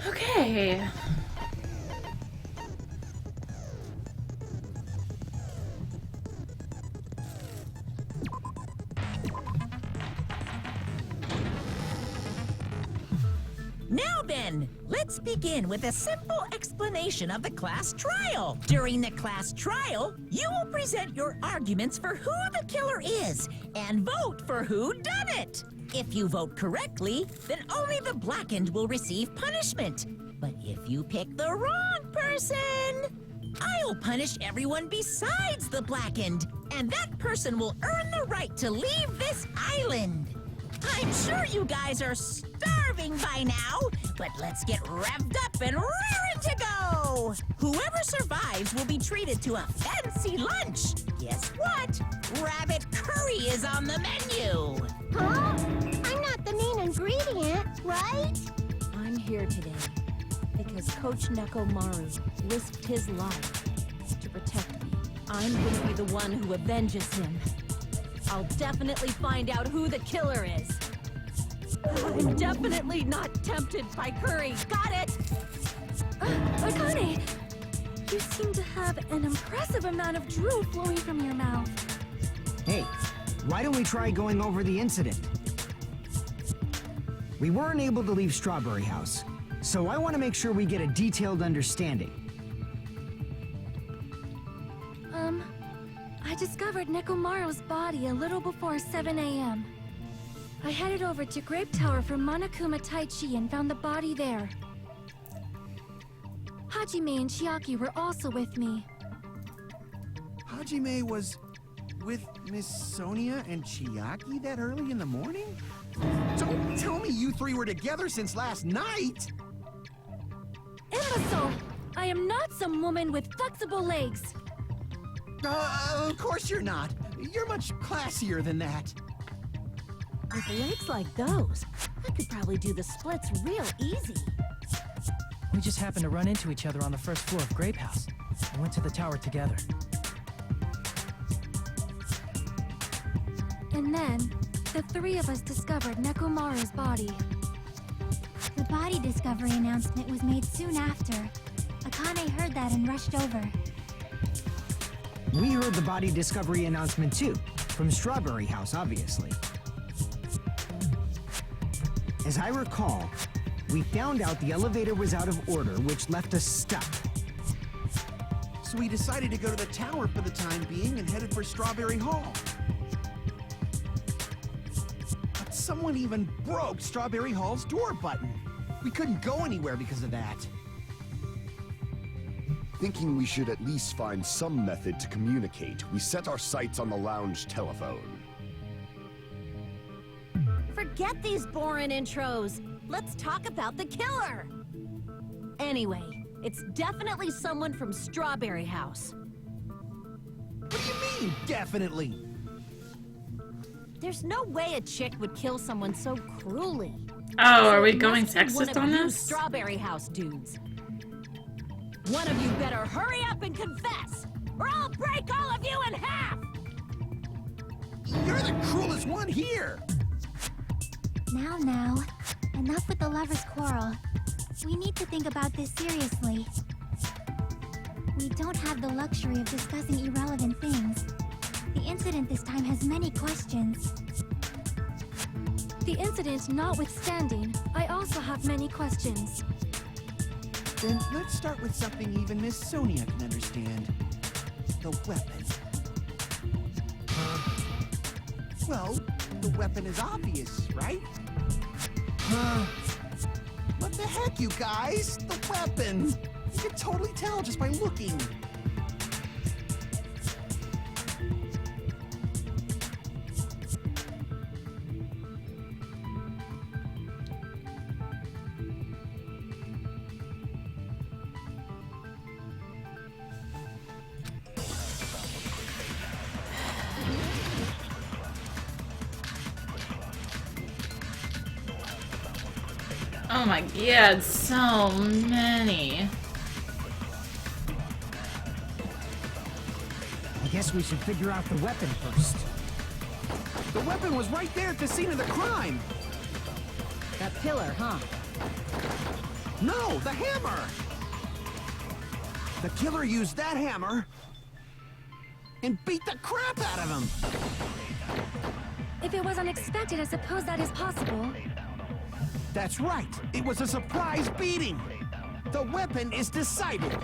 Okay. Now then, let's begin with a simple explanation of the class trial. During the class trial, you will present your arguments for who the killer is and vote for who done it. If you vote correctly, then only the blackened will receive punishment. But if you pick the wrong person, I'll punish everyone besides the blackened, and that person will earn the right to leave this island. I'm sure you guys are starving by now, but let's get revved up and raring to go! Whoever survives will be treated to a fancy lunch. Guess what? Rabbit curry is on the menu! Huh? I'm not the main ingredient, right? I'm here today because Coach Nekomaru risked his life to protect me. I'm gonna be the one who avenges him. I'll definitely find out who the killer is. I'm definitely not tempted by curry. Got it? Akane, you seem to have an impressive amount of drool flowing from your mouth. Hey, why don't we try going over the incident? We weren't able to leave Strawberry House, so I want to make sure we get a detailed understanding. I discovered Nekomaru's body a little before 7 a.m. I headed over to Grape Tower from Monokuma Taichi and found the body there. Hajime and Chiaki were also with me. Hajime was with Miss Sonia and Chiaki that early in the morning? Don't tell me you three were together since last night! Imbecile! I am not some woman with flexible legs. Of course you're not. You're much classier than that. With legs like those, I could probably do the splits real easy. We just happened to run into each other on the first floor of Grape House. We went to the tower together. And then, the three of us discovered Nekomaru's body. The body discovery announcement was made soon after. Akane heard that and rushed over. We heard the body discovery announcement too, from Strawberry House, obviously. As I recall, we found out the elevator was out of order, which left us stuck. So we decided to go to the tower for the time being and headed for Strawberry Hall. But someone even broke Strawberry Hall's door button. We couldn't go anywhere because of that. Thinking we should at least find some method to communicate, we set our sights on the lounge telephone. Forget these boring intros. Let's talk about the killer. Anyway, it's definitely someone from Strawberry House. What do you mean, definitely? There's no way a chick would kill someone so cruelly. Oh, are we It going must be one sexist of on you this? Strawberry House dudes. One of you better hurry up and confess, or I'll break all of you in half! You're the cruelest one here! Now, enough with the lovers' quarrel. We need to think about this seriously. We don't have the luxury of discussing irrelevant things. The incident this time has many questions. The incident notwithstanding, I also have many questions. Then let's start with something even Miss Sonia can understand. The weapon. Well, the weapon is obvious, right? What the heck, you guys? The weapon! You can totally tell just by looking. Oh my god, so many. I guess we should figure out the weapon first. The weapon was right there at the scene of the crime! That pillar, huh? No, the hammer! The killer used that hammer and beat the crap out of him! If it was unexpected, I suppose that is possible. That's right. It was a surprise beating. The weapon is decided.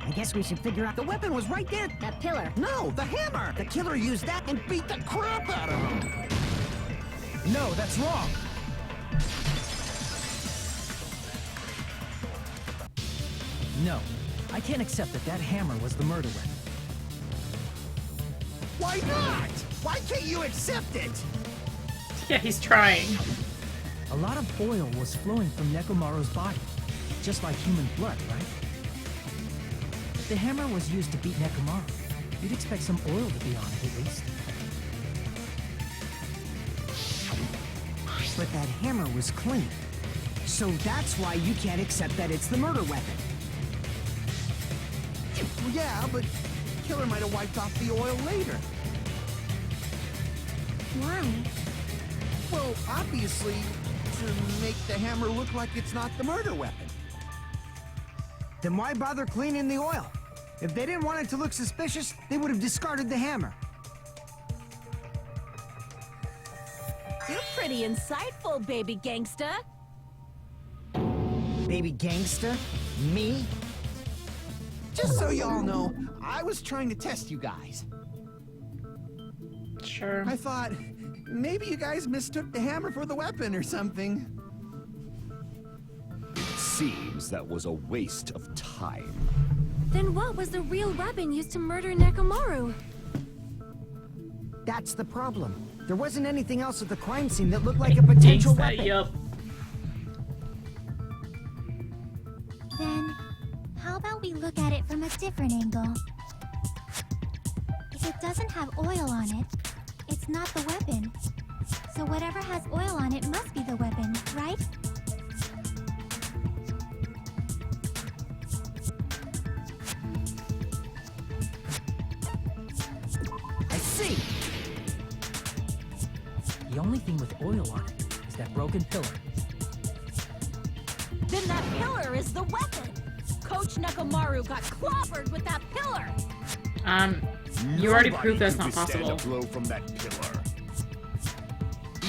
I guess we should figure out The weapon was right there. That pillar. No, the hammer! The killer used that and beat the crap out of him! No, that's wrong. No, I can't accept that hammer was the murder weapon. Why not? Why can't you accept it? Yeah, he's trying. A lot of oil was flowing from Nekomaru's body, just like human blood, right? If the hammer was used to beat Nekomaru, you'd expect some oil to be on it at least. But that hammer was clean. So that's why you can't accept that it's the murder weapon. Well, yeah, but killer might have wiped off the oil later. Why? Well, obviously, to make the hammer look like it's not the murder weapon. Then why bother cleaning the oil? If they didn't want it to look suspicious, they would have discarded the hammer. You're pretty insightful, baby gangsta. Baby gangsta? Me? Just so y'all know, I was trying to test you guys. Sure. I thought, maybe you guys mistook the hammer for the weapon or something. It seems that was a waste of time. Then what was the real weapon used to murder Nekomaru? That's the problem. There wasn't anything else at the crime scene that looked like a potential weapon. Yup. Then, how about we look at it from a different angle? If it doesn't have oil on it, it's not the weapon. So whatever has oil on it must be the weapon, right? I see! The only thing with oil on it is that broken pillar. Then that pillar is the weapon. Coach Nekomaru got clobbered with that pillar. You already Nobody proved that's could not withstand possible. a blow from that pillar.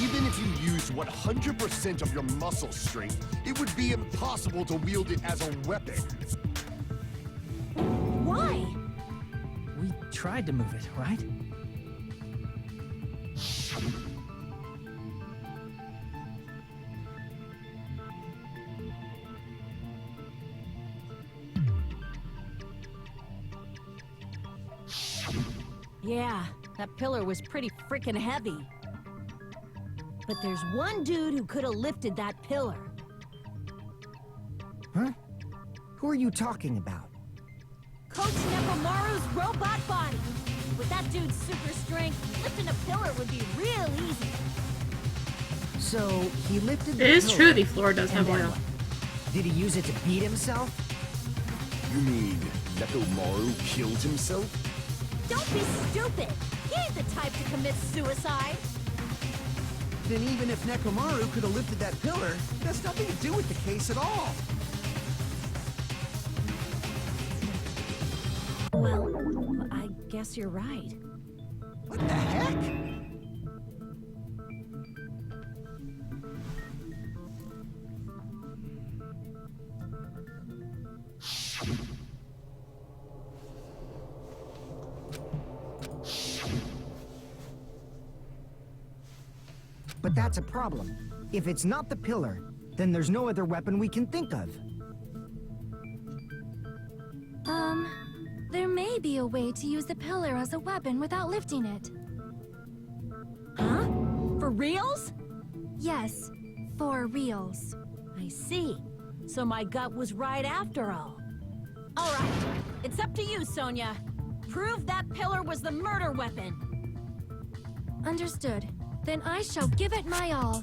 Even if you used 100% of your muscle strength, it would be impossible to wield it as a weapon. Why? We tried to move it, right? Yeah, that pillar was pretty freaking heavy. But there's one dude who could have lifted that pillar. Huh? Who are you talking about? Coach Nekomaru's robot body. With that dude's super strength, lifting a pillar would be real easy. So, he lifted the It is pillar, true the floor does and have then oil. what? Did he use it to beat himself? You mean Nekomaru killed himself? Don't be stupid. He ain't the type to commit suicide. Then even if Nekomaru could have lifted that pillar, it has nothing to do with the case at all. Well, I guess you're right. What the heck? But that's a problem. If it's not the pillar, then there's no other weapon we can think of. There may be a way to use the pillar as a weapon without lifting it. Huh? For reals? Yes, for reals. I see. So my gut was right after all. All right, it's up to you, Sonia. Prove that pillar was the murder weapon. Understood. Then I shall give it my all.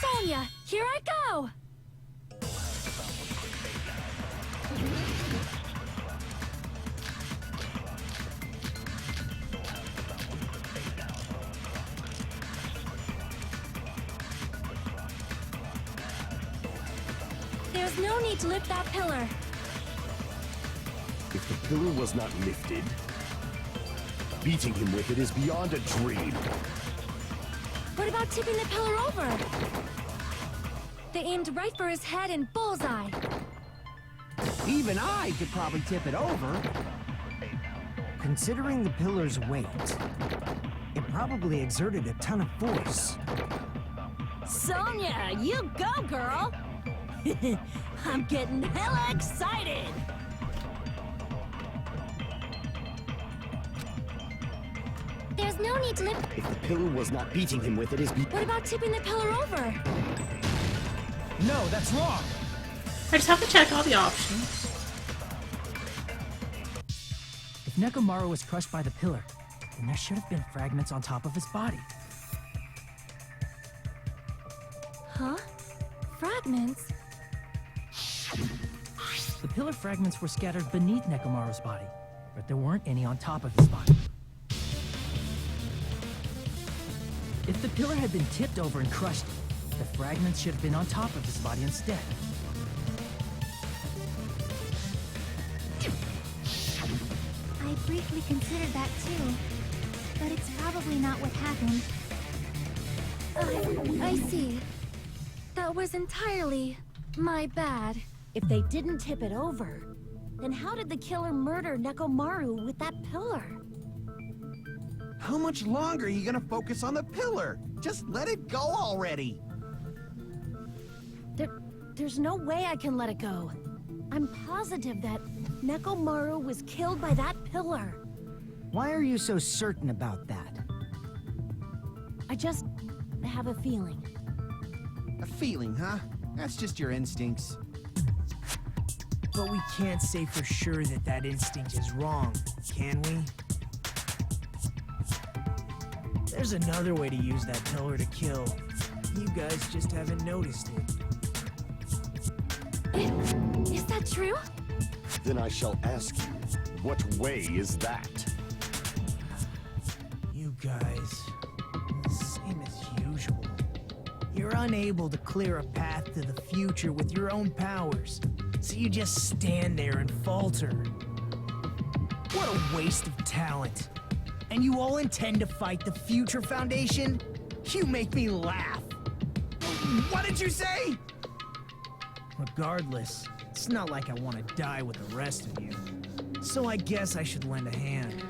Sonia, here I go! There's no need to lift that pillar. If the pillar was not lifted, beating him with it is beyond a dream. What about tipping the pillar over? They aimed right for his head and bullseye. Even I could probably tip it over. Considering the pillar's weight, it probably exerted a ton of force. Sonia, you go, girl! I'm getting hella excited! There's no need to lift... If the pillar was not beating him with it is What about tipping the pillar over? No, that's wrong! I just have to check all the options. If Nekomaru was crushed by the pillar, then there should have been fragments on top of his body. Huh? Fragments? The pillar fragments were scattered beneath Nekomaru's body, but there weren't any on top of his body. If the pillar had been tipped over and crushed, the fragments should have been on top of his body instead. I briefly considered that too, but it's probably not what happened. I see. That was entirely my bad. If they didn't tip it over, then how did the killer murder Nekomaru with that pillar? How much longer are you gonna focus on the pillar? Just let it go already. There's no way I can let it go. I'm positive that Nekomaru was killed by that pillar. Why are you so certain about that? I just have a feeling. A feeling, huh? That's just your instincts. But we can't say for sure that that instinct is wrong, can we? There's another way to use that pillar to kill. You guys just haven't noticed it. Is that true? Then I shall ask you, what way is that? You guys, same as usual. You're unable to clear a path to the future with your own powers, so you just stand there and falter. What a waste of talent. And you all intend to fight the Future Foundation? You make me laugh. What did you say? Regardless, it's not like I want to die with the rest of you. So I guess I should lend a hand.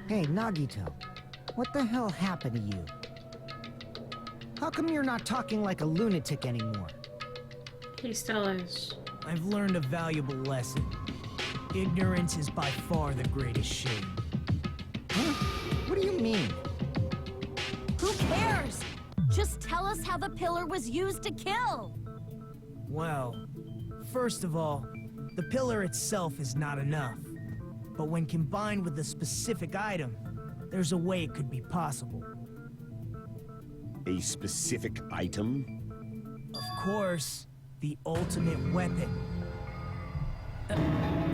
Hey, Nagito, what the hell happened to you? How come you're not talking like a lunatic anymore? He still is. I've learned a valuable lesson. Ignorance is by far the greatest shame. Huh? What do you mean? Who cares? Just tell us how the pillar was used to kill. Well, first of all, the pillar itself is not enough. But when combined with a specific item, there's a way it could be possible. A specific item? Of course, the ultimate weapon.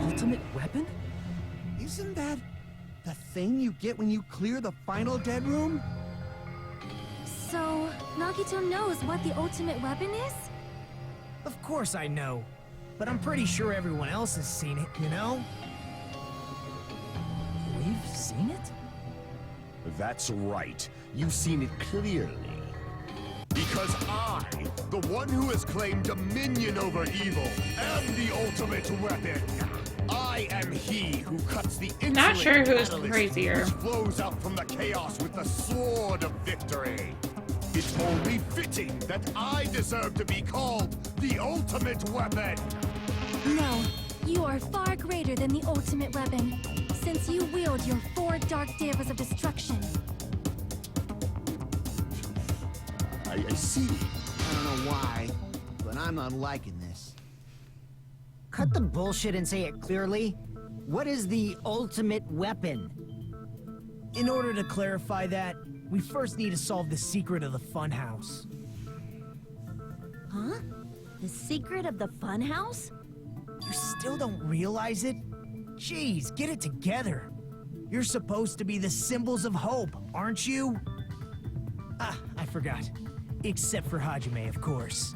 Ultimate weapon? Isn't that the thing you get when you clear the final dead room? So, Nagito knows what the ultimate weapon is? Of course I know, but I'm pretty sure everyone else has seen it, you know? We've seen it? That's right. You've seen it clearly. Because I, the one who has claimed dominion over evil, am the ultimate weapon. I am he who cuts the Not sure who's catalyst crazier. which flows out from the chaos with the sword of victory. It's only fitting that I deserve to be called the ultimate weapon. No, you are far greater than the ultimate weapon, since you wield your 4 dark daggers of destruction. I see. I don't know why, but I'm not liking this. Cut the bullshit and say it clearly. What is the ultimate weapon? In order to clarify that, we first need to solve the secret of the funhouse. Huh? The secret of the funhouse? You still don't realize it? Jeez, get it together. You're supposed to be the symbols of hope, aren't you? Ah, I forgot. Except for Hajime, of course.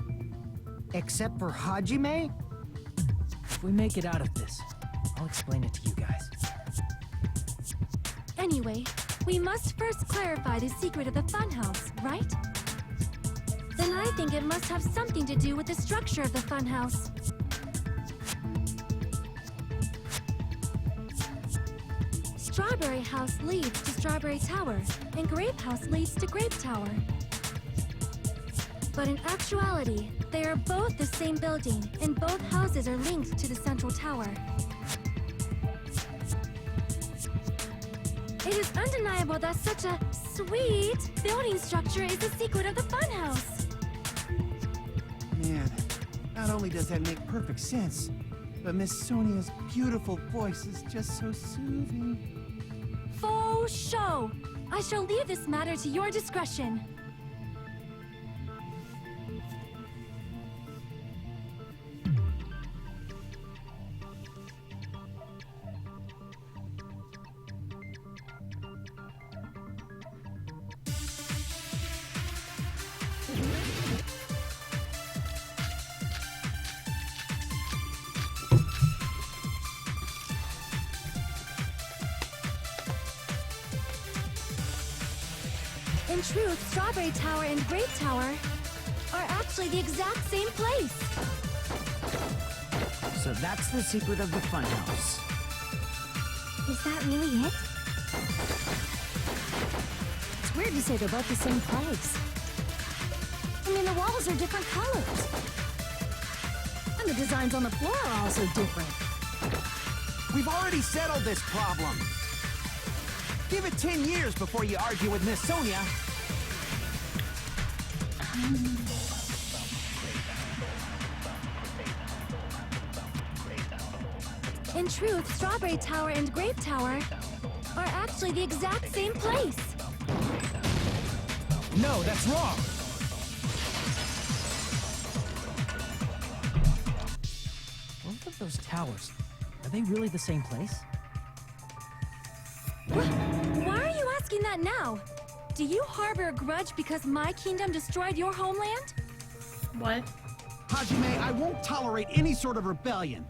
Except for Hajime? If we make it out of this, I'll explain it to you guys. Anyway, we must first clarify the secret of the funhouse, right? Then I think it must have something to do with the structure of the funhouse. Strawberry House leads to Strawberry Tower, and Grape House leads to Grape Tower. But in actuality, they are both the same building, and both houses are linked to the central tower. It is undeniable that such a sweet building structure is the secret of the funhouse. Man, not only does that make perfect sense, but Miss Sonia's beautiful voice is just so soothing. Faux show! I shall leave this matter to your discretion. In truth, Strawberry Tower and Grape Tower are actually the exact same place. So that's the secret of the funhouse. Is that really it? It's weird to say they're both the same place. I mean, the walls are different colors. And the designs on the floor are also different. We've already settled this problem. Give it 10 years before you argue with Miss Sonia. In truth, Strawberry Tower and Grape Tower are actually the exact same place. No, that's wrong! Both of those towers, are they really the same place? Why are you asking that now? Do you harbor a grudge because my kingdom destroyed your homeland? What? Hajime, I won't tolerate any sort of rebellion.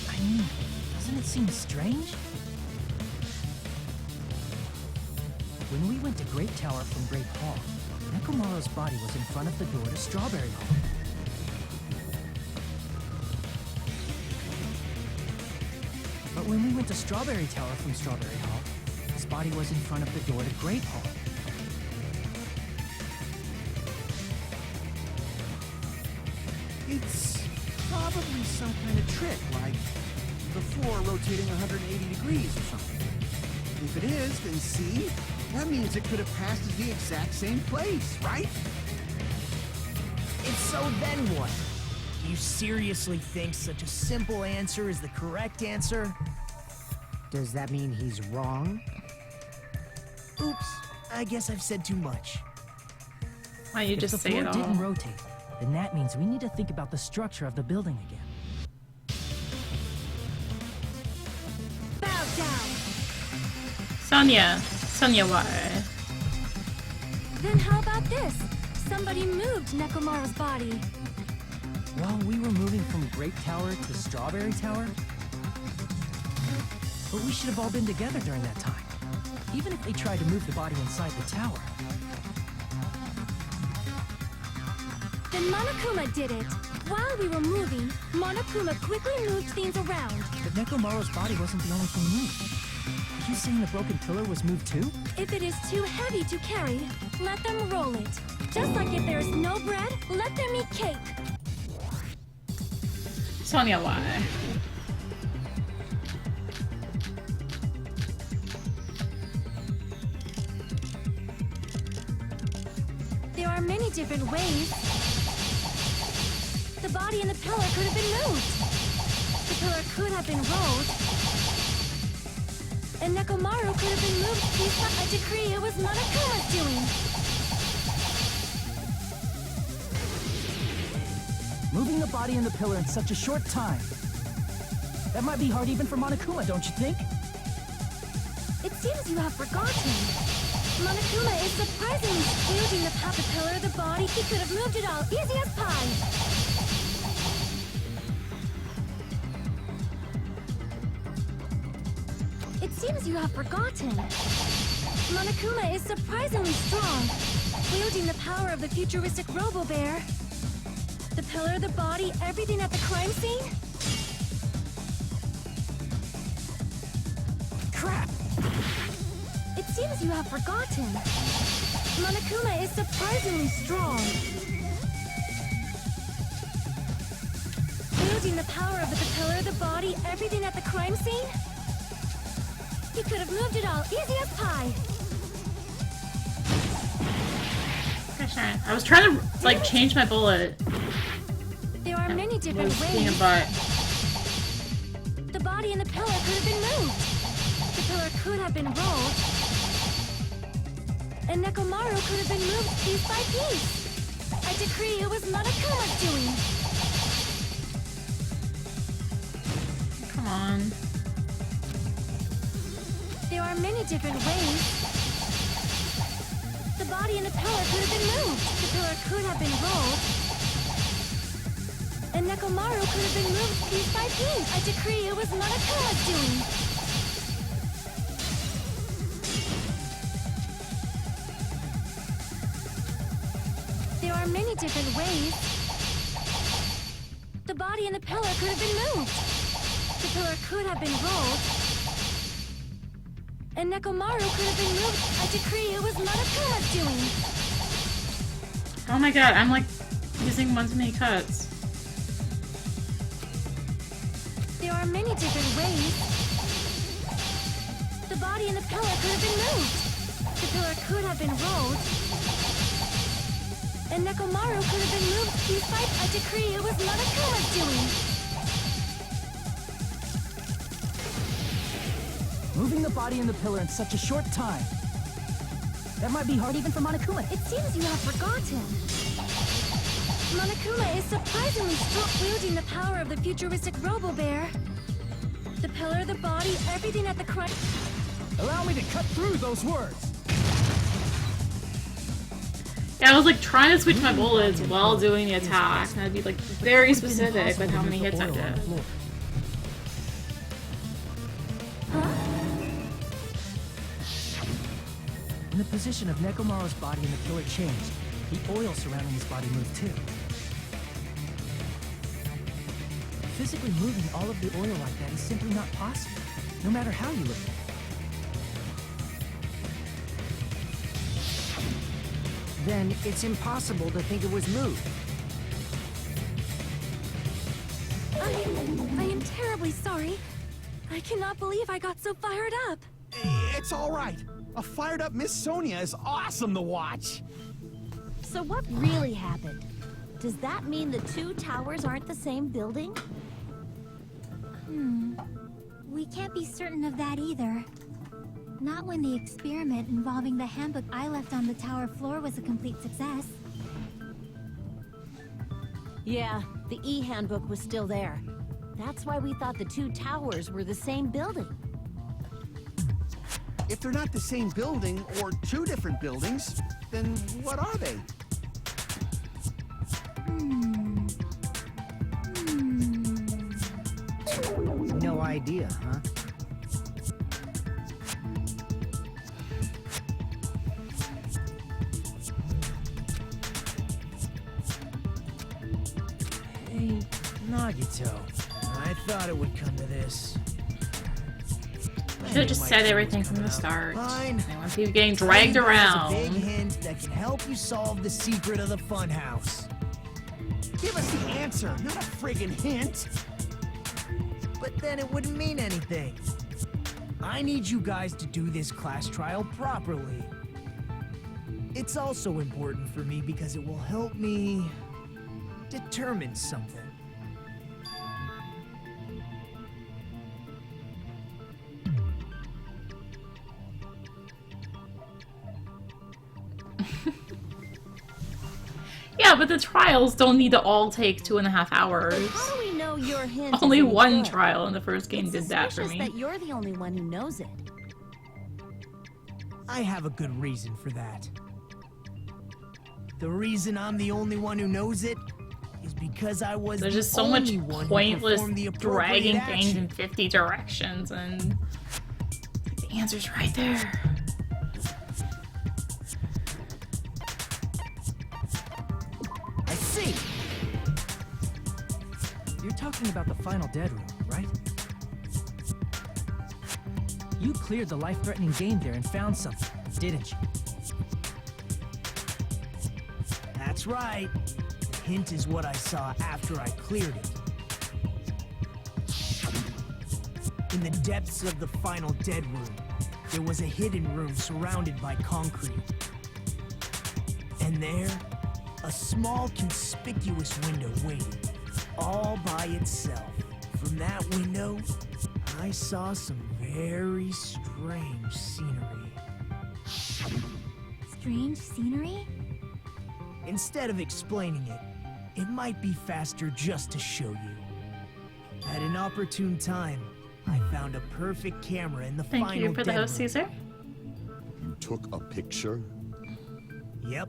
I mean, doesn't it seem strange? When we went to Grape Tower from Grape Hall, Nekomaru's body was in front of the door to Strawberry Hall. But when we went to Strawberry Tower from Strawberry Hall, his body was in front of the door to Grape Hall. It's probably some kind of trick, like the floor rotating 180 degrees or something. If it is, then see? That means it could have passed as the exact same place, right? And so then what? Do you seriously think such a simple answer is the correct answer? Does that mean he's wrong? Oops, I guess I've said too much. Why you If just the say floor it all? didn't rotate, then that means we need to think about the structure of the building again. Bow down! Sonia, why? Then how about this? Somebody moved Nekomaru's body. While we were moving from Grape Tower to Strawberry Tower? But we should have all been together during that time. Even if they tried to move the body inside the tower. Then Monokuma did it. While we were moving, Monokuma quickly moved things around. But Nekomaru's body wasn't the only thing moved. Are you saying the broken pillar was moved too? If it is too heavy to carry, let them roll it. Just like if there is no bread, let them eat cake. Sonia, why? There are many different ways. The body and the pillar could have been moved. The pillar could have been rolled. And Nekomaru could have been moved based on a decree it was Monokuma's doing. Moving the body and the pillar in such a short time. That might be hard even for Monokuma, don't you think? It seems you have forgotten. Monokuma is surprisingly wielding the power, the pillar, the body. He could have moved it all, easy as pie. It seems you have forgotten. Monokuma is surprisingly strong, wielding the power of the futuristic Robo-Bear. The pillar, the body, everything at the crime scene? Crap! It seems you have forgotten. Monokuma is surprisingly strong, wielding the power of the pillar, the body, everything at the crime scene? He could have moved it all, easy as pie. Gosh darn it. I was trying to, like, change my bullet. There are many different Being a ways. butt. The body and the pillar could have been moved. The pillar could have been rolled. And Nekomaru could have been moved piece by piece. I decree it was Monokuma's doing. Come on. There are many different ways. The body and the pillar could have been moved. The pillar could have been rolled. And Nekomaru could have been moved piece by piece. I decree it was Monokuma's doing. There are many different ways. The body and the pillar could have been moved. The pillar could have been rolled. And Nekomaru could have been moved. I decree it was Monokuma's doing. Oh my god, I'm like using one too many cuts. There are many different ways. The body and the pillar could have been moved. The pillar could have been rolled. And Nekomaru could have been moved piece by piece. I decree it was Monokuma's doing. Moving the body and the pillar in such a short time. That might be hard even for Monokuma. It seems you have forgotten. Monokuma is surprisingly strong, wielding the power of the futuristic Robo-Bear. The pillar, the body, everything at the crime. Allow me to cut through those words. Yeah, I was like trying to switch my bullets while doing the attack, and I'd be like very specific with how many hits I did. When the position of Nekomaru's body and the pillar changed, the oil surrounding his body moved too. Physically moving all of the oil like that is simply not possible, no matter how you look at it. Then it's impossible to think it was moved. I am terribly sorry. I cannot believe I got so fired up. It's all right. A fired-up Miss Sonia is awesome to watch. So what really happened? Does that mean the two towers aren't the same building? We can't be certain of that either. Not when the experiment involving the handbook I left on the tower floor was a complete success. Yeah, the E-handbook was still there. That's why we thought the two towers were the same building. If they're not the same building, or two different buildings, then what are they? No idea, huh? Hey, Nagito. I thought it would come to this. Should have just said everything from the start. Fine. I want to keep getting dragged There's around. a big hint that can help you solve the secret of the funhouse. Give us the answer, not a friggin' hint. But then it wouldn't mean anything. I need you guys to do this class trial properly. It's also important for me because it will help me determine something. Yeah, but the trials don't need to all take 2.5 hours. How do we know your hint is Only any one good? trial in the first game It's did that for suspicious me. that you're the only one who knows it. I have a good reason for that. The reason I'm the only one who knows it is because I was There's the just so much only one who pointless performed the appropriate dragging things action. in 50 directions, and the answer's right there. I see. You're talking about the final dead room, right? You cleared the life-threatening game there and found something, didn't you? That's right. The hint is what I saw after I cleared it. In the depths of the final dead room, there was a hidden room surrounded by concrete. And there, a small conspicuous window waited, all by itself. From that window, I saw some very strange scenery. Strange scenery? Instead of explaining it, it might be faster just to show you. At an opportune time, I found a perfect camera in the Thank final you for the dead host, room. Caesar. You took a picture? Yep.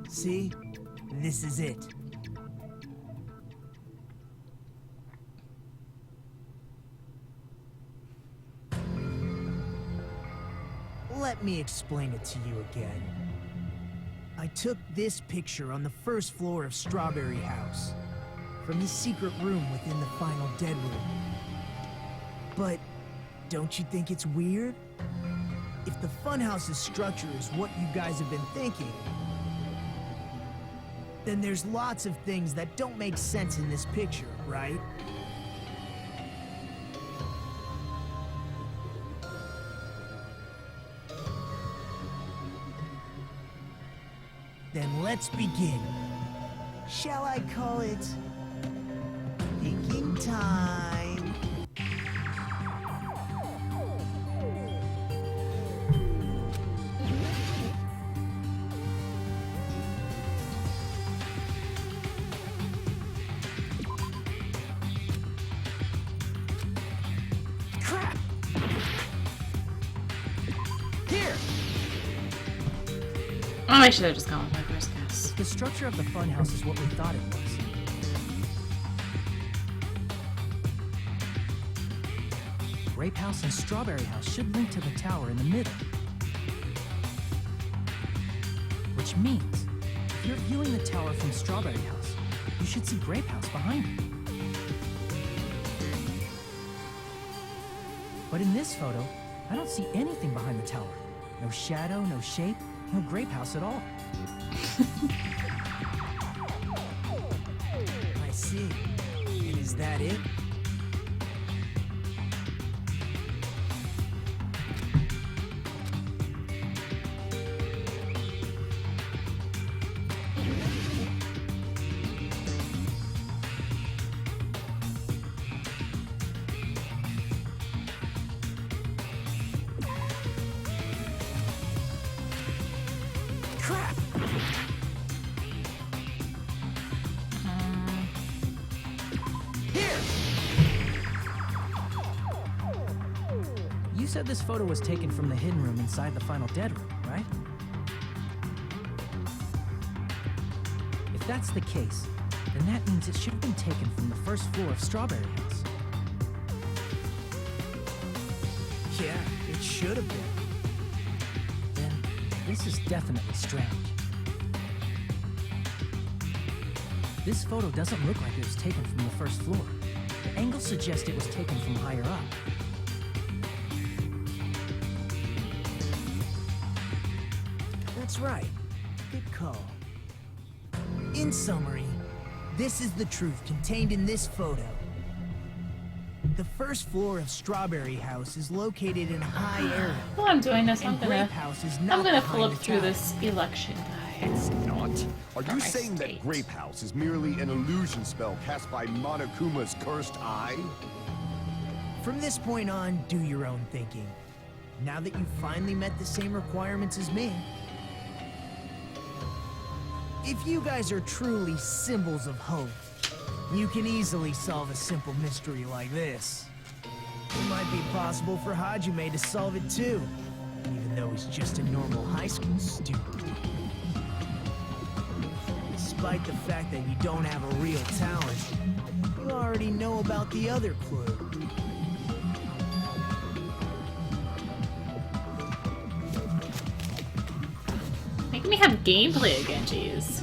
See? This is it. Let me explain it to you again. I took this picture on the first floor of Strawberry House, from the secret room within the final dead room. But don't you think it's weird? If the funhouse's structure is what you guys have been thinking, then there's lots of things that don't make sense in this picture, right? Then let's begin. Shall I call it thinking time? Crap! Here! Oh, I should have just gone with my first guess. The structure of the funhouse is what we thought it was. Grape House and Strawberry House should link to the tower in the middle. Which means, if you're viewing the tower from Strawberry House, you should see Grape House behind you. But in this photo, I don't see anything behind the tower. No shadow, no shape, no Grape House at all. I see. And is that it? Crap! Here! You said this photo was taken from the hidden room inside the final dead room, right? If that's the case, then that means it should have been taken from the first floor of Strawberry House. Yeah, it should have been. Then this is definitely strange. This photo doesn't look like it was taken from the first floor. The angles suggest it was taken from higher up. That's right. Good call. In summary, this is the truth contained in this photo. The first floor of Strawberry House is located in a high area. While I'm doing this, I'm And gonna Grape House is not behind flip the through tower. this election guide. It's not. Are you my saying state. that Grape House is merely an illusion spell cast by Monokuma's cursed eye? From this point on, do your own thinking. Now that you've finally met the same requirements as me. If you guys are truly symbols of hope, You can easily solve a simple mystery like this. It might be possible for Hajime to solve it too, even though he's just a normal high school student. Despite the fact that you don't have a real talent, you already know about the other clue. Making me have gameplay again, jeez.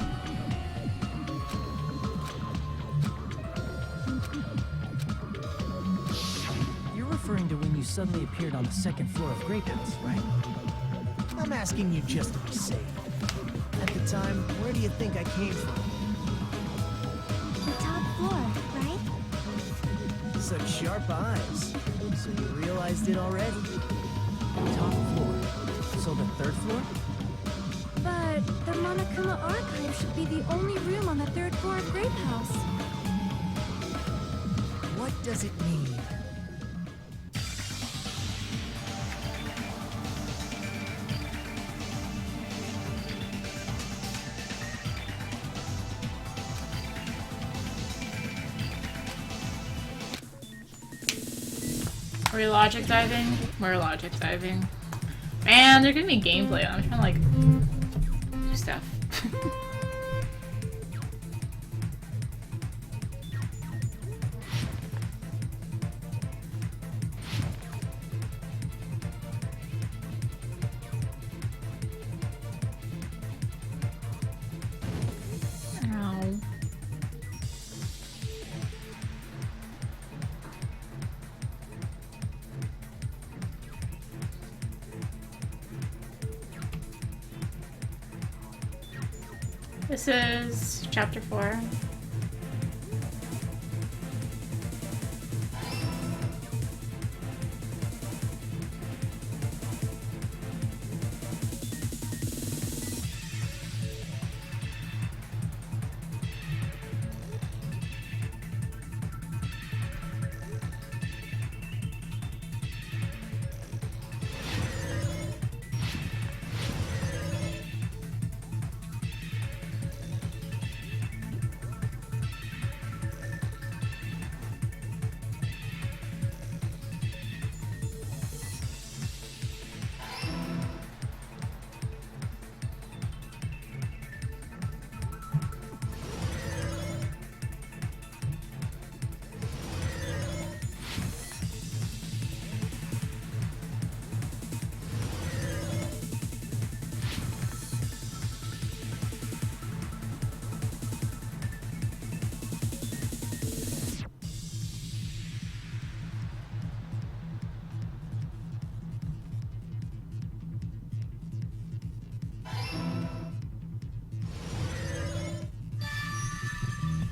You're referring to when you suddenly appeared on the second floor of Grape House, right? I'm asking you just to be safe. At the time, where do you think I came from? The top floor, right? Such sharp eyes. So you realized it already? Top floor. So the third floor? But the Monokuma archive should be the only room on the third floor of Grape House. What does it mean? Are we logic diving? We're logic diving. Man, they're giving me gameplay. I'm trying to like do stuff. Ow. This is chapter 4.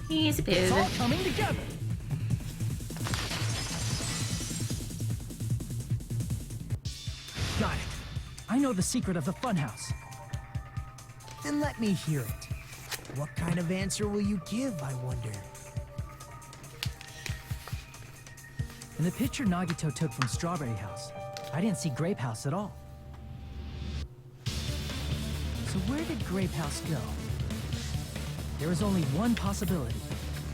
Easy It's all peasy. coming together. Got it. I know the secret of the funhouse. Then let me hear it. What kind of answer will you give, I wonder? In the picture Nagito took from Strawberry House, I didn't see Grape House at all. So where did Grape House go? There was only one possibility.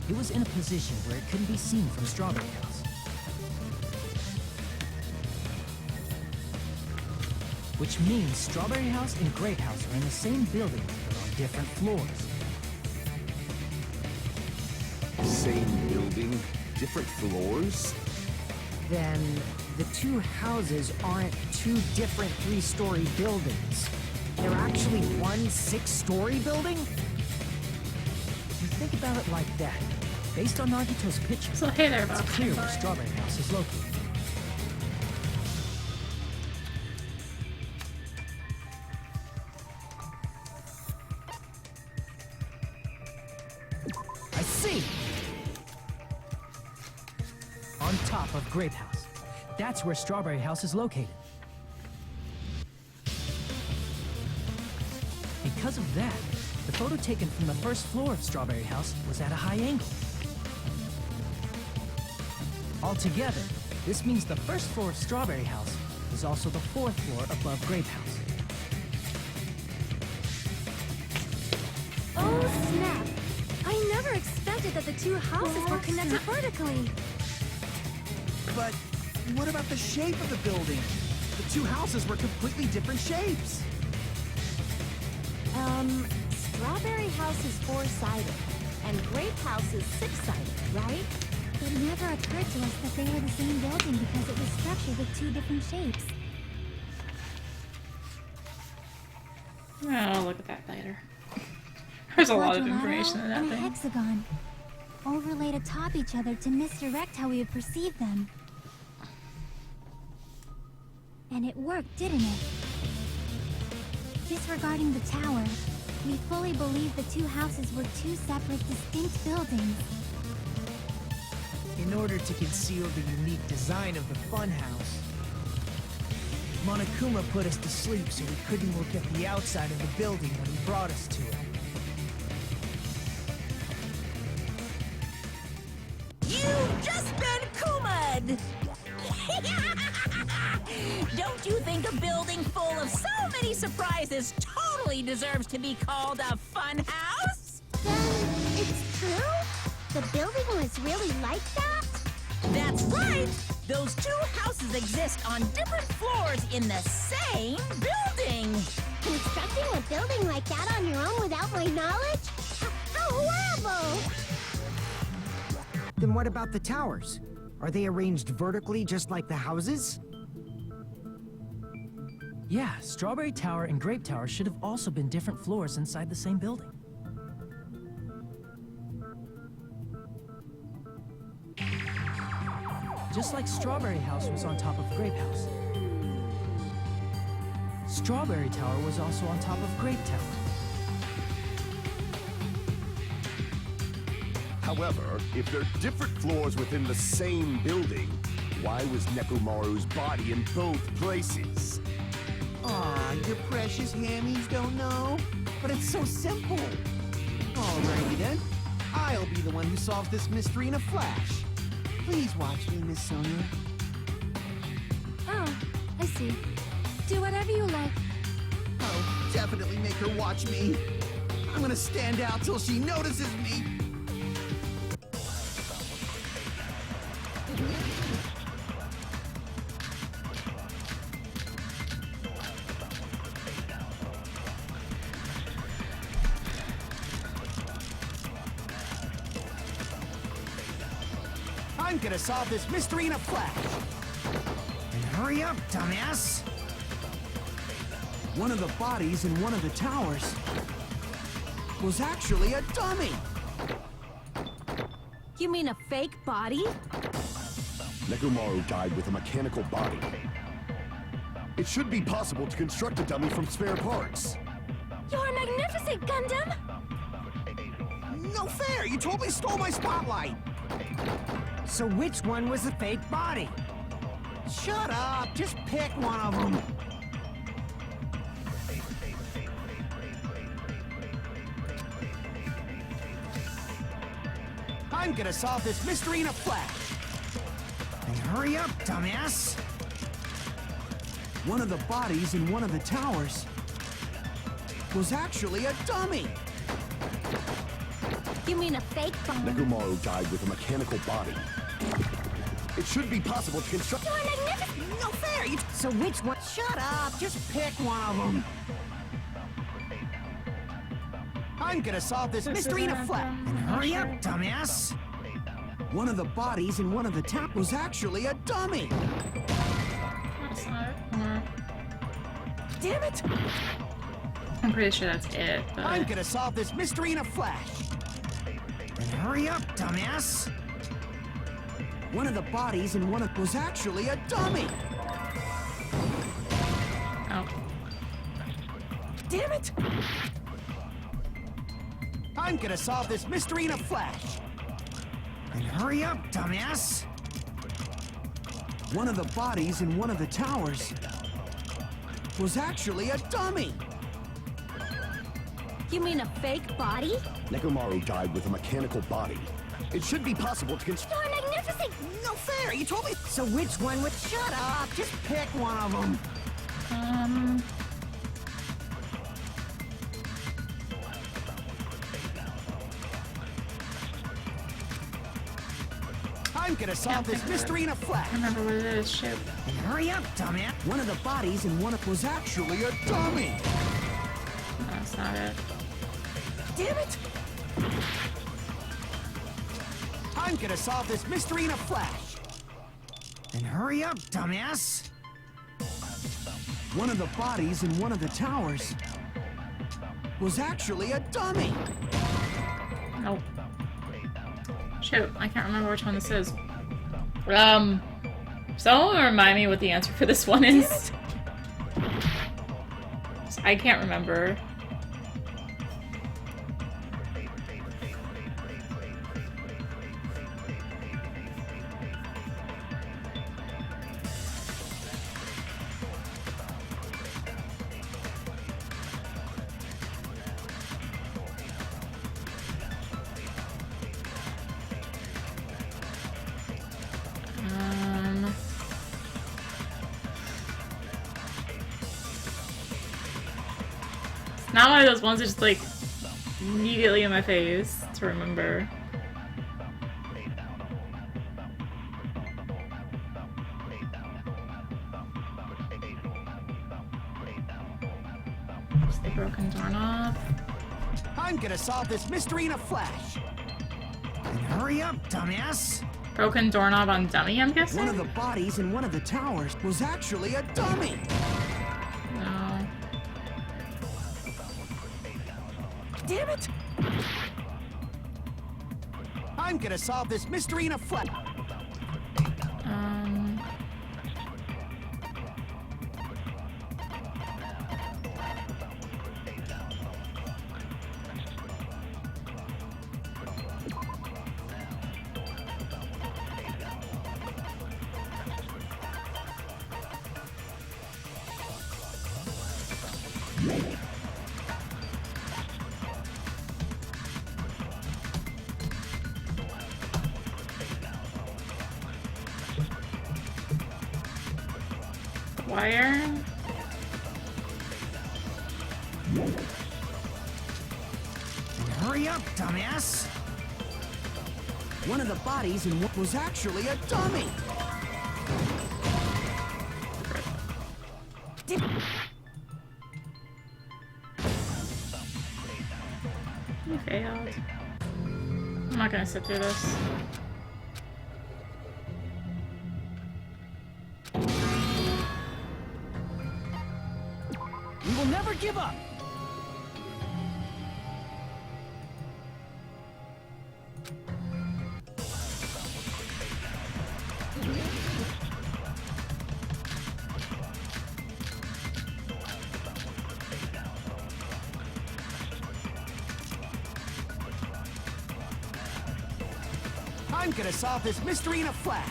It was in a position where it couldn't be seen from Strawberry House. Which means Strawberry House and Grape House are in the same building, but on different floors. Same building, different floors? Then the two houses aren't two different 3-story buildings. They're actually one 6-story building? If you think about it like that, based on Nagito's picture, So hey there, it's Bob. clear where Strawberry House is located. I see! On top of Grape House. That's where Strawberry House is located. Because of that, the photo taken from the first floor of Strawberry House was at a high angle. Altogether, this means the first floor of Strawberry House is also the 4th floor above Grape House. Oh, snap! I never expected insisted that the two houses were connected vertically. But what about the shape of the building? The two houses were completely different shapes. Strawberry House is 4-sided, and Grape House is 6-sided, right? It never occurred to us that they were the same building because it was structured with two different shapes. I'll look at that later. There's a lot of information in that and a thing. hexagon, overlaid atop each other to misdirect how we would perceive them. And it worked, didn't it? Disregarding the tower, we fully believed the two houses were two separate, distinct buildings. In order to conceal the unique design of the funhouse, Monokuma put us to sleep so we couldn't look at the outside of the building when he brought us to it. You've just been Kuma'd! Don't you think a building full of so many surprises totally deserves to be called a fun house? Then it's true? The building was really like that? That's right! Those two houses exist on different floors in the same building! Constructing a building like that on your own without my knowledge? How horrible! Then what about the towers? Are they arranged vertically just like the houses? Yeah, Strawberry Tower and Grape Tower should have also been different floors inside the same building. Just like Strawberry House was on top of Grape House. Strawberry Tower was also on top of Grape Tower. However, if they're different floors within the same building, why was Nekomaru's body in both places? Aw, your precious hammies don't know? But it's so simple. Alrighty then. I'll be the one who solves this mystery in a flash. Please watch me, Miss Sonia. Oh, I see. Do whatever you like. I'll definitely make her watch me. I'm gonna stand out till she notices me. I'm gonna solve this mystery in a flash. And hurry up, dumbass! One of the bodies in one of the towers was actually a dummy. You mean a fake body? Nekomaru died with a mechanical body. It should be possible to construct a dummy from spare parts. You're magnificent, Gundam! No fair! You totally stole my spotlight! So which one was the fake body? Shut up! Just pick one of them! I'm gonna solve this mystery in a flash! And hurry up, dumbass! One of the bodies in one of the towers was actually a dummy! You mean a fake body? Nekomaru died with a mechanical body. It should be possible to construct... You're magnificent! No fair! You So which one? Shut up! Just pick one of them! I'm gonna solve this mystery in a flash! And hurry up, dumbass! One of the bodies in one of the towers was actually a dummy! That's not it. Damn it! I'm pretty sure that's it, I'm but... gonna solve this mystery in a flash! And hurry up, dumbass! One of the bodies in one of was actually a dummy! Oh. Damn it! I'm gonna solve this mystery in a flash! And hurry up, dumbass! One of the bodies in one of the towers was actually a dummy! You mean a fake body? Nekomaru died with a mechanical body. It should be possible to construct... You're magnificent! No fair! You told me... So which one was... Shut up! Just pick one of them! I'm gonna solve this mystery in a flash. I remember what it is. Shoot. And hurry up, dumbass. One of the bodies in one of was actually a dummy. No, that's not it. Damn it! I'm gonna solve this mystery in a flash. And hurry up, dumbass. One of the bodies in one of the towers was actually a dummy. Nope. Shoot, I can't remember which one this is. Someone remind me what the answer for this one is. I can't remember. Not one of those ones that just like immediately in my face to remember. Just the broken doorknob. I'm gonna solve this mystery in a flash. And hurry up, dumbass. Broken doorknob on dummy, I'm guessing? One of the bodies in one of the towers was actually a dummy. No. Damn it! I'm gonna solve this mystery in a flash. Wire? And hurry up, dumbass. One of the bodies in what was actually a dummy. You failed. I'm not gonna sit through this. We will never give up. I'm gonna solve this mystery in a flash.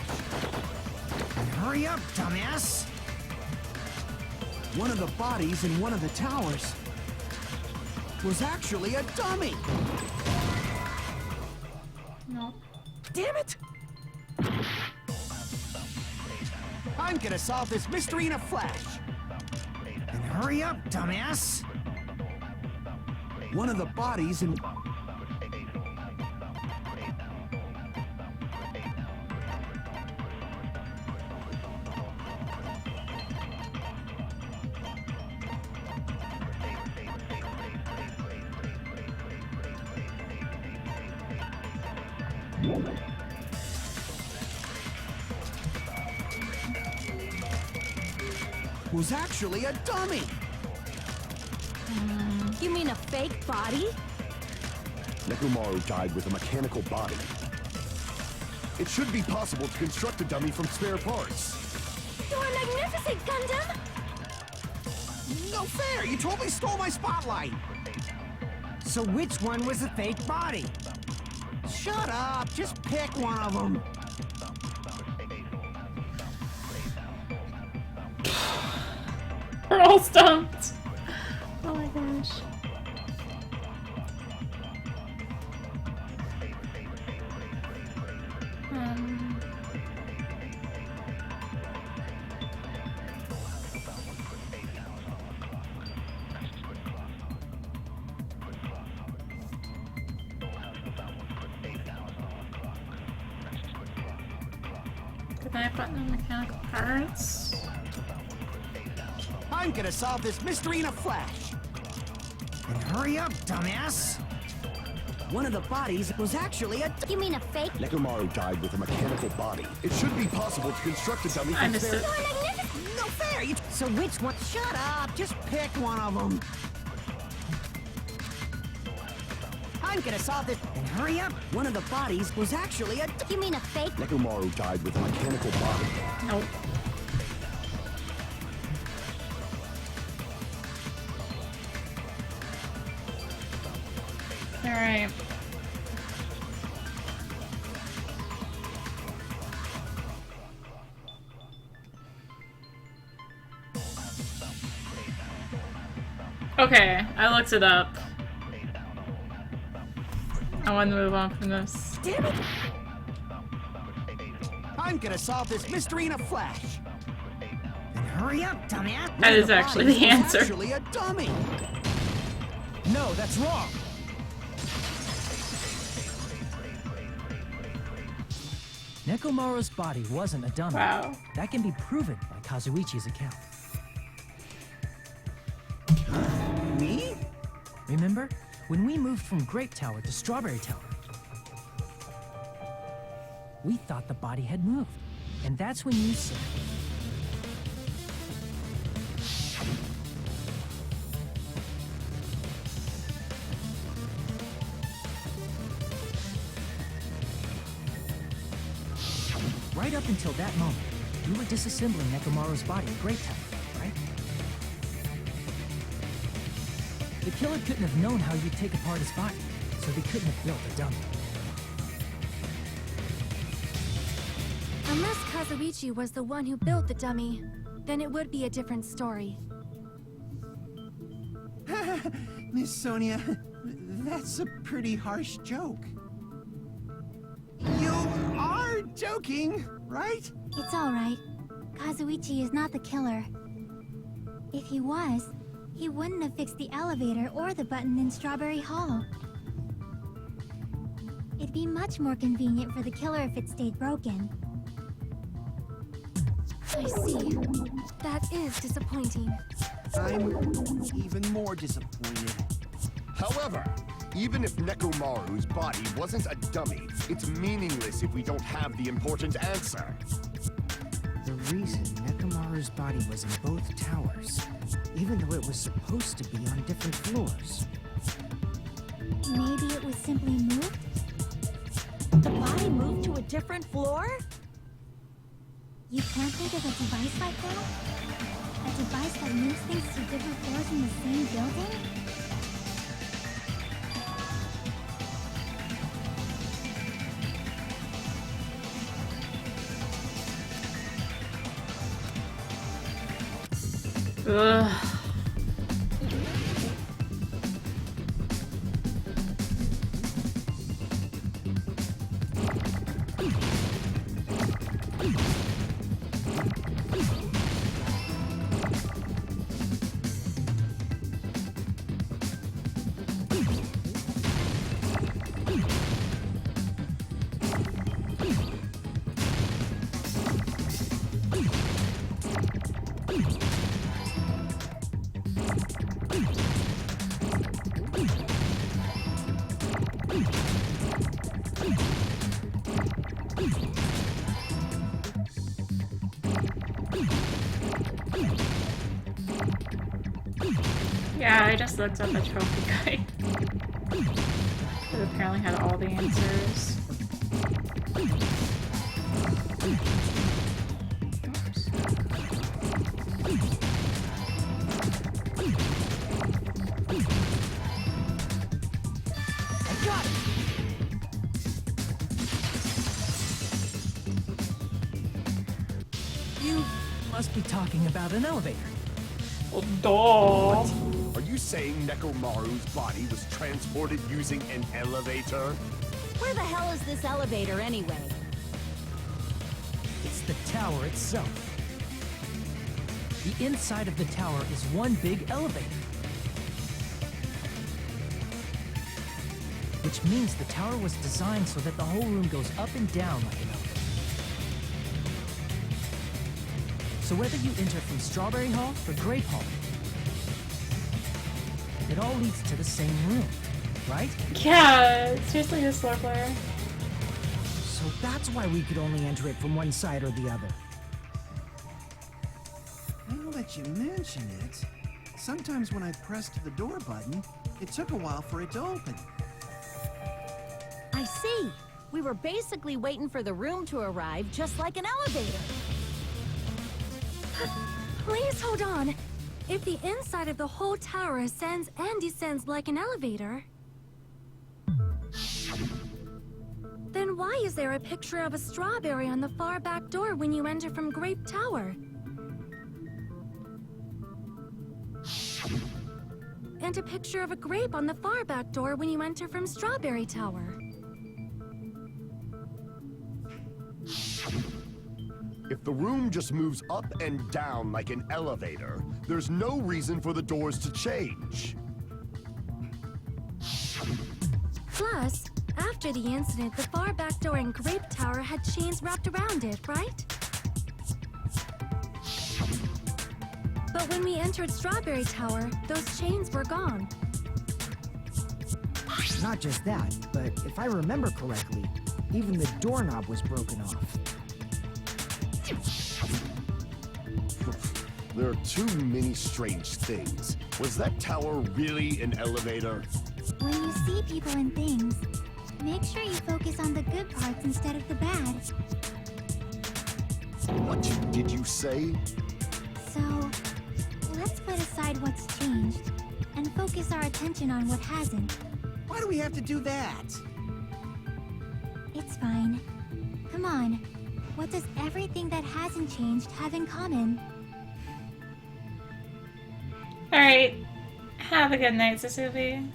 And hurry up, dumbass. One of the bodies in one of the towers was actually a dummy. No. Damn it! I'm gonna solve this mystery in a flash. And hurry up, dumbass. One of the bodies in... was actually a dummy. You mean a fake body? Nekomaru died with a mechanical body. It should be possible to construct a dummy from spare parts. You're magnificent, Gundam! No fair! You totally stole my spotlight! So which one was the fake body? Shut up! Just pick one of them! We're all stumped. Oh my gosh. Can I button the mechanical parts? I'm gonna solve this mystery in a flash. Then hurry up, dumbass! One of the bodies was actually a... You mean a fake? Nekomaru died with a mechanical body. It should be possible to construct a dummy I from missed spare... it. No fair! So which one? Shut up! Just pick one of them. I'm gonna solve this. Then hurry up! One of the bodies was actually a... You mean a fake? Nekomaru died with a mechanical body. Nope. Alright. Okay, I looked it up. I want to move on from this. Damn it! I'm gonna solve this mystery in a flash. Then hurry up, dumbass! That is actually the answer. Actually a dummy. No, that's wrong. Nekomaru's body wasn't a dummy. Wow. That can be proven by Kazuichi's account. Me? Remember? When we moved from Grape Tower to Strawberry Tower, we thought the body had moved. And that's when you said... Right up until that moment, you were disassembling Nekomaru's body at Grape Tower, right? The killer couldn't have known how you'd take apart his body, so they couldn't have built a dummy. Unless Kazuichi was the one who built the dummy, then it would be a different story. Miss Sonia, that's a pretty harsh joke. You are joking, right? It's alright. Kazuichi is not the killer. If he was, he wouldn't have fixed the elevator or the button in Strawberry Hall. It'd be much more convenient for the killer if it stayed broken. I see. That is disappointing. I'm even more disappointed. However, even if Nekomaru's body wasn't a dummy, it's meaningless if we don't have the important answer. The reason Nekomaru's body was in both towers, even though it was supposed to be on different floors. Maybe it was simply moved? The body moved to a different floor? You can't think of a device like that? A device that moves things to different floors in the same building? Ugh. Yeah, I just looked up a trophy guy. It apparently had all the answers. I got it! You must be talking about an elevator. Oh, duh. Are you saying Nekomaru's body was transported using an elevator? Where the hell is this elevator anyway? It's the tower itself. The inside of the tower is one big elevator. Which means the tower was designed so that the whole room goes up and down like an elevator. So whether you enter from Strawberry Hall or Grape Hall, it all leads to the same room, right? Yeah, seriously, this floor player. So that's why we could only enter it from one side or the other. Now that you mention it, sometimes when I pressed the door button, it took a while for it to open. I see. We were basically waiting for the room to arrive, just like an elevator. Please hold on. If the inside of the whole tower ascends and descends like an elevator, then why is there a picture of a strawberry on the far back door when you enter from Grape Tower? And a picture of a grape on the far back door when you enter from Strawberry Tower. If the room just moves up and down like an elevator, there's no reason for the doors to change. Plus, after the incident, the far back door in Grape Tower had chains wrapped around it, right? But when we entered Strawberry Tower, those chains were gone. Not just that, but if I remember correctly, even the doorknob was broken off. There are too many strange things. Was that tower really an elevator? When you see people and things, make sure you focus on the good parts instead of the bad. What did you say? So, let's put aside what's changed and focus our attention on what hasn't. Why do we have to do that? It's fine. Come on. What does everything that hasn't changed have in common? Alright. Have a good night, Susubi.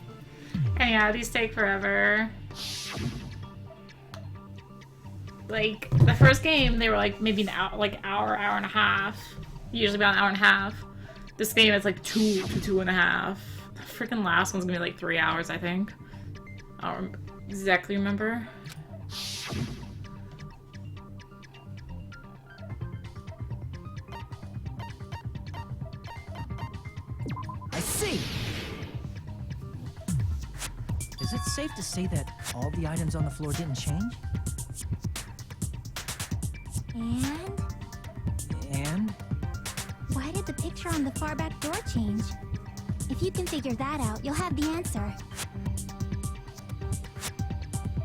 And yeah, these take forever. Like, the first game, they were like maybe an hour, hour and a half. Usually about an hour and a half. This game is like 2 to 2.5. The freaking last one's gonna be like 3 hours, I think. I don't exactly remember. I see! Is it safe to say that all the items on the floor didn't change? And? Why did the picture on the far back door change? If you can figure that out, you'll have the answer.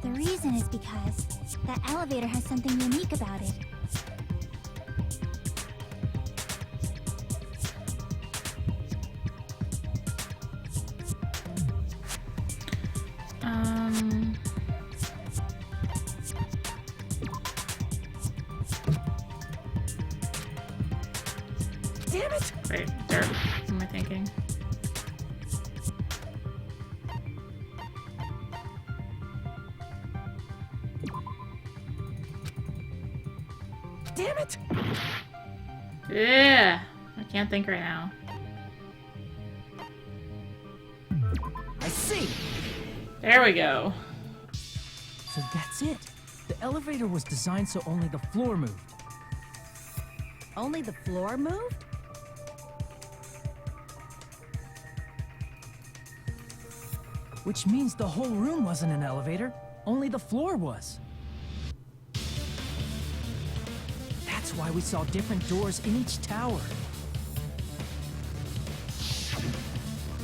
The reason is because that elevator has something unique about it. Damn it! Wait, there. What am I thinking? Damn it! Yeah, I can't think right now. I see! There we go. So that's it. The elevator was designed so only the floor moved. Only the floor moved? Which means the whole room wasn't an elevator, only the floor was. That's why we saw different doors in each tower.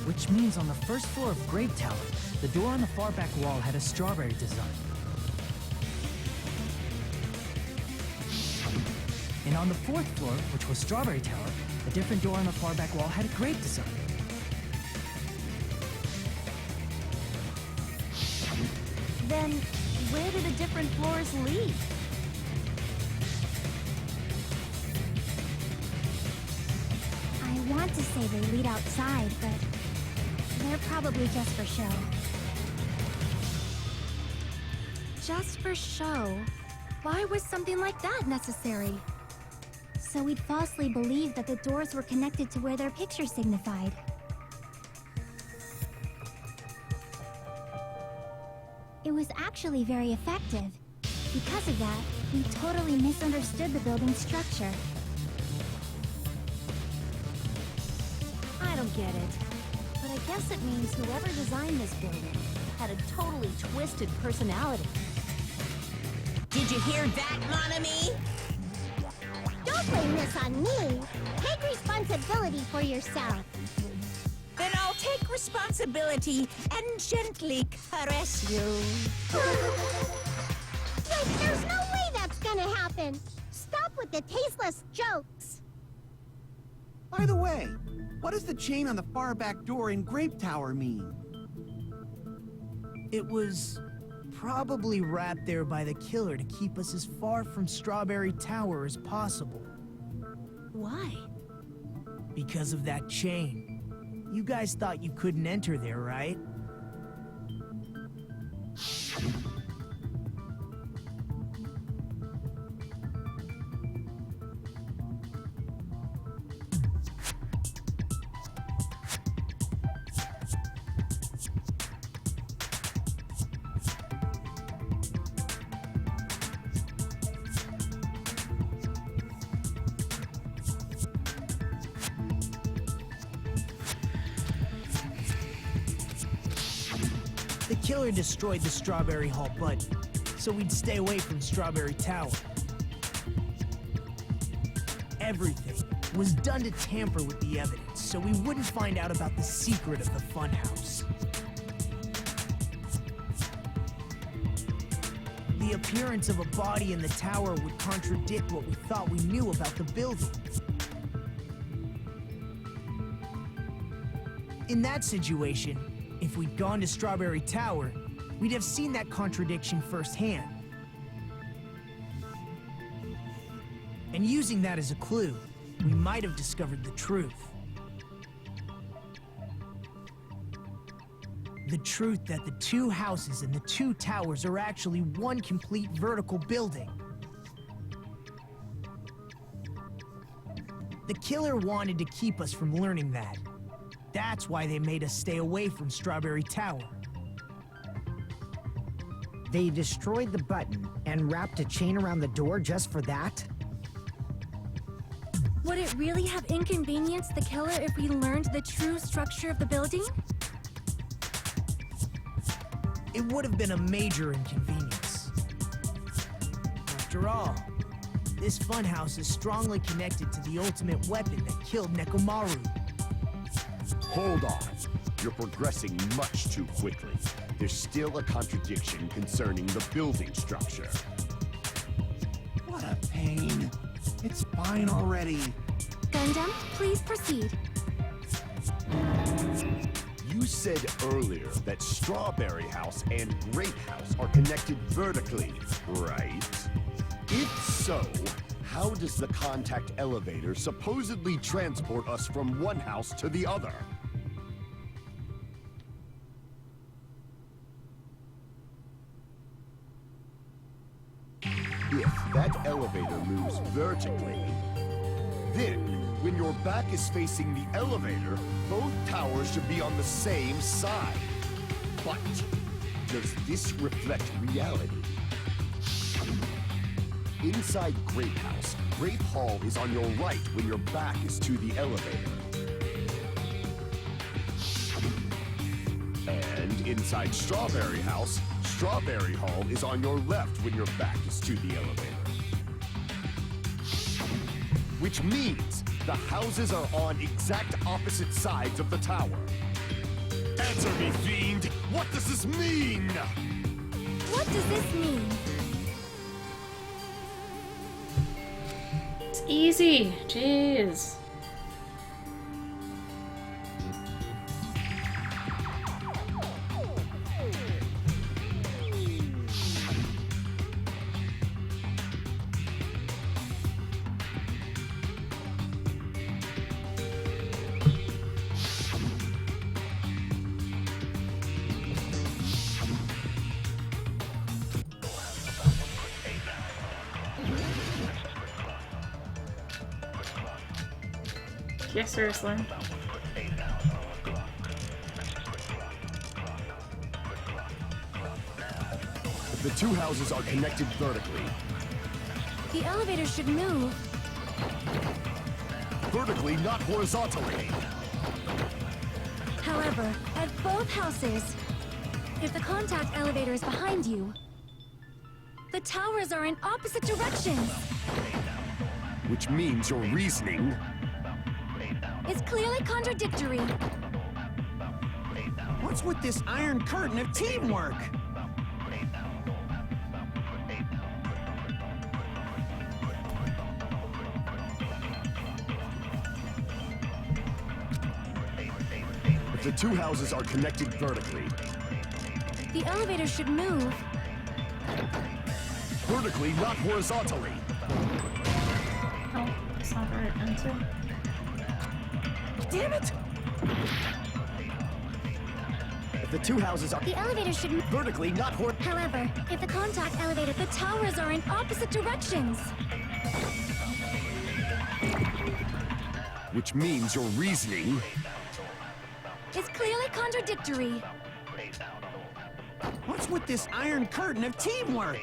Which means on the first floor of Grape Tower, the door on the far back wall had a strawberry design. And on the fourth floor, which was Strawberry Tower, a different door on the far back wall had a grape design. Then, where do the different floors lead? I want to say they lead outside, but they're probably just for show. Just for show? Why was something like that necessary? So we'd falsely believe that the doors were connected to where their picture signified. It was actually very effective. Because of that, we totally misunderstood the building's structure. don't get it. But I guess it means whoever designed this building had a totally twisted personality. Did you hear that, mon ami? Don't blame this on me. Take responsibility for yourself. Then I'll take responsibility and gently caress you. Wait, there's no way that's gonna happen. Stop with the tasteless jokes. By the way, what does the chain on the far back door in Grape Tower mean? It was probably wrapped there by the killer to keep us as far from Strawberry Tower as possible. Why? Because of that chain. You guys thought you couldn't enter there, right? The killer destroyed the Strawberry Hall button, so we'd stay away from Strawberry Tower. Everything was done to tamper with the evidence, so we wouldn't find out about the secret of the funhouse. The appearance of a body in the tower would contradict what we thought we knew about the building. In that situation, if we'd gone to Strawberry Tower, we'd have seen that contradiction firsthand. And using that as a clue, we might have discovered the truth. The truth that the two houses and the two towers are actually one complete vertical building. The killer wanted to keep us from learning that. That's why they made us stay away from Strawberry Tower. They destroyed the button and wrapped a chain around the door just for that? Would it really have inconvenienced the killer if we learned the true structure of the building? It would have been a major inconvenience. After all, this funhouse is strongly connected to the ultimate weapon that killed Nekomaru. Hold on. You're progressing much too quickly. There's still a contradiction concerning the building structure. What a pain. It's fine already. Gundam, please proceed. You said earlier that Strawberry House and Grape House are connected vertically, right? If so, how does the contact elevator supposedly transport us from one house to the other? If that elevator moves vertically, then when your back is facing the elevator, both towers should be on the same side. But does this reflect reality? Inside Grape House, Grape Hall is on your right when your back is to the elevator. And inside Strawberry House, Strawberry Hall is on your left when your back is to the elevator. Which means the houses are on exact opposite sides of the tower. Answer me, fiend! What does this mean? What does this mean? It's easy. Jeez. Yeah, seriously. The two houses are connected vertically. The elevator should move. Vertically, not horizontally. However, at both houses, if the contact elevator is behind you, the towers are in opposite directions. Which means your reasoning... It's clearly contradictory. What's with this iron curtain of teamwork? If the two houses are connected vertically... The elevator should move. Vertically, not horizontally. Oh, that's not the right answer. Damn it! If the two houses are The elevator should move. vertically, not However, if the contact elevator, the towers are in opposite directions. Which means your reasoning... It's clearly contradictory. What's with this iron curtain of teamwork?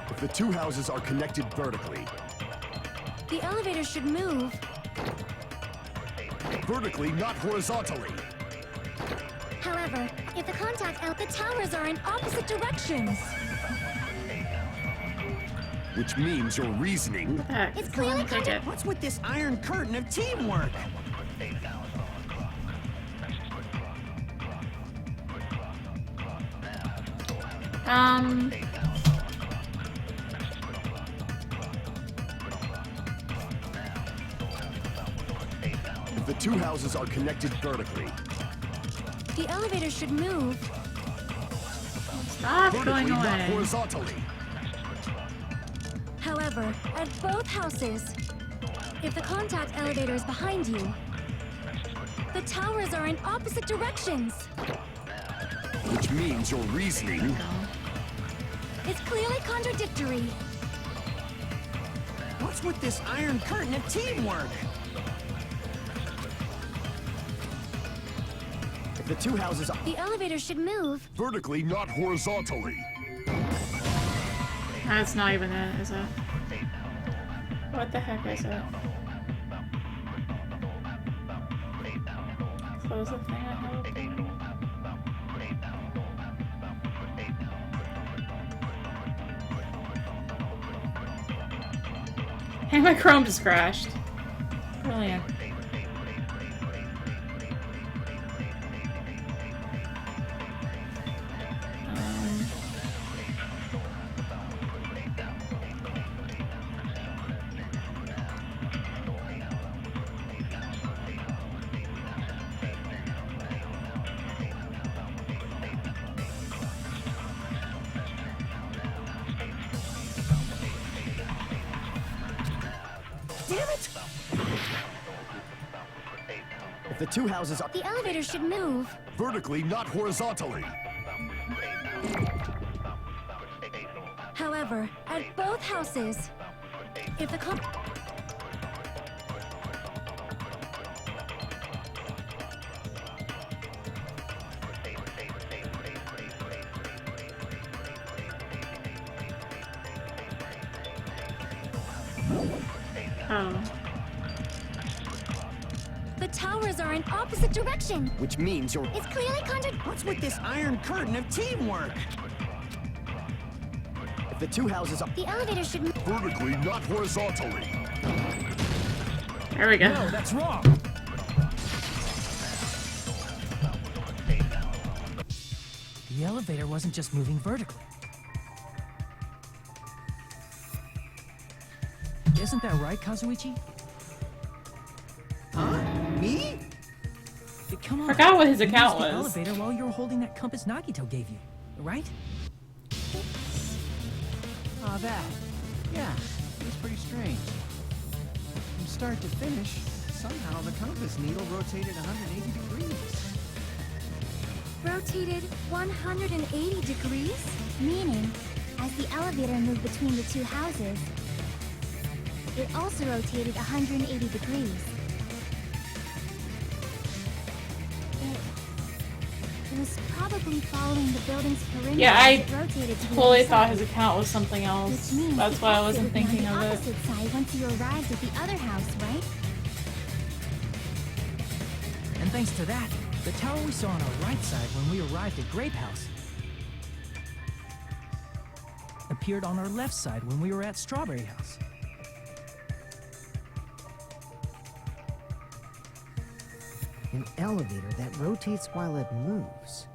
If the two houses are connected vertically... The elevator should move. Vertically, not horizontally. However, if the the towers are in opposite directions. Which means your reasoning... It's clearly What's with this iron curtain of teamwork? The two houses are connected vertically. The elevator should move. Stop going Vertically, not away. horizontally. However, at both houses, if the contact elevator is behind you, the towers are in opposite directions. Which means your reasoning... It's clearly contradictory. What's with this iron curtain of teamwork? If the two houses are... The elevator should move. Vertically, not horizontally. That's not even it, is it? What the heck is it? Close the thing I have open. Hey, my Chrome just crashed. Brilliant. Damn it! If the two houses are... The elevator should move. Vertically, not horizontally. However, at both houses, if the Oh. The towers are in opposite direction. Which means you're... It's clearly What's with this iron curtain of teamwork? If the two houses are... The elevator should move. Vertically, not horizontally. There we go. No, that's wrong. The elevator wasn't just moving vertically. Isn't that right, Kazuichi? Huh? Me? Come on. Forgot what his You account used the was. elevator while you were holding that compass Nagito gave you, right? Ah, that. Yeah, it was pretty strange. From start to finish, somehow the compass needle rotated 180 degrees. Rotated 180 degrees? Meaning, as the elevator moved between the two houses, it also rotated 180 degrees. It was probably following the building's perimeter Yeah, as I it rotated to the totally other thought side. his account was something Which else. means That's the why I wasn't exit would be thinking on of the it. opposite side once you arrived at the other house, right? And thanks to that, the tower we saw on our right side when we arrived at Grape House appeared on our left side when we were at Strawberry House. An elevator that rotates while it moves.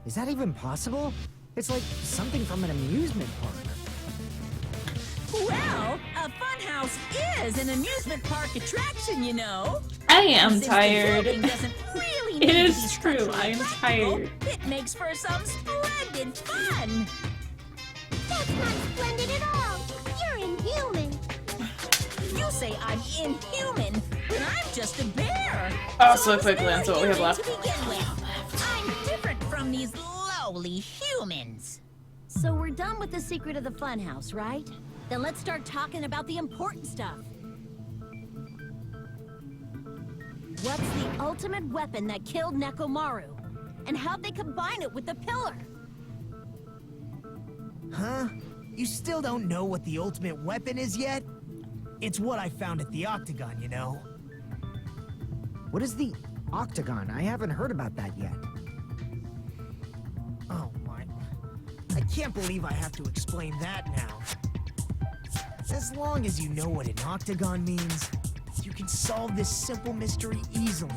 Is that even possible? It's like something from an amusement park. Well, a funhouse is an amusement park attraction, you know. I am Since the tired. building doesn't really It need to is be true, structurally I am practical, tired. It makes for some splendid fun. That's not splendid at all! You're inhuman! You say I'm inhuman, but I'm just a bear. Also, I a was quick never glance at what we have human left. to begin with. I'm different from these lowly humans. So we're done with the secret of the funhouse, right? Then let's start talking about the important stuff. What's the ultimate weapon that killed Nekomaru? And how'd they combine it with the pillar? Huh? You still don't know what the ultimate weapon is yet? It's what I found at the Octagon, you know. What is the Octagon? I haven't heard about that yet. Oh my... I can't believe I have to explain that now. As long as you know what an Octagon means, you can solve this simple mystery easily.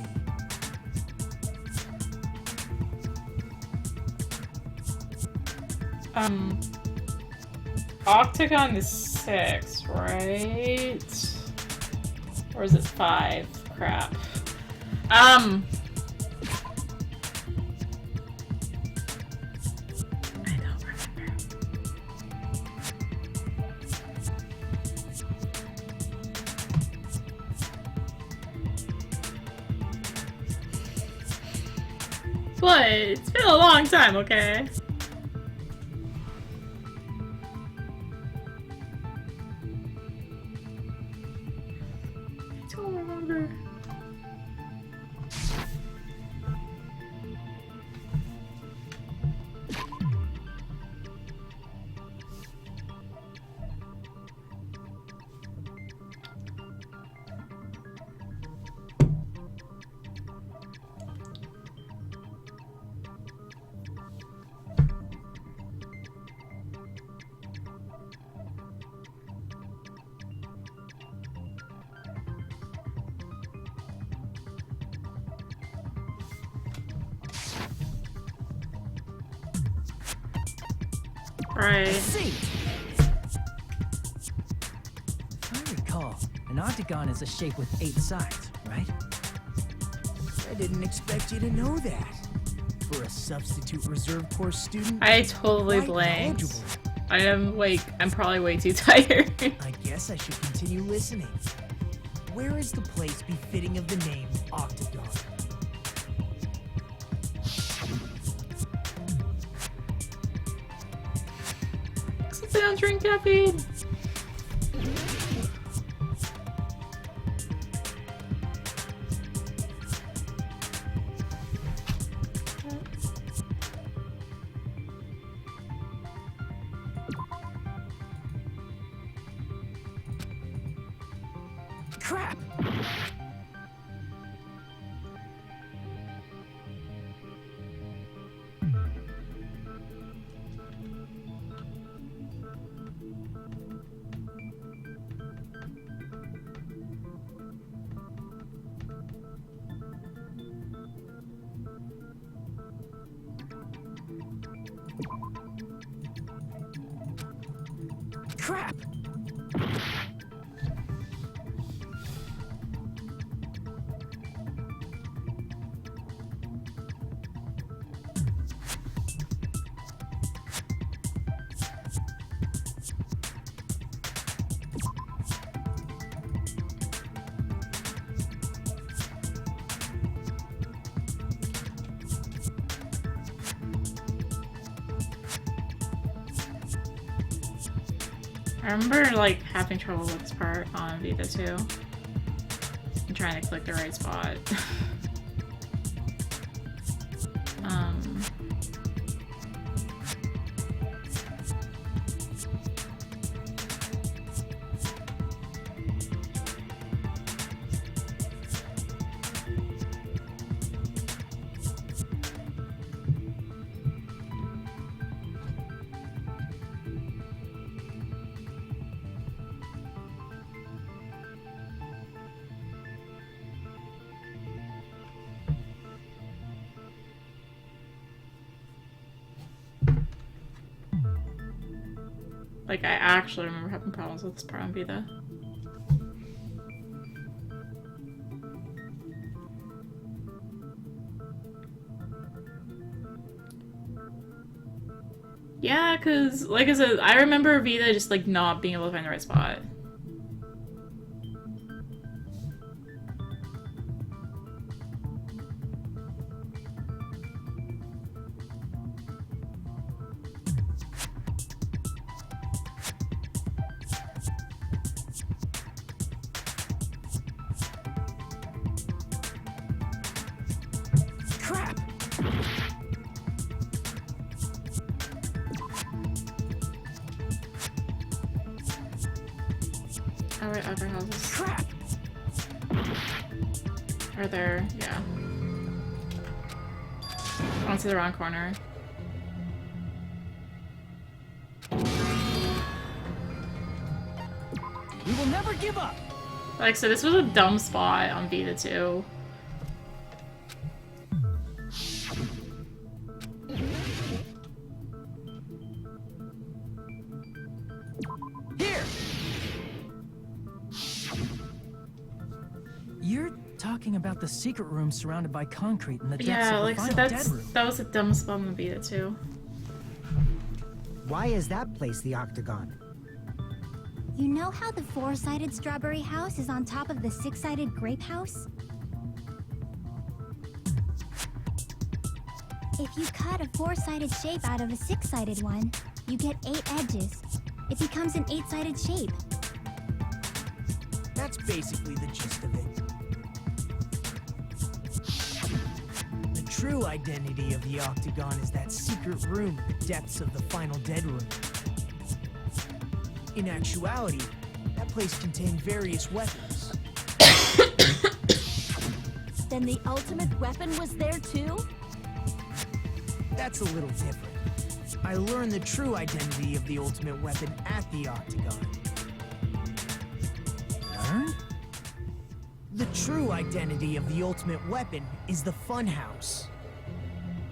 Octagon is 6, right? Or is it 5? Crap. I don't remember. But it's been a long time, okay? I don't remember. Right. See! If I recall, an octagon is a shape with 8 sides, right? I didn't expect you to know that. For a substitute reserve course student, I totally quite blanked. knowledgeable. I'm probably way too tired. I guess I should continue listening. Where is the place befitting of the name Octagon? Since I don't drink caffeine. Crap! Crap! I remember like having trouble with this part on Vita too. I'm trying to click the right spot. Like, I actually remember having problems with this part on Vita. Yeah, because, like I said, I remember Vita just, like, not being able to find the right spot. Crap! Alright, other houses. Crap! Are there? Yeah. Onto the wrong corner. We will never give up! Like I said, this was a dumb spot on Vita too. Here! You're talking about the secret room surrounded by concrete in the depths Yeah, of the like I said, final dead room. that was a dumb spot on Vita too. Why is that place the Octagon? You know how the four-sided strawberry house is on top of the six-sided grape house? If you cut a four-sided shape out of a six-sided one, you get 8 edges. It becomes an 8-sided shape. That's basically the gist of it. The true identity of the Octagon is that secret room in the depths of the final dead room. In actuality, that place contained various weapons. Then the ultimate weapon was there too? That's a little different. I learned the true identity of the ultimate weapon at the Octagon. Learn? The true identity of the ultimate weapon is the funhouse.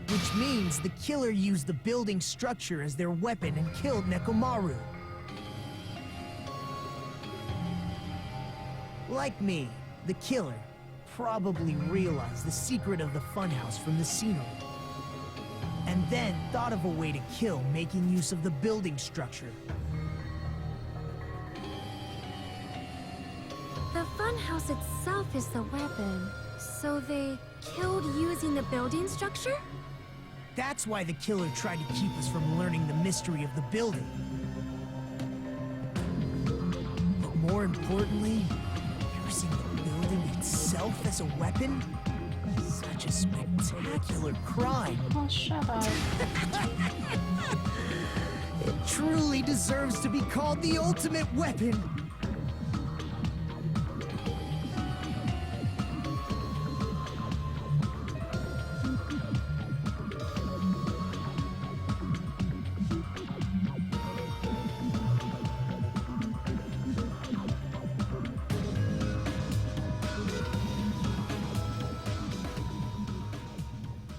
Which means the killer used the building structure as their weapon and killed Nekomaru. Like me, the killer probably realized the secret of the funhouse from the scenery. And then thought of a way to kill making use of the building structure. The funhouse itself is the weapon, so they killed using the building structure? That's why the killer tried to keep us from learning the mystery of the building. But more importantly, using the building itself as a weapon? Such a spectacular crime. Oh, shut up. It truly deserves to be called the ultimate weapon.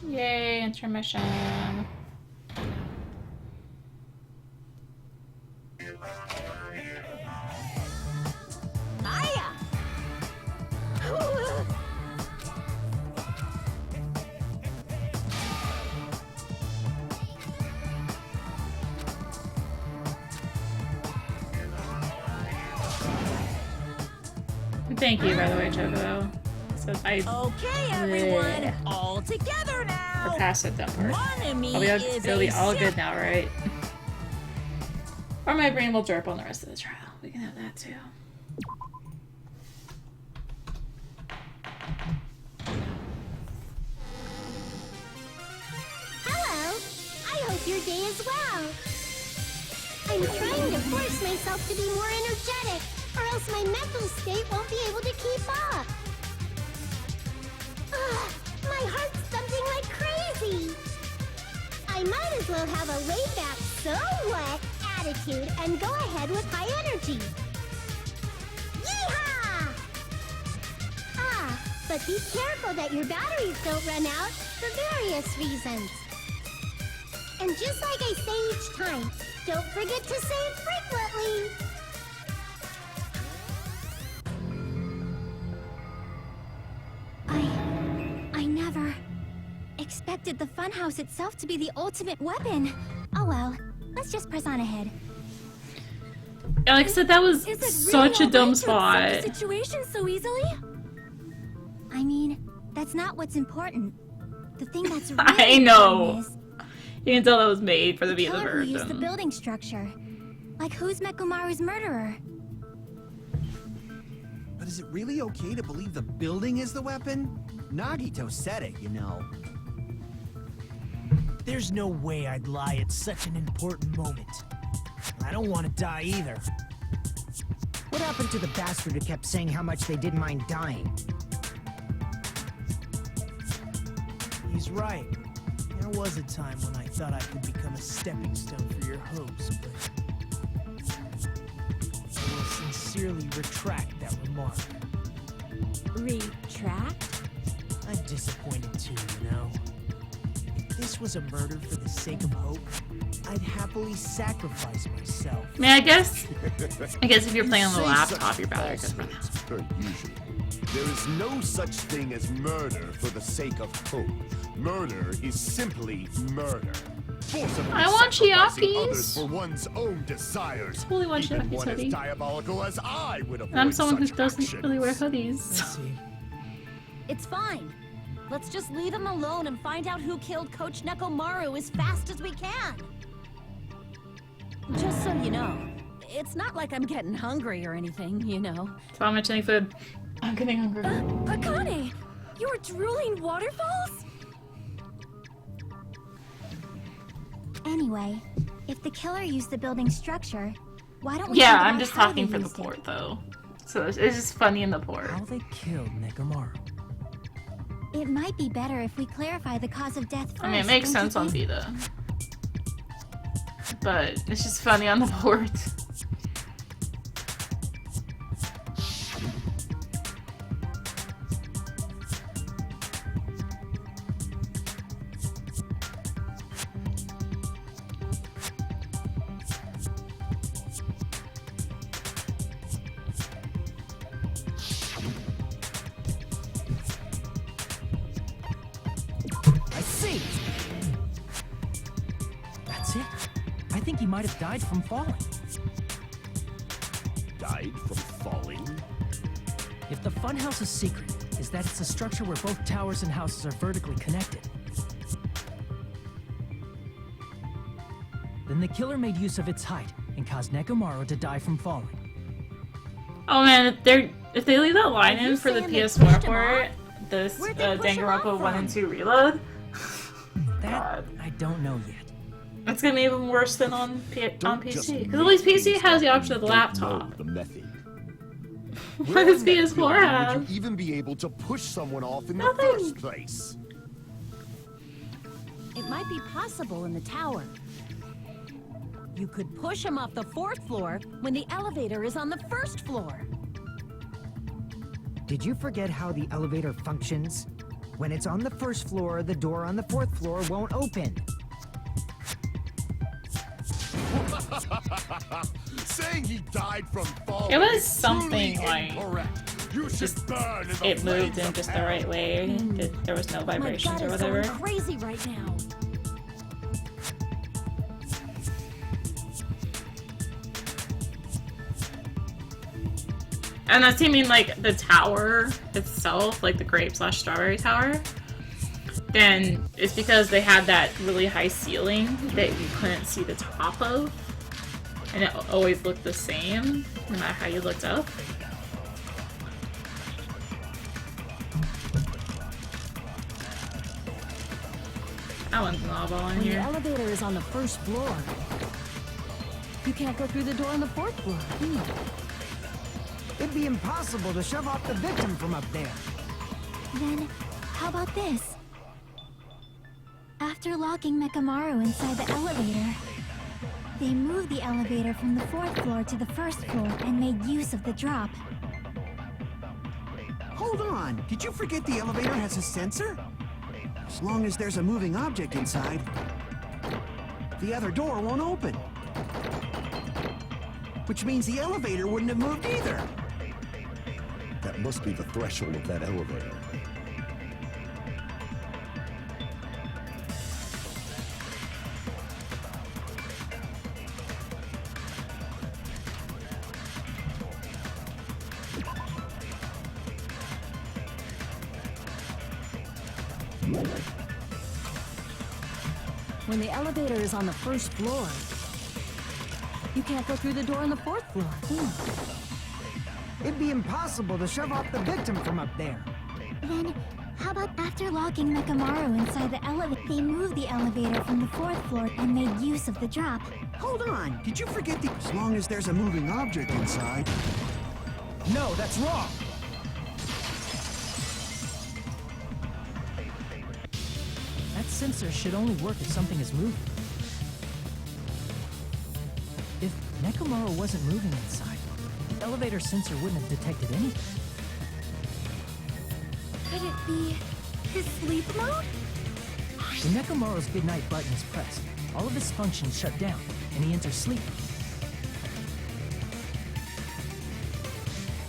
Yay, intermission. Aya! Thank you, by the way, Choco. So I Okay, everyone, all together now. we're past it, that part. Wanami It'll be is all a good now, right? Or my brain will derp on the rest of the trial. We can have that too. Hello! I hope your day is well. I'm trying to force myself to be more energetic, or else my mental state won't be able to keep up. Ugh, my heart's thumping like crazy. I might as well have a laid-back, so what attitude and go ahead with high energy. Yeehaw! Ah, but be careful that your batteries don't run out for various reasons. And just like I say each time, don't forget to save frequently. I never expected the funhouse itself to be the ultimate weapon. Oh well, let's just press on ahead. Like I said, that was Is it such really a dumb all right to spot. accept the situation so easily? I mean, that's not what's important. The thing that's really I know. important is You can tell that was made for the beat of the killer who used the victim. building structure. Like, who's Mekumaru's murderer? But is it really okay to believe the building is the weapon? Nagito said it, you know. There's no way I'd lie at such an important moment. I don't want to die either. What happened to the bastard who kept saying how much they didn't mind dying? He's right. There was a time when I thought I could become a stepping stone for your hopes, but I will sincerely retract that remark. Retract? I'm disappointed too, you know. If this was a murder for the sake of hope, I'd happily sacrifice myself. I mean, I guess if you're playing on the You say laptop, such you're better good for that. falsehoods, per usual. There is no such thing as murder for the sake of hope. Murder is simply murder. Forcibly I want sacrificing Chiapis. others for one's own desires. Totally want Even Chiapis one hoodie. as diabolical as I would avoid And I'm someone who such doesn't actions. really wear I hoodies. see. It's fine. Let's just leave him alone and find out who killed Coach Nekomaru as fast as we can. Just so you know, it's not like I'm getting hungry or anything, you know. So I'm mentioning food. I'm getting hungry. Akane! You were drooling waterfalls? Anyway, if the killer used the building structure, why don't we Yeah, think I'm about just how talking they for the used it? port though. So it's just funny in the port. How they killed Nekomaru. It might be better if we clarify the cause of death first. I mean, it makes don't you sense on think? Vita. But it's just funny on the port. I see! That's it. I think he might have died from falling. Died from falling? If the funhouse's secret is that it's a structure where both towers and houses are vertically connected, then the killer made use of its height and caused Nekomaru to die from falling. Oh man, if they leave that line in for the saying they PS4 pushed him port, this Where'd they push him Danganronpa off 1 and from? 2 reload, That, God. I don't know yet. it's gonna be even worse than on Don't PC. just Because at least PC make has the things option of the you don't laptop. know the method. What does Where in that PS4 building have? Would you even be able to push someone off in Nothing. the first place? It might be possible in the tower. You could push him off the 4th floor when the elevator is on the 1st floor. Did you forget how the elevator functions? When it's on the first floor, the door on the fourth floor won't open. Saying he died from falling It was is something truly like incorrect. You should burn in the it moved flames in of just the hell. right way. There was no My vibrations gut or is whatever. going crazy right now. And that's mean like the tower itself, like the grape/strawberry tower. Then it's because they had that really high ceiling that you couldn't see the top of, and it always looked the same no matter how you looked up. That one's not all in When the here. elevator is on the 1st floor, you can't go through the door on the 4th floor. It'd be impossible to shove off the victim from up there. Then, how about this? After locking Mekamaru inside the elevator, they moved the elevator from the 4th floor to the 1st floor and made use of the drop. Hold on, did you forget the elevator has a sensor? As long as there's a moving object inside. the other door won't open. Which means the elevator wouldn't have moved either. That must be the threshold of that elevator. When the elevator is on the first floor, you can't go through the door on the fourth floor. It'd be impossible to shove off the victim from up there. Then, how about after locking Mekamaru inside the elevator, they moved the elevator from the 4th floor and made use of the drop? Hold on, did you forget the... As long as there's a moving object inside. No, that's wrong! That sensor should only work if something is moving. If Nekomaru wasn't moving inside, the elevator sensor wouldn't have detected anything. Could it be his sleep mode? When Nekomaru's goodnight button is pressed, all of his functions shut down, and he enters sleep mode.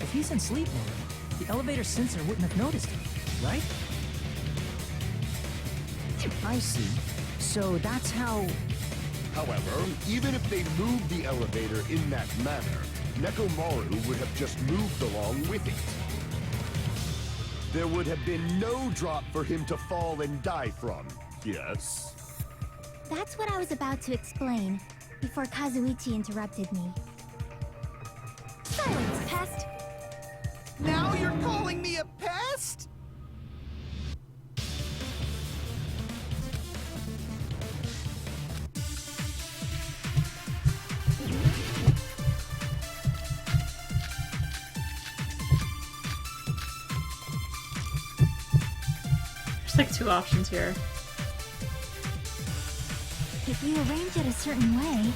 If he's in sleep mode, the elevator sensor wouldn't have noticed him, right? I see. So that's how... However, even if they moved the elevator in that manner, Nekomaru would have just moved along with it. There would have been no drop for him to fall and die from, yes? That's what I was about to explain, before Kazuichi interrupted me. Silence, pest! Now you're calling me a pest? There's like 2 options here. If you arrange it a certain way,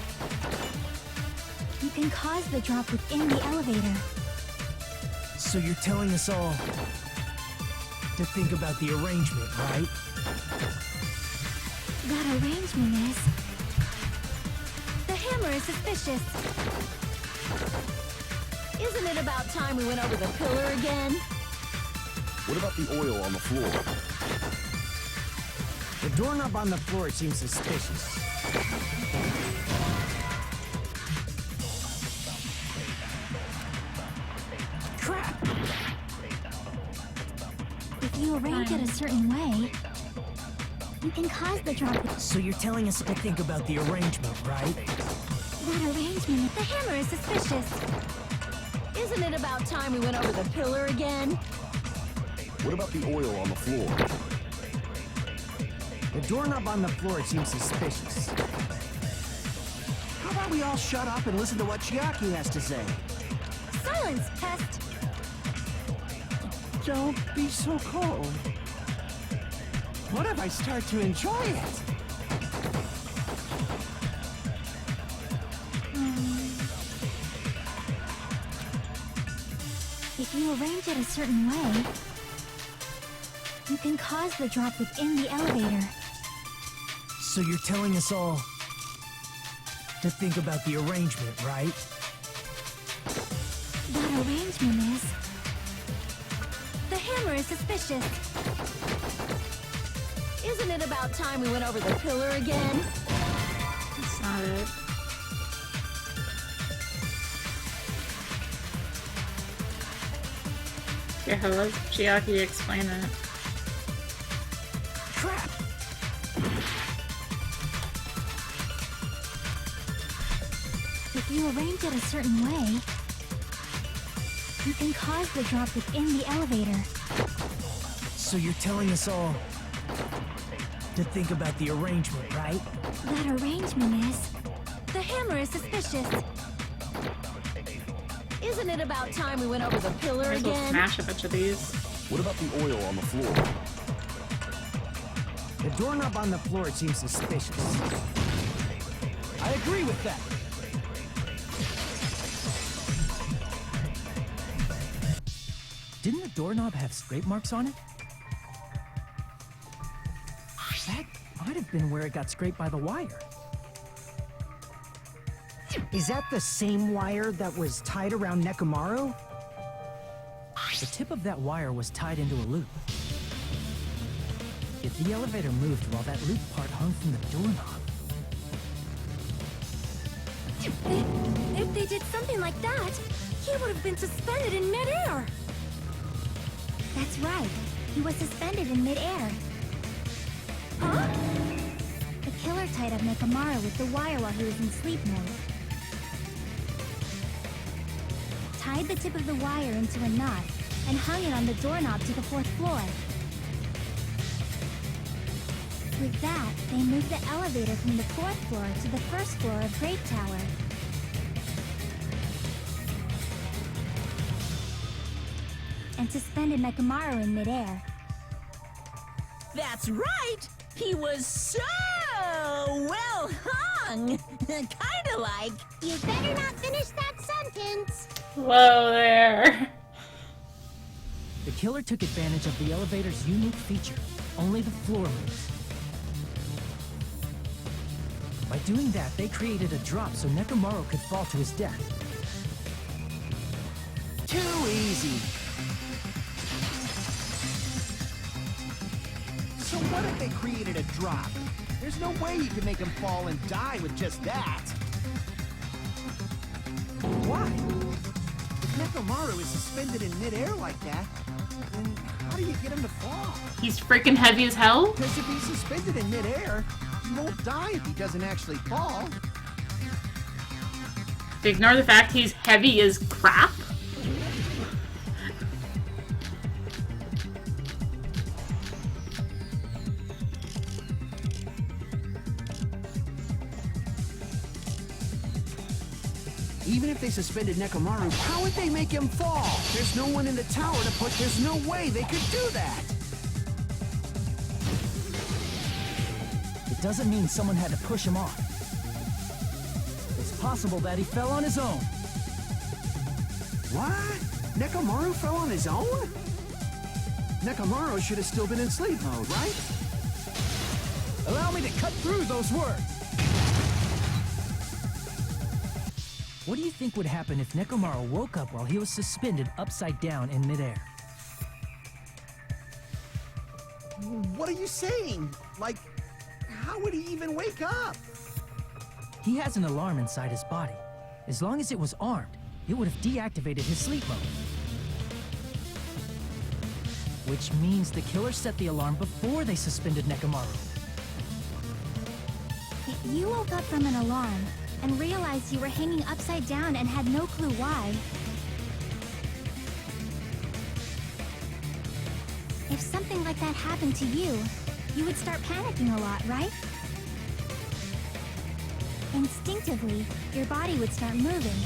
you can cause the drop within the elevator. So you're telling us all to think about the arrangement, right? That arrangement is... The hammer is suspicious. Isn't it about time we went over the pillar again? What about the oil on the floor? The doorknob on the floor seems suspicious. Crap! If you arrange it a certain way, you can cause the drop. So you're telling us to think about the arrangement, right? That arrangement... The hammer is suspicious. Isn't it about time we went over the pillar again? What about the oil on the floor? The doorknob on the floor seems suspicious. How about we all shut up and listen to what Chiaki has to say? Silence, pest! Don't be so cold. What if I start to enjoy it? If you arrange it a certain way, you can cause the drop within the elevator. So you're telling us all to think about the arrangement, right? That arrangement is... The hammer is suspicious. Isn't it about time we went over the pillar again? That's not it. Yeah, let Chiaki explain it. Crap! If you arrange it a certain way, you can cause the drop within the elevator. So you're telling us all to think about the arrangement, right? That arrangement is... The hammer is suspicious. Isn't it about time we went over the pillar Might as well again? smash a bunch of these. What about the oil on the floor? The doorknob on the floor seems suspicious. I agree with that. Didn't the doorknob have scrape marks on it? That might have been where it got scraped by the wire. Is that the same wire that was tied around Nekomaru? The tip of that wire was tied into a loop. If the elevator moved while that loop part hung from the doorknob... If they did something like that, he would have been suspended in midair. That's right. He was suspended in midair. Huh? The killer tied up Nekomaru with the wire while he was in sleep mode. Tied the tip of the wire into a knot and hung it on the doorknob to the 4th floor. With that, they moved the elevator from the 4th floor to the 1st floor of Great Tower. And suspended Nekomaru in midair. That's right! He was so well hung! Kinda like... You better not finish that sentence! Whoa there. The killer took advantage of the elevator's unique feature. Only the floor moves. By doing that, they created a drop so Nekomaru could fall to his death. Too easy. So what if they created a drop? There's no way you can make him fall and die with just that. Why? If Nekomaru is suspended in midair like that, then how do you get him to fall? He's freaking heavy as hell? Because if he's suspended in midair, he won't die if he doesn't actually fall. Ignore the fact he's heavy as crap? Even if they suspended Nekomaru, how would they make him fall? There's no one in the tower to push. There's no way they could do that. It doesn't mean someone had to push him off. It's possible that he fell on his own. What? Nekomaru fell on his own? Nekomaru should have still been in sleep mode, right? Allow me to cut through those words. What do you think would happen if Nekomaru woke up while he was suspended upside down in midair? What are you saying? Like, how would he even wake up? He has an alarm inside his body. As long as it was armed, it would have deactivated his sleep mode. Which means the killer set the alarm before they suspended Nekomaru. You woke up from an alarm and realized you were hanging upside down and had no clue why. If something like that happened to you, you would start panicking a lot, right? Instinctively, your body would start moving.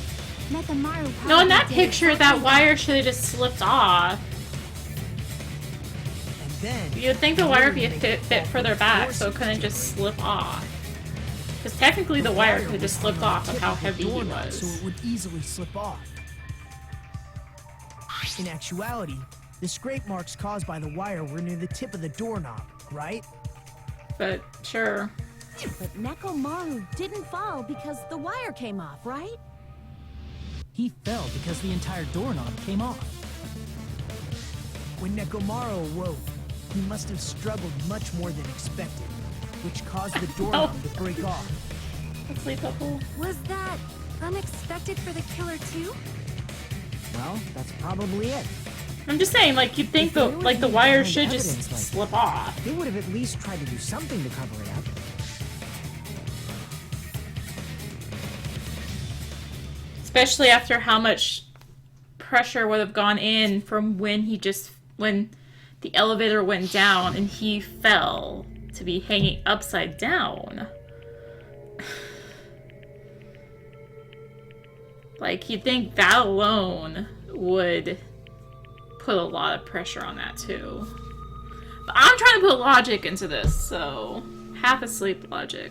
Nekomaru probably No, in that did picture, exactly that wire should have just slipped off. And then... You'd think the wire would be a bit further back, so it couldn't just slip off. Because technically the wire could have just slipped off of how heavy he was. So it would easily slip off. In actuality, the scrape marks caused by the wire were near the tip of the doorknob, right? But sure. But Nekomaru didn't fall because the wire came off, right? He fell because the entire doorknob came off. When Nekomaru awoke, he must have struggled much more than expected, which caused the doorknob to break off. Sleep couple. Was that unexpected for the killer too? Well, that's probably it. I'm just saying, like, you'd think the wire should just slip off. They would have at least tried to do something to cover it up. Especially after how much pressure would have gone in from when the elevator went down and he fell to be hanging upside down. Like, you'd think that alone would put a lot of pressure on that too. But I'm trying to put logic into this, so half asleep logic.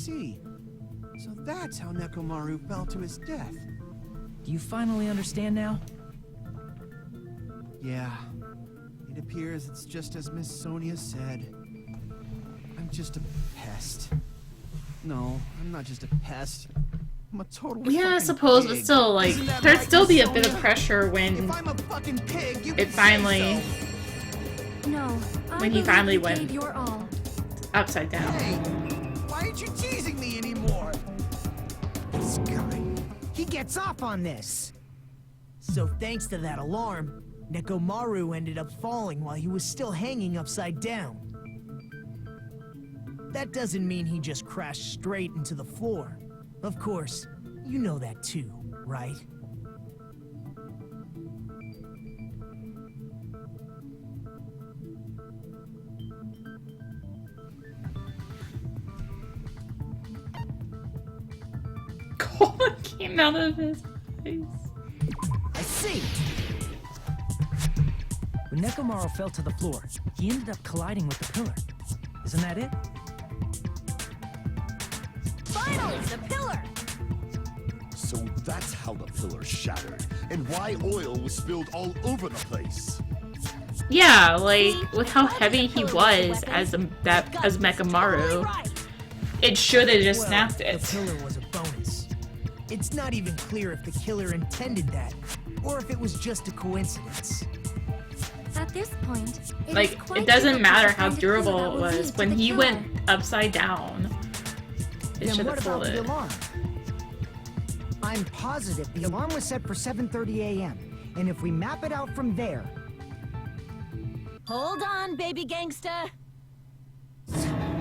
see. So that's how Nekomaru fell to his death. Do you finally understand now? Yeah. It appears it's just as Miss Sonia said. I'm just a pest. No, I'm not just a pest. I'm a total Yeah, I fucking suppose, but pig. still, like, Isn't that there'd right, still be a Miss bit of Sonia? pressure when If I'm a fucking pig, you it can say finally so. No, When he finally went. gave your all. upside down. Hey, why aren't you teasing me anymore? This guy. He gets off on this. So thanks to that alarm, Nekomaru ended up falling while he was still hanging upside down. That doesn't mean he just crashed straight into the floor. Of course, you know that too, right? Cola came out of his face. I see! When Nekomaru fell to the floor, he ended up colliding with the pillar. Isn't that it? Finally, the pillar! So that's how the pillar shattered, and why oil was spilled all over the place. Yeah, like with how heavy he was as Mechamaru, it should have just Well, snapped it. the pillar was a bonus. It's not even clear if the killer intended that, or if it was just a coincidence. At this point, it Like is quite it doesn't difficult matter to how find a clue that durable it will was lead to when the he killer. went upside down. It Then should what have about the folded. alarm? I'm positive the alarm was set for 7:30 a.m. And if we map it out from there... Hold on, baby gangsta.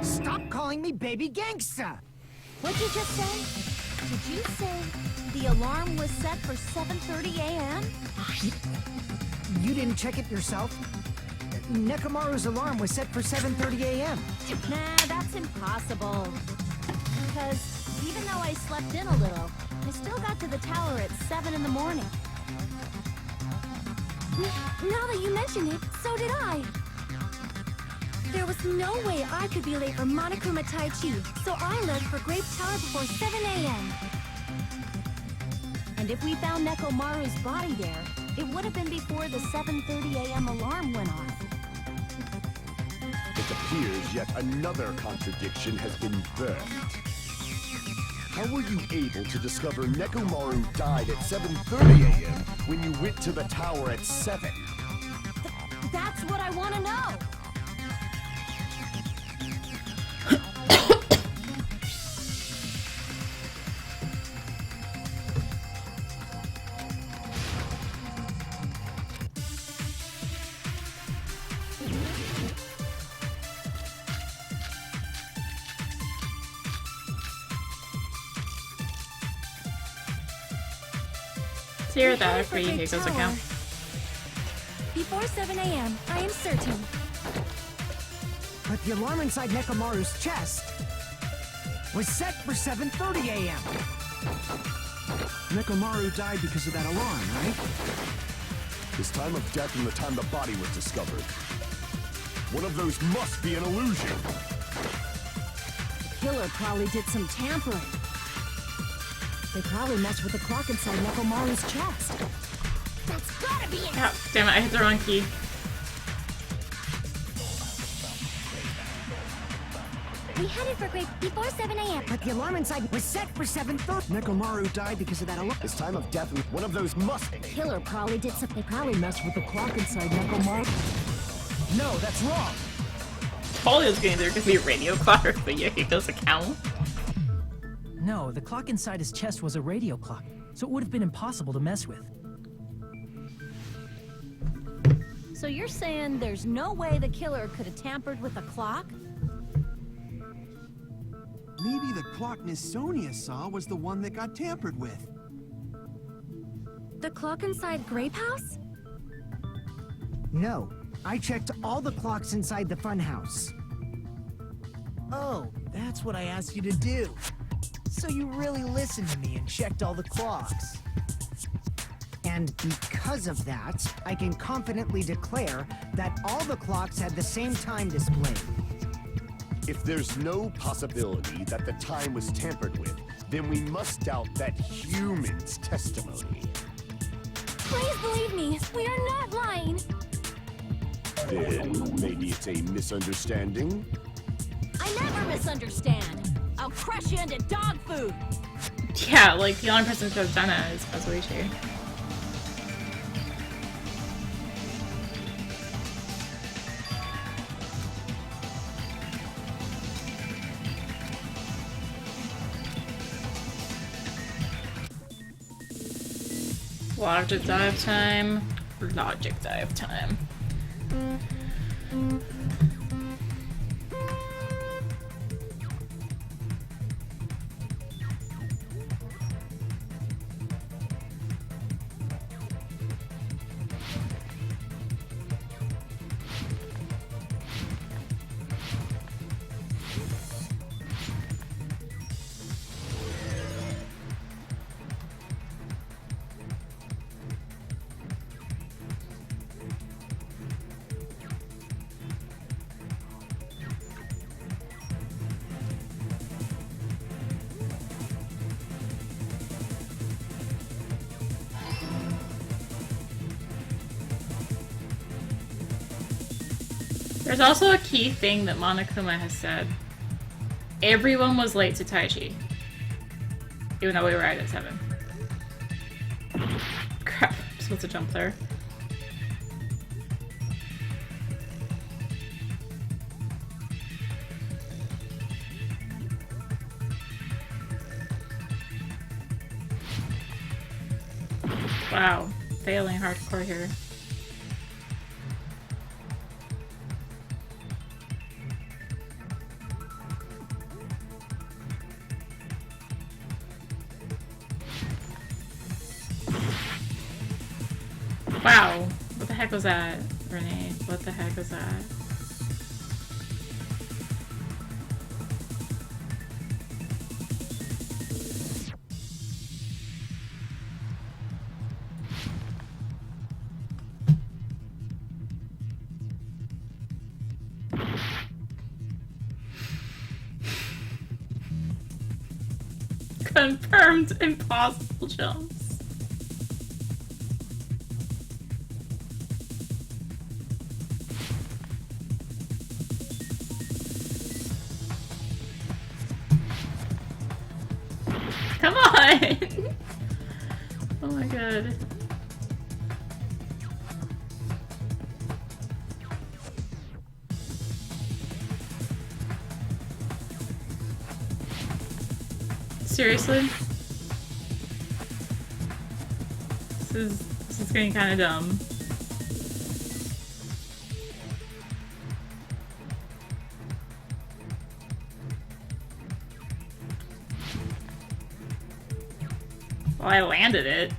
Stop calling me baby gangsta! What'd you just say? Did you say the alarm was set for 7:30 a.m.? You didn't check it yourself? Nekomaru's alarm was set for 7:30 a.m. Nah, that's impossible. Because even though I slept in a little, I still got to the tower at 7 in the morning. Now that you mention it, so did I. There was no way I could be late for Monokuma Tai Chi, so I left for Grape Tower before 7 a.m. And if we found Nekomaru's body there, it would have been before the 7:30 a.m. alarm went off. It appears yet another contradiction has been birthed. How were you able to discover Nekomaru died at 7:30 a.m. when you went to the tower at 7? That's what I want to know. Clear that for Yukiko's account. Before 7 a.m., I am certain. But the alarm inside Nekomaru's chest was set for 7:30 a.m. Nekomaru died because of that alarm, right? His time of death and the time the body was discovered. One of those must be an illusion. The killer probably did some tampering. They probably messed with the clock inside Nekomaru's chest. That's gotta be it! Yeah, damn it, I hit the wrong key. We headed for Grape before 7 a.m. But the alarm inside was set for 7:30. Nekomaru died because of that alarm. His time of death and one of those must be. Killer probably did some. They probably messed with the clock inside Nekomaru. No, that's wrong! Polio's getting there could be a radio clock for Yukiko's account. No, the clock inside his chest was a radio clock, so it would have been impossible to mess with. So you're saying there's no way the killer could have tampered with the clock? Maybe the clock Miss Sonia saw was the one that got tampered with. The clock inside Grape House? No, I checked all the clocks inside the funhouse. Oh, that's what I asked you to do. So you really listened to me and checked all the clocks. And because of that, I can confidently declare that all the clocks had the same time displayed. If there's no possibility that the time was tampered with, then we must doubt that human's testimony. Please believe me, we are not lying. Then maybe it's a misunderstanding? I never misunderstand. I'll crush you into dog food. Yeah, like the only person who has done it is Kazuichi. Logic dive time. Logic dive time. There's also a key thing that Monokuma has said. Everyone was late to Taichi. Even though we were right at 7. Crap, I'm supposed to jump there. Wow, failing hardcore here. Wow, what the heck was that, Renee? What the heck was that? Confirmed impossible jumps. Come on! Oh my god. Seriously? This is getting kind of dumb. Well, I landed it.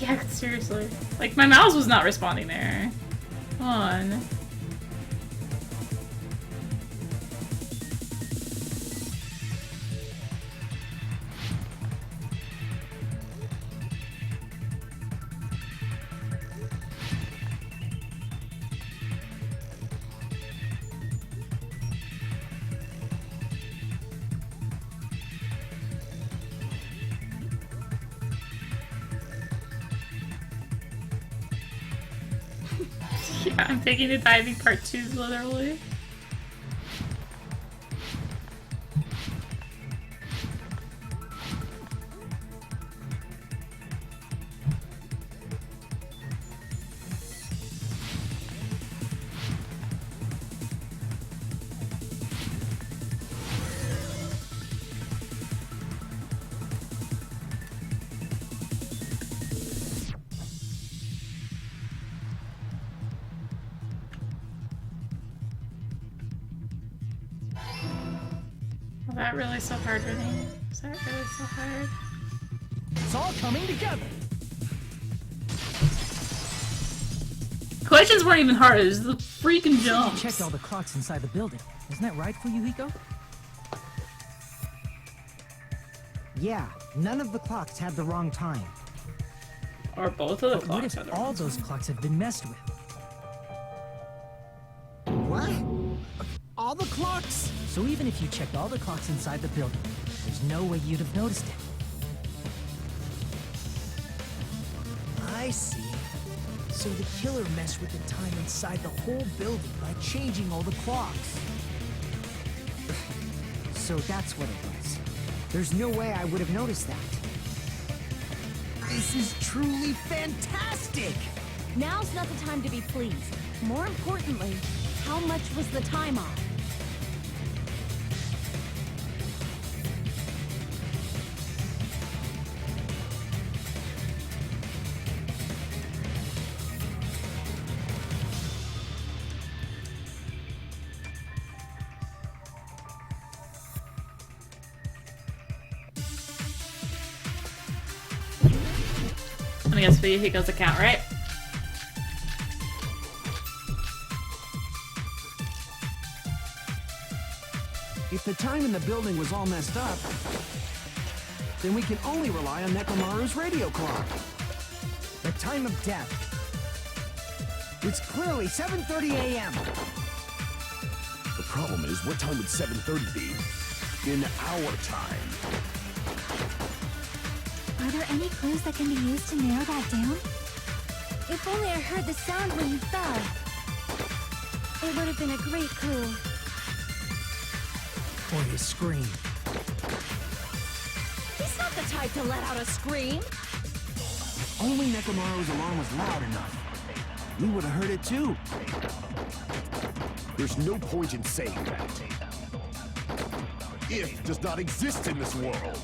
Yeah, seriously. Like, my mouse was not responding there. Come on. Yeah, I'm taking the diving part 2 literally. Was that really so hard, Renee? Was that really so hard? It's all coming together. Questions weren't even hard, it was the freaking You jumps. checked all the clocks inside the building. Isn't that right for you, Hiko? Yeah, none of the clocks had the wrong time. Or both of the But what clocks if had the all wrong those time. clocks have been messed with? What? All the clocks? So even if you checked all the clocks inside the building, there's no way you'd have noticed it. I see. So the killer messed with the time inside the whole building by changing all the clocks. So that's what it was. There's no way I would have noticed that. This is truly fantastic! Now's not the time to be pleased. More importantly, how much was the time off? I guess Fuyuhiko's account, right? If the time in the building was all messed up, then we can only rely on Nekomaru's radio clock. The time of death. It's clearly 7:30 a.m. The problem is, what time would 7:30 be? In our time. Are there any clues that can be used to narrow that down? If only I heard the sound when he fell. It would have been a great clue. Or his scream. He's not the type to let out a scream. Only Nekomaru's alarm was loud enough. We would have heard it too. There's no point in saying that. If does not exist in this world.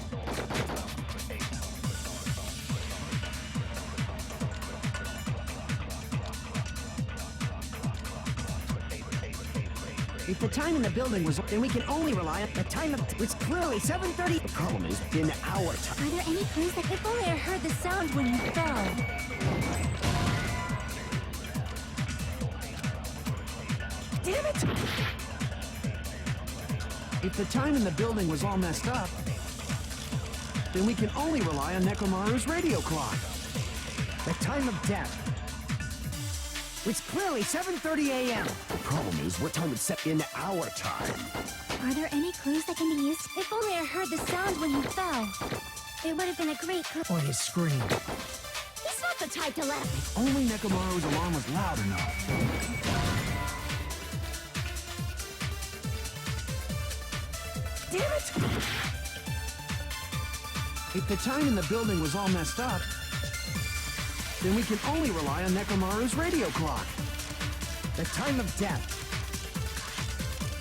If the time in the building was, then we can only rely on The time of... It's clearly 7:30... The problem is, in our time. Are there any clues that If only I heard the sound when he fell. Damn it! If the time in the building was all messed up, then we can only rely on Nekomaru's radio clock. The time of death. It's clearly 7:30 a.m. The problem is, what time would set in our time? Are there any clues that can be used? If only I heard the sound when he fell. It would have been a great clue. Or his scream. He's not the type to let... Only Nekomaru's alarm was loud enough. Damn it! If the time in the building was all messed up, then we can only rely on Nekomaru's radio clock. The time of death.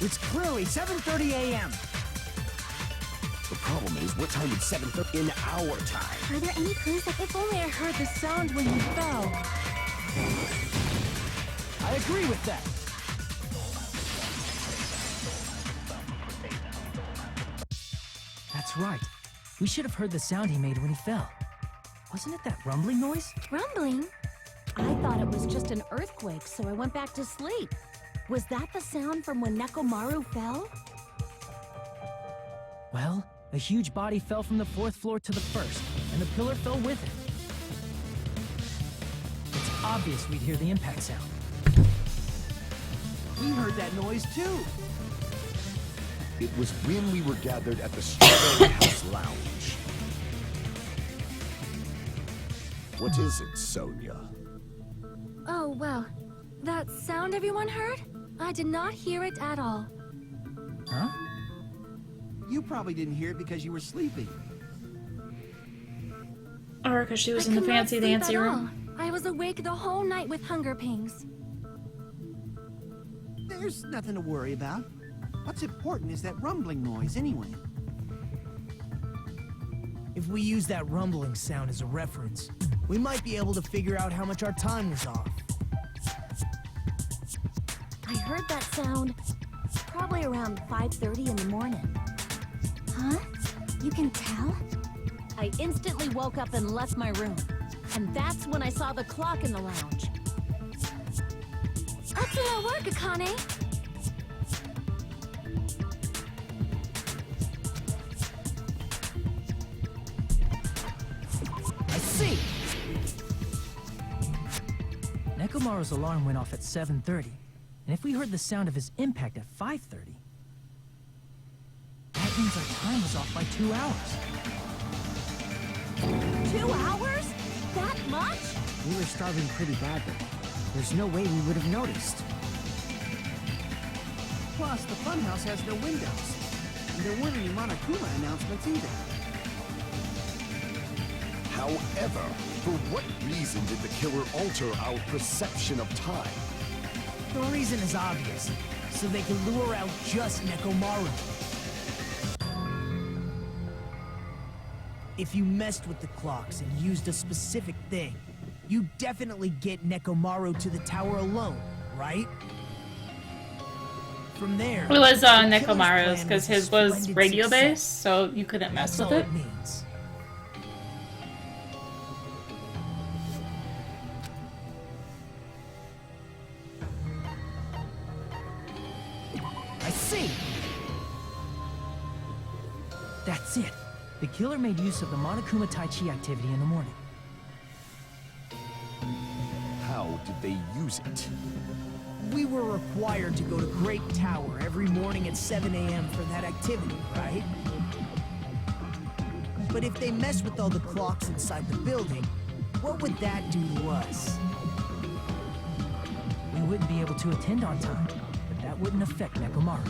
It's clearly 7:30 a.m. The problem is, what time would 7:30 in our time? Are there any clues that... If only I heard the sound when he fell. I agree with that. That's right. We should have heard the sound he made when he fell. Wasn't it that rumbling noise? Rumbling? I thought it was just an earthquake, so I went back to sleep. Was that the sound from when Nekomaru fell? Well, a huge body fell from the 4th floor to the 1st, and the pillar fell with it. It's obvious we'd hear the impact sound. We heard that noise too. It was when we were gathered at the Strawberry House Lounge. What is it, Sonia? Oh, well. That sound everyone heard? I did not hear it at all. Huh? You probably didn't hear it because you were sleeping. Or because she was I in the could not fancy sleep dancy at room. all. I was awake the whole night with hunger pangs. There's nothing to worry about. What's important is that rumbling noise anyway. If we use that rumbling sound as a reference, we might be able to figure out how much our time was off. I heard that sound probably around 5:30 in the morning. Huh? You can tell? I instantly woke up and left my room. And that's when I saw the clock in the lounge. Excellent work, Akane! I see! Nekomaru's alarm went off at 7:30, And if we heard the sound of his impact at 5:30, that means our time was off by 2 hours. 2 hours? That much? We were starving pretty badly. There's no way we would have noticed. Plus, the funhouse has no windows. And there weren't any Monokuma announcements either. However, for what reason did the killer alter our perception of time? The reason is obvious. So they can lure out just Nekomaru. If you messed with the clocks and used a specific thing, you definitely get Nekomaru to the tower alone, right? From there, It was the killer's Nekomaru's plan because a his was splendid radio success. based, so you couldn't mess That's with all it. means. I see. That's it. The killer made use of the Monokuma Tai Chi activity in the morning. How did they use it? We were required to go to Great Tower every morning at 7 a.m. for that activity, right? But if they mess with all the clocks inside the building, what would that do to us? We wouldn't be able to attend on time, but that wouldn't affect Nekomaru.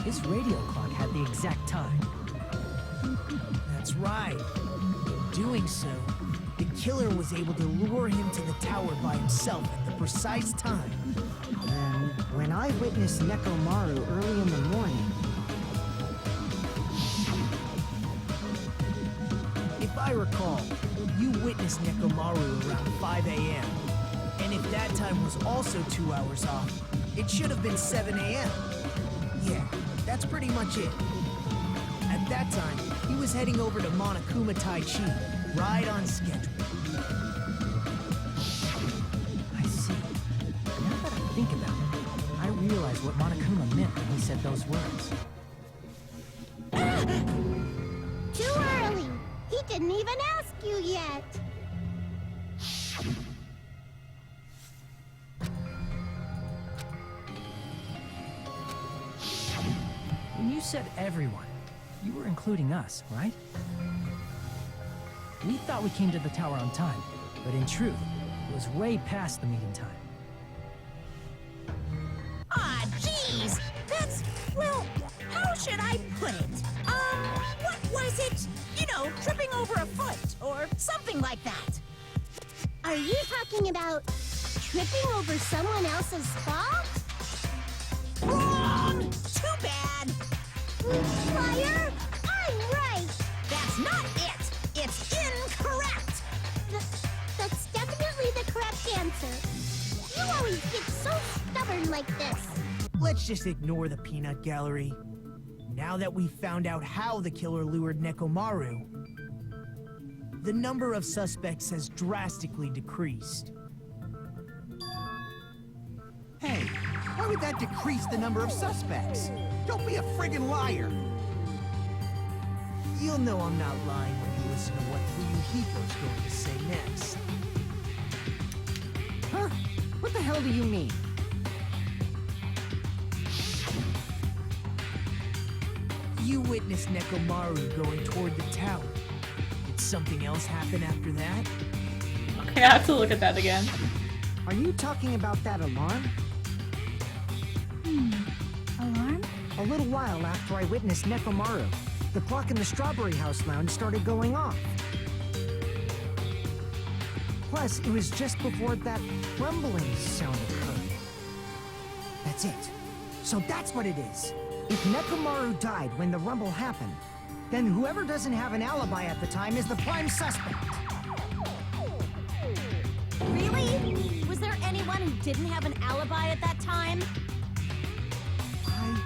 His radio clock had the exact time. That's right. In doing so, the killer was able to lure him to the tower by himself at the precise time. And when I witnessed Nekomaru early in the morning, If I recall, you witnessed Nekomaru around 5 a.m. And if that time was also 2 hours off, it should have been 7 a.m. Yeah, that's pretty much it. At that time, he was heading over to Monokuma Tai Chi, right on schedule. I see. Now that I think about it, I realize what Monokuma meant when he said those words. Too early! He didn't even ask you yet! When you said everyone, you were including us, right? We thought we came to the tower on time, but in truth, it was way past the meeting time. Ah, jeez! That's, well, how should I put it? What was it? You know, tripping over a foot, or something like that. Are you talking about tripping over someone else's fault? Wrong! Too bad! Liar! I'm right! That's not it! It's incorrect! That's definitely the correct answer. You always get so stubborn like this. Let's just ignore the peanut gallery. Now that we've found out how the killer lured Nekomaru, the number of suspects has drastically decreased. Hey, why would that decrease the number of suspects? Don't be a friggin' liar! You'll know I'm not lying when you listen to what Fuyuhiko's going to say next. huh? What the hell do you mean? You witnessed Nekomaru going toward the tower. Did something else happen after that? Okay, I have to look at that again. Are you talking about that alarm? Alarm? A little while after I witnessed Nekomaru, the clock in the Strawberry House lounge started going off. Plus, it was just before that rumbling sound occurred. That's it. So that's what it is. If Nekomaru died when the rumble happened, then whoever doesn't have an alibi at the time is the prime suspect. Really? Was there anyone who didn't have an alibi at that time? I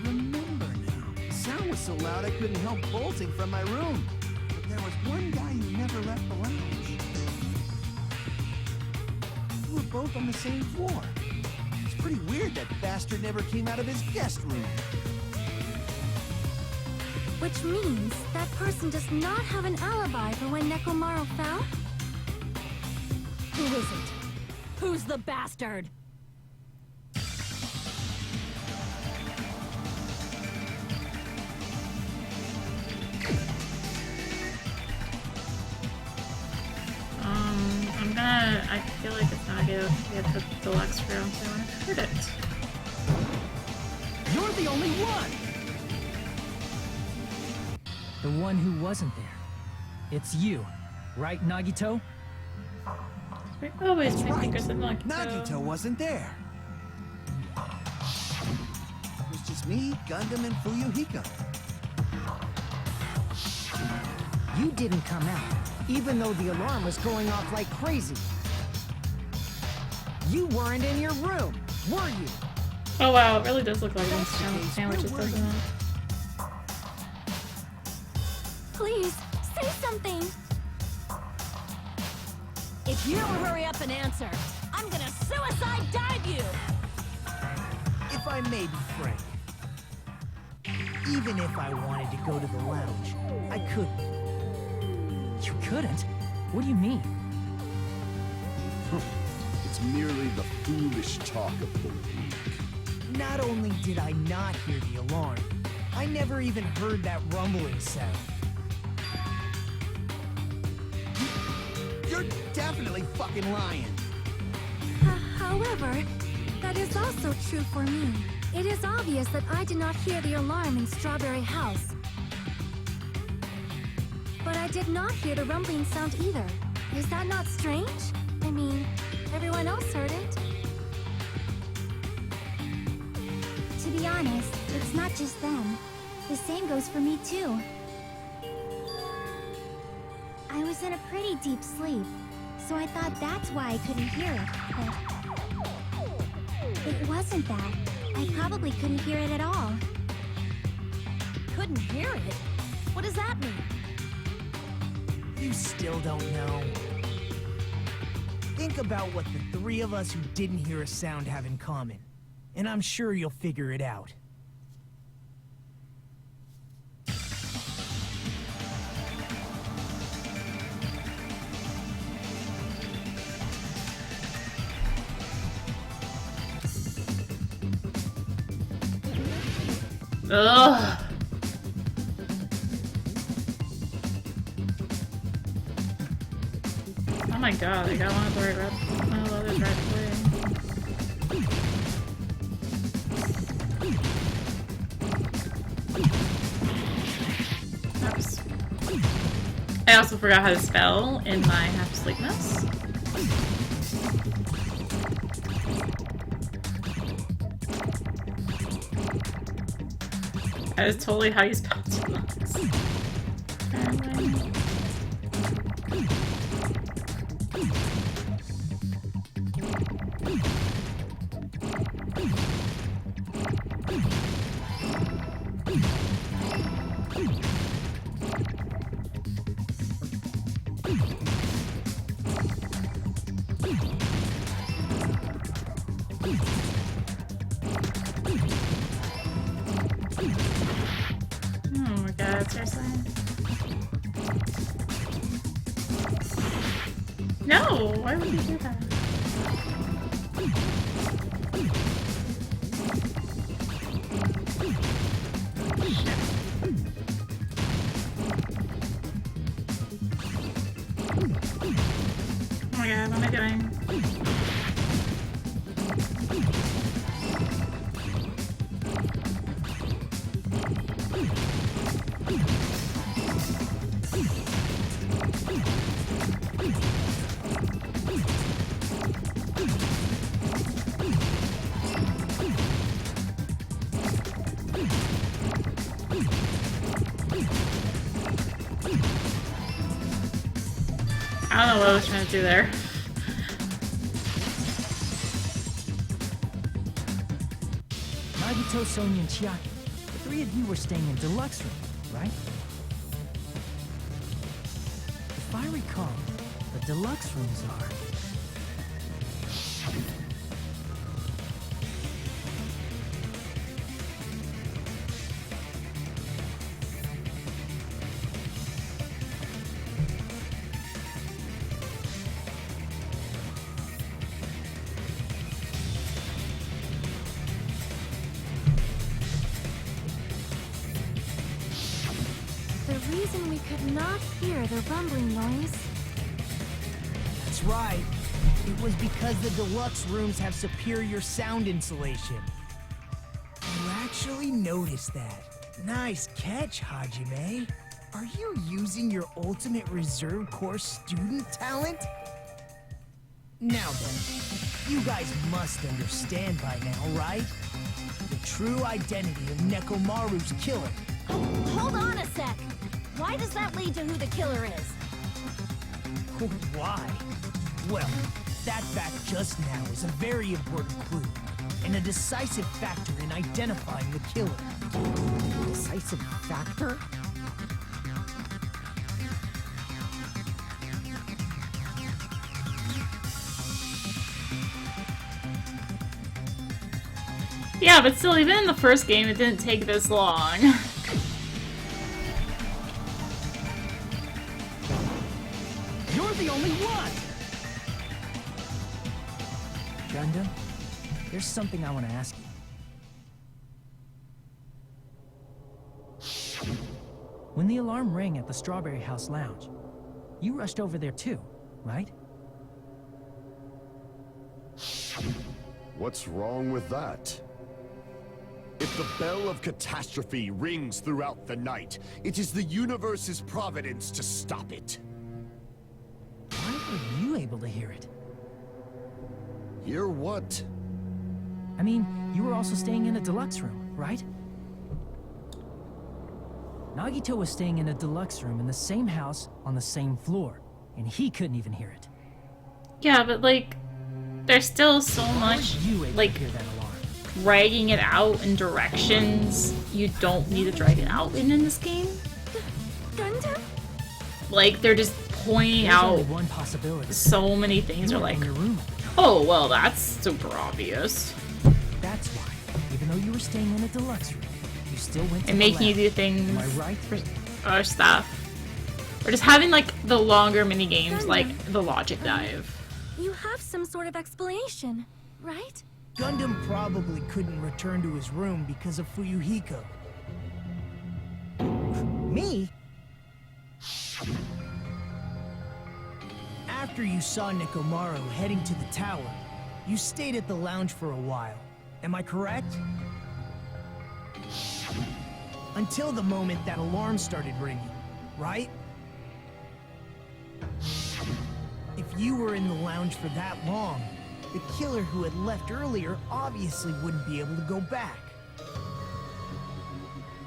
remember now. The sound was so loud I couldn't help bolting from my room. But there was one guy who never left the lounge. We were both on the same floor. It's pretty weird that bastard never came out of his guest room. Which means that person does not have an alibi for when Nekomaru fell? Who is it? Who's the bastard? I feel like it's not good to get the deluxe room, so I want to hurt it. You're the only one! The one who wasn't there. It's you, right, Nagito? We always That's make right. fingers in Nagito. Nagito wasn't there. It was just me, Gundam, and Fuyuhiko. You didn't come out, even though the alarm was going off like crazy. You weren't in your room, were you? Oh wow, it really does look like That's those the case. sandwiches, Where were doesn't you? it? Please, say something. If you don't hurry up and answer, I'm gonna suicide dive you! If I may be frank, even if I wanted to go to the lounge, I couldn't. You couldn't? What do you mean? It's merely the foolish talk of the weak. Not only did I not hear the alarm, I never even heard that rumbling sound. You're definitely fucking lying. However, that is also true for me. It is obvious that I did not hear the alarm in Strawberry House. But I did not hear the rumbling sound either. Is that not strange? I mean, everyone else heard it. To be honest, it's not just them. The same goes for me too. I was in a pretty deep sleep, so I thought that's why I couldn't hear it, but it wasn't that. I probably couldn't hear it at all. Couldn't hear it? What does that mean? You still don't know. Think about what the three of us who didn't hear a sound have in common, and I'm sure you'll figure it out. Ugh. Oh my god, I got one of the right red. Oh, the other's right away. Oops. I also forgot how to spell in my half-asleepness. That is totally how you spell deluxe. Apparently. Oh my god, seriously? No! Why would you do that? Oh my god, what am I doing? I don't know what I was trying to do there. Nagito, Sonia, and Chiaki. The three of you were staying in deluxe room, right? If I recall, the deluxe rooms are... reason we could not hear the rumbling noise. That's right. It was because the deluxe rooms have superior sound insulation. You actually noticed that. Nice catch, Hajime. Are you using your ultimate reserve corps student talent? Now then, you guys must understand by now, right? The true identity of Nekomaru's killer. Oh, hold on a sec. Why does that lead to who the killer is? Why? Well, that fact just now is a very important clue, and a decisive factor in identifying the killer. Decisive factor? Yeah, but still, even in the first game, it didn't take this long. You're the only one! Gundam, there's something I want to ask you. When the alarm rang at the Strawberry House Lounge, you rushed over there too, right? What's wrong with that? If the bell of catastrophe rings throughout the night, it is the universe's providence to stop it. Why were you able to hear it? Hear what? I mean, you were also staying in a deluxe room, right? Nagito was staying in a deluxe room in the same house on the same floor, and he couldn't even hear it. Yeah, but like, there's still so much, You able like, to hear that alarm? dragging it out in directions you don't need to drag it out in this game. Gundam? Like, they're just pointing There's out only one possibility. so many things You are were like, in your room. oh, well, that's super obvious. That's why, even though you were staying in a deluxe room, you still went to And the making you lab. do things Am I right? for other stuff. Or just having, like, the longer mini games, like the Logic Dive. You have some sort of explanation, right? Gundam probably couldn't return to his room because of Fuyuhiko. Me? After you saw Nekomaru heading to the tower, you stayed at the lounge for a while. Am I correct? Until the moment that alarm started ringing, right? If you were in the lounge for that long, the killer who had left earlier obviously wouldn't be able to go back.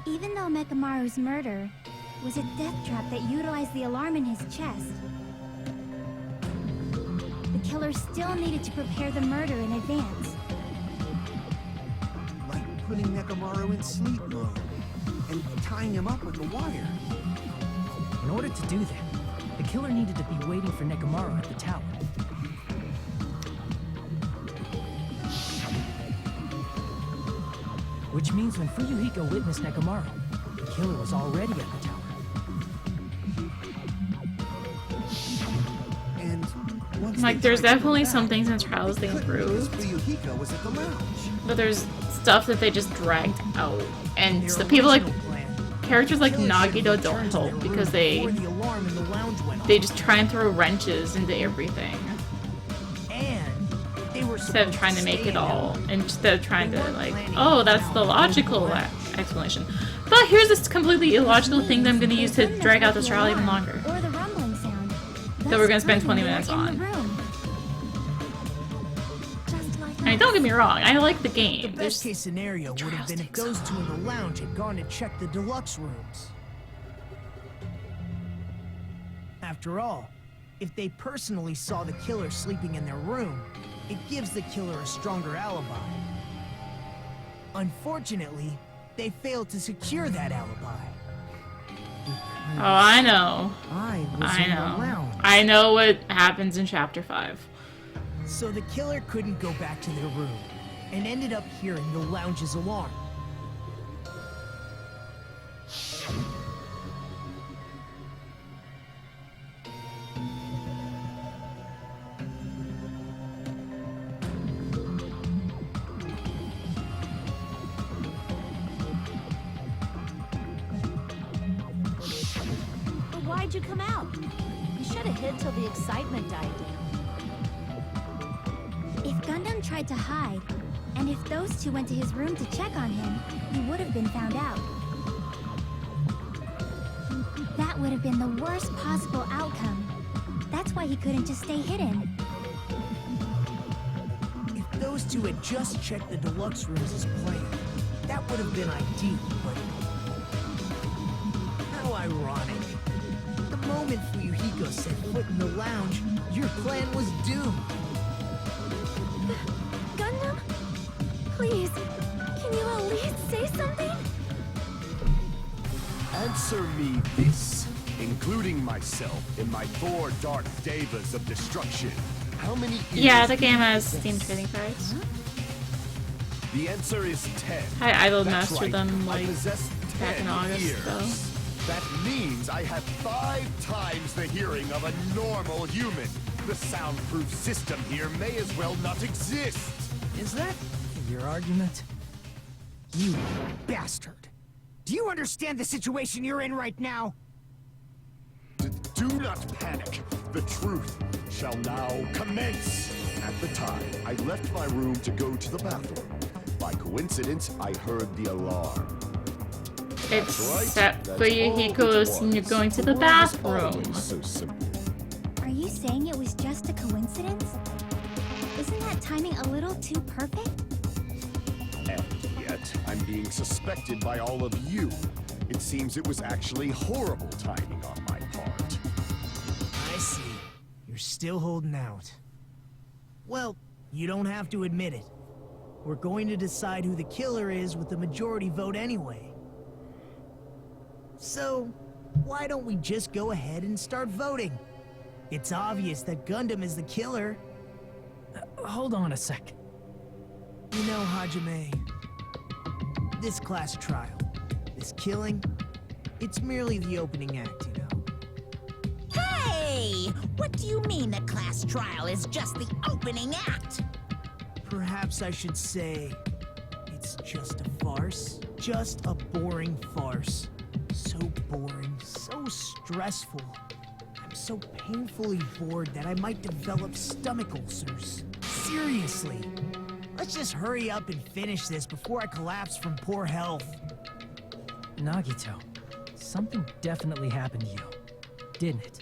Even though Mekamaru's murder was a death trap that utilized the alarm in his chest, the killer still needed to prepare the murder in advance. Like putting Nekomaru in sleep mode and tying him up with a wire. In order to do that, the killer needed to be waiting for Nekomaru at the tower. Which means when Fuyuhiko witnessed Nekomaru, the killer was already at the tower. And once Like, they there's tried to definitely go some back, things in Trials they couldn't because improved, Fuyuhiko was at the lounge. but there's stuff that they just dragged out. And Their the people, like, original plan, characters like killer should have Nagito don't returned to their help room because before the alarm in the lounge went they off. just try and throw wrenches into everything. And they were Instead of supposed trying to make stay it in all, that instead of trying They to weren't like, planning oh, on that's the going logical to the explanation. But here's this completely illogical thing that I'm gonna use to drag out this trial even longer. Or the rumbling sound. That we're gonna spend 20 minutes on. I mean, don't get me wrong, I like the The game. best There's, case scenario would have trials been if take so those two in the lounge had gone to check the deluxe rooms. After all, if they personally saw the killer sleeping in their room, it gives the killer a stronger alibi. Unfortunately, they failed to secure that alibi. oh, I know. I was I in the know. lounge. I know what happens in Chapter 5. So the killer couldn't go back to their room, and ended up hearing the lounge's alarm. made you come out? You should have hid till the excitement died down. If Gundam tried to hide, and if those two went to his room to check on him, he would have been found out. That would have been the worst possible outcome. That's why he couldn't just stay hidden. If those two had just checked the deluxe rooms as planned, that would have been ideal, but... How ironic. The moment Fuyuhiko set foot in the lounge, your plan was doomed. Gundam? Please, can you at least say something? Answer me this, including myself in my 4 dark devas of destruction. How many ears Yeah, the game do you has possess? Steam trading cards. The answer is 10. I idle That's mastered right. them I like possess back 10 in August, ears. though. That means I have 5 times the hearing of a normal human. The soundproof system here may as well not exist. Is that your argument? You bastard! Do you understand the situation you're in right now? Do not panic. The truth shall now commence. At the time, I left my room to go to the bathroom. By coincidence, I heard the alarm. It's Right? set That's for you, all it Hiko's, was. and you're going to the world is bathroom. always so simple. Are you saying it was just a coincidence? Isn't that timing a little too perfect? And yet, I'm being suspected by all of you. It seems it was actually horrible timing on my part. I see. You're still holding out. Well, you don't have to admit it. We're going to decide who the killer is with the majority vote anyway. So, why don't we just go ahead and start voting? It's obvious that Gundam is the killer. Hold on a sec. You know, Hajime, this class trial, this killing, it's merely the opening act, you know. Hey! What do you mean the class trial is just the opening act? Perhaps I should say, it's just a farce. Just a boring farce. So boring, so stressful. I'm so painfully bored that I might develop stomach ulcers. Seriously. Let's just hurry up and finish this before I collapse from poor health. Nagito, something definitely happened to you, didn't it?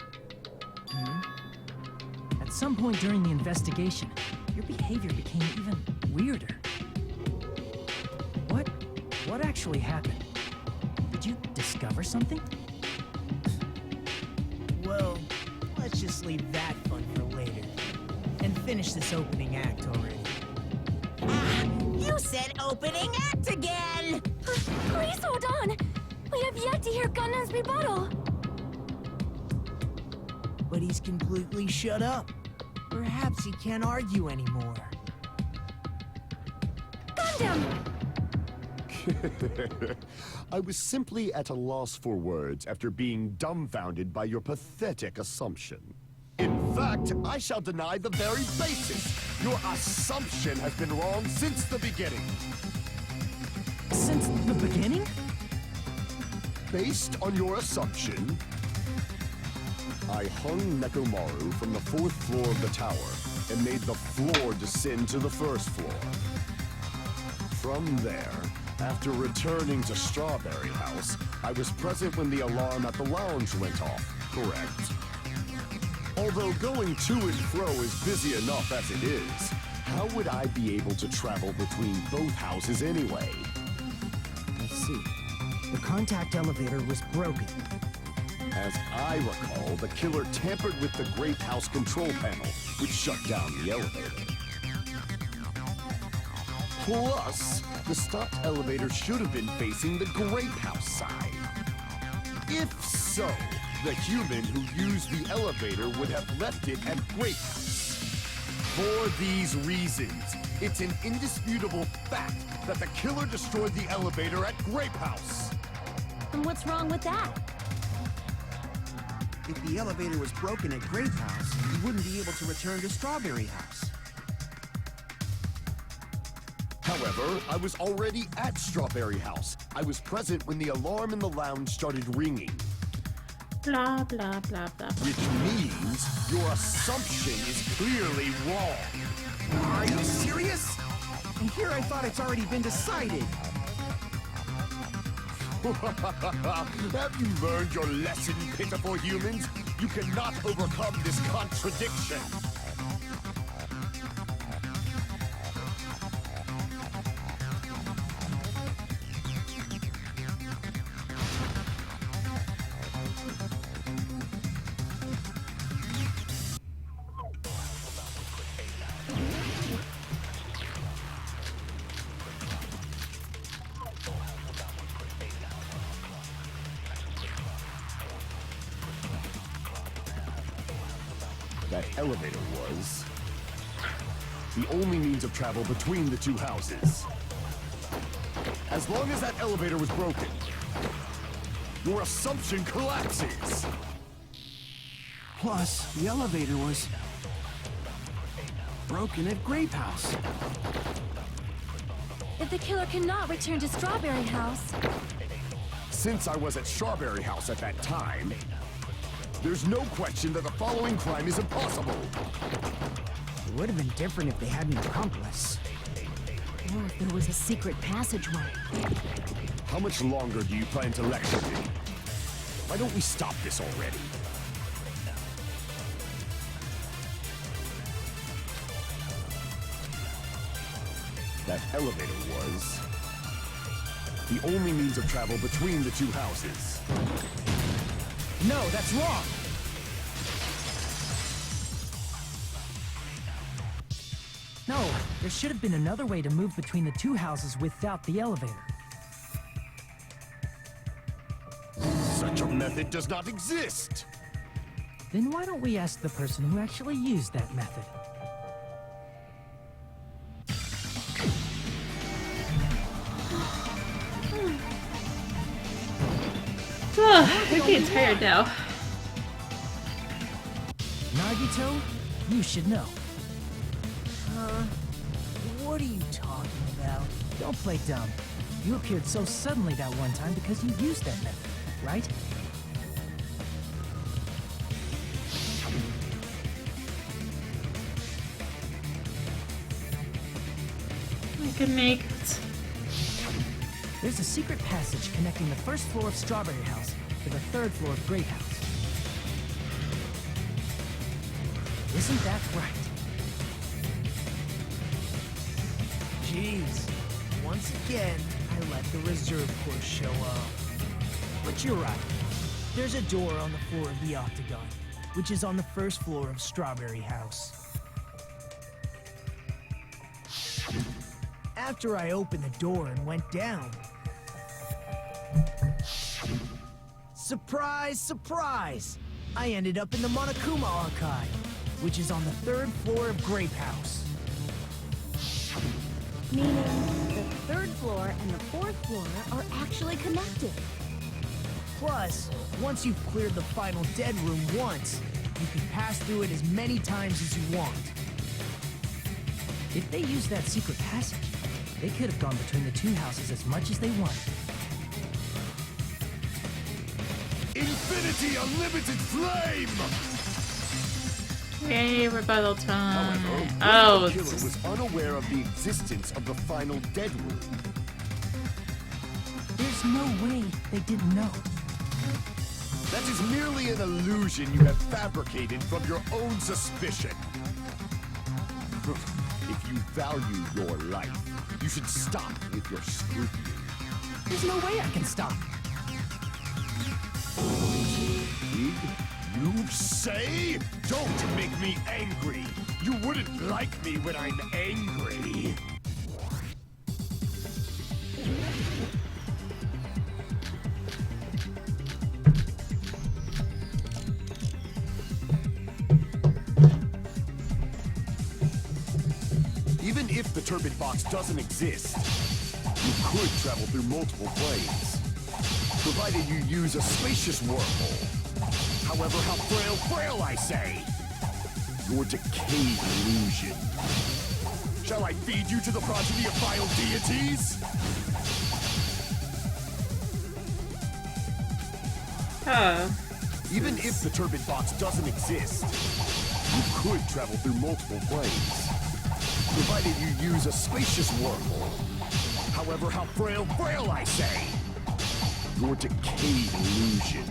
At some point during the investigation, your behavior became even weirder. What actually happened? Did you discover something? Well, let's just leave that fun for later. And finish this opening act already. Ah, you said opening act again! Please hold on! We have yet to hear Gundam's rebuttal! But he's completely shut up. Perhaps he can't argue anymore. Gundam! I was simply at a loss for words after being dumbfounded by your pathetic assumption. In fact, I shall deny the very basis. Your assumption has been wrong since the beginning. Since the beginning? Based on your assumption, I hung Nekomaru from the 4th floor of the tower and made the floor descend to the 1st floor. From there, after returning to Strawberry House, I was present when the alarm at the lounge went off, correct? Although going to and fro is busy enough as it is, how would I be able to travel between both houses anyway? Let's see. The contact elevator was broken. As I recall, the killer tampered with the Grape House control panel, which shut down the elevator. Plus, the stopped elevator should have been facing the Grape House side. If so, the human who used the elevator would have left it at Grape House. For these reasons, it's an indisputable fact that the killer destroyed the elevator at Grape House. And what's wrong with that? If the elevator was broken at Grape House, he wouldn't be able to return to Strawberry House. However, I was already at Strawberry House. I was present when the alarm in the lounge started ringing. Blah, blah, blah, blah. Which means your assumption is clearly wrong. Are you serious? And here I thought it's already been decided. Have you learned your lesson, pitiful humans? You cannot overcome this contradiction. That elevator was the only means of travel between the two houses. As long as that elevator was broken, your assumption collapses. Plus, the elevator was broken at Grape House. If the killer cannot return to Strawberry House, Since I was at Strawberry House at that time, there's no question that the following crime is impossible. It would have been different if they had an accomplice. Or if there was a secret passageway. How much longer do you plan to lecture me? Why don't we stop this already? That elevator was the only means of travel between the two houses. No, that's wrong! No, there should have been another way to move between the two houses without the elevator. Such a method does not exist! Then why don't we ask the person who actually used that method? I'm getting tired now. Nagito, you should know. What are you talking about? Don't play dumb. You appeared so suddenly that one time because you used that method, right? I can make it. There's a secret passage connecting the first floor of Strawberry House to the third floor of Grape House. Isn't that right? Jeez. Once again, I let the reserve course show up. But you're right. There's a door on the floor of the Octagon, which is on the first floor of Strawberry House. After I opened the door and went down... Surprise, surprise! I ended up in the Monokuma Archive, which is on the third floor of Grape House. Meaning, the third floor and the fourth floor are actually connected. Plus, once you've cleared the final dead room once, you can pass through it as many times as you want. If they used that secret passage, they could have gone between the two houses as much as they wanted. Infinity Unlimited Flame! Yay, rebuttal time. However, Oh, the it's killer just... was unaware of the existence of the final dead room. There's no way they didn't know. That is merely an illusion you have fabricated from your own suspicion. If you value your life, you should stop with your scrutiny. There's no way I can stop. You say? Don't make me angry. You wouldn't like me when I'm angry. Even if the turbid box doesn't exist, you could travel through multiple planes, provided you use a spacious wormhole. However, how frail I say! Your decayed illusion. Shall I feed you to the progeny of vile deities? Huh. Even if the turbid box doesn't exist, you could travel through multiple planes, provided you use a spacious wormhole. However, how frail I say! Your decayed illusion.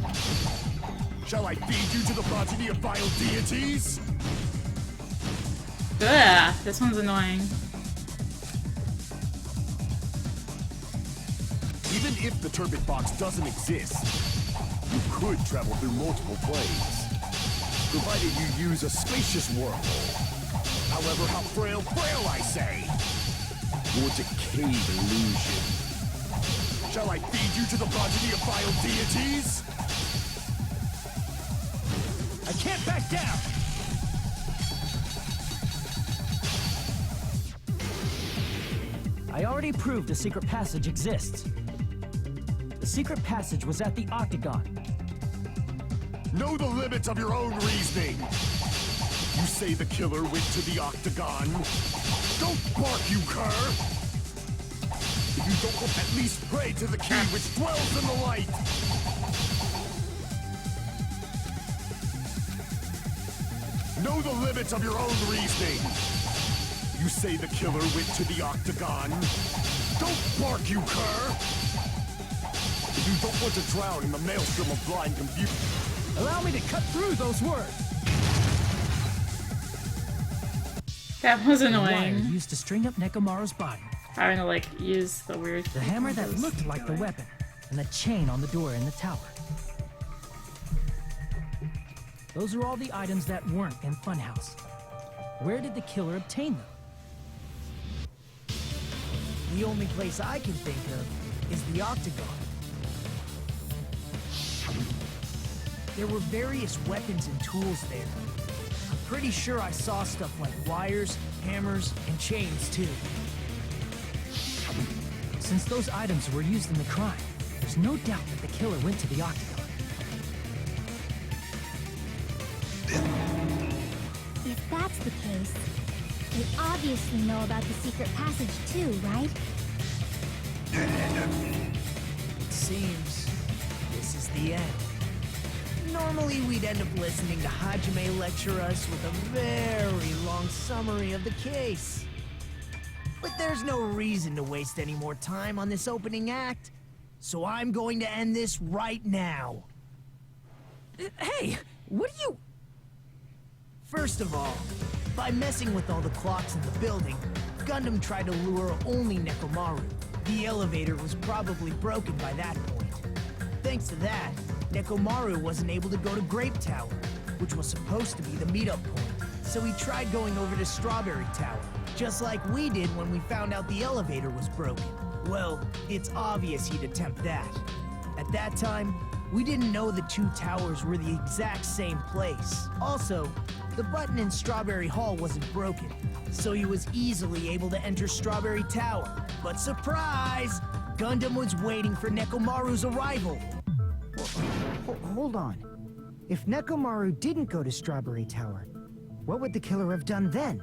Shall I feed you to the progeny of vile deities? Ugh, this one's annoying. Even if the turbid box doesn't exist, you could travel through multiple planes, provided you use a spacious wormhole. However, how frail I say! Your decayed illusion. Shall I feed you to the progeny of vile deities? I can't back down! I already proved a secret passage exists. The secret passage was at the Octagon. Know the limits of your own reasoning. You say the killer went to the Octagon. Don't bark, you cur! If you don't at least pray to the key which dwells in the light! Know the limits of your own reasoning. You say the killer went to the Octagon. Don't bark, you cur! If you don't want to drown in the maelstrom of blind confusion. Allow me to cut through those words! That was The wire annoying. used to string up Nekomaru's body. Having to like use the weird. The hammer that things. looked like the weapon, and the chain on the door in the tower. Those are all the items that weren't in Funhouse. Where did the killer obtain them? The only place I can think of is the Octagon. There were various weapons and tools there. I'm pretty sure I saw stuff like wires, hammers, and chains too. Since those items were used in the crime, there's no doubt that the killer went to the Octagon. If that's the case, they obviously know about the secret passage too, right? It seems this is the end. Normally we'd end up listening to Hajime lecture us with a very long summary of the case. But there's no reason to waste any more time on this opening act, so I'm going to end this right now. Hey, what are you... First of all, by messing with all the clocks in the building, Gundam tried to lure only Nekomaru. The elevator was probably broken by that point. Thanks to that, Nekomaru wasn't able to go to Grape Tower, which was supposed to be the meetup point. So he tried going over to Strawberry Tower, just like we did when we found out the elevator was broken. Well, it's obvious he'd attempt that. At that time, we didn't know the two towers were the exact same place. Also, the button in Strawberry Hall wasn't broken, so he was easily able to enter Strawberry Tower. But surprise! Gundam was waiting for Nekomaru's arrival. Hold on. If Nekomaru didn't go to Strawberry Tower, what would the killer have done then?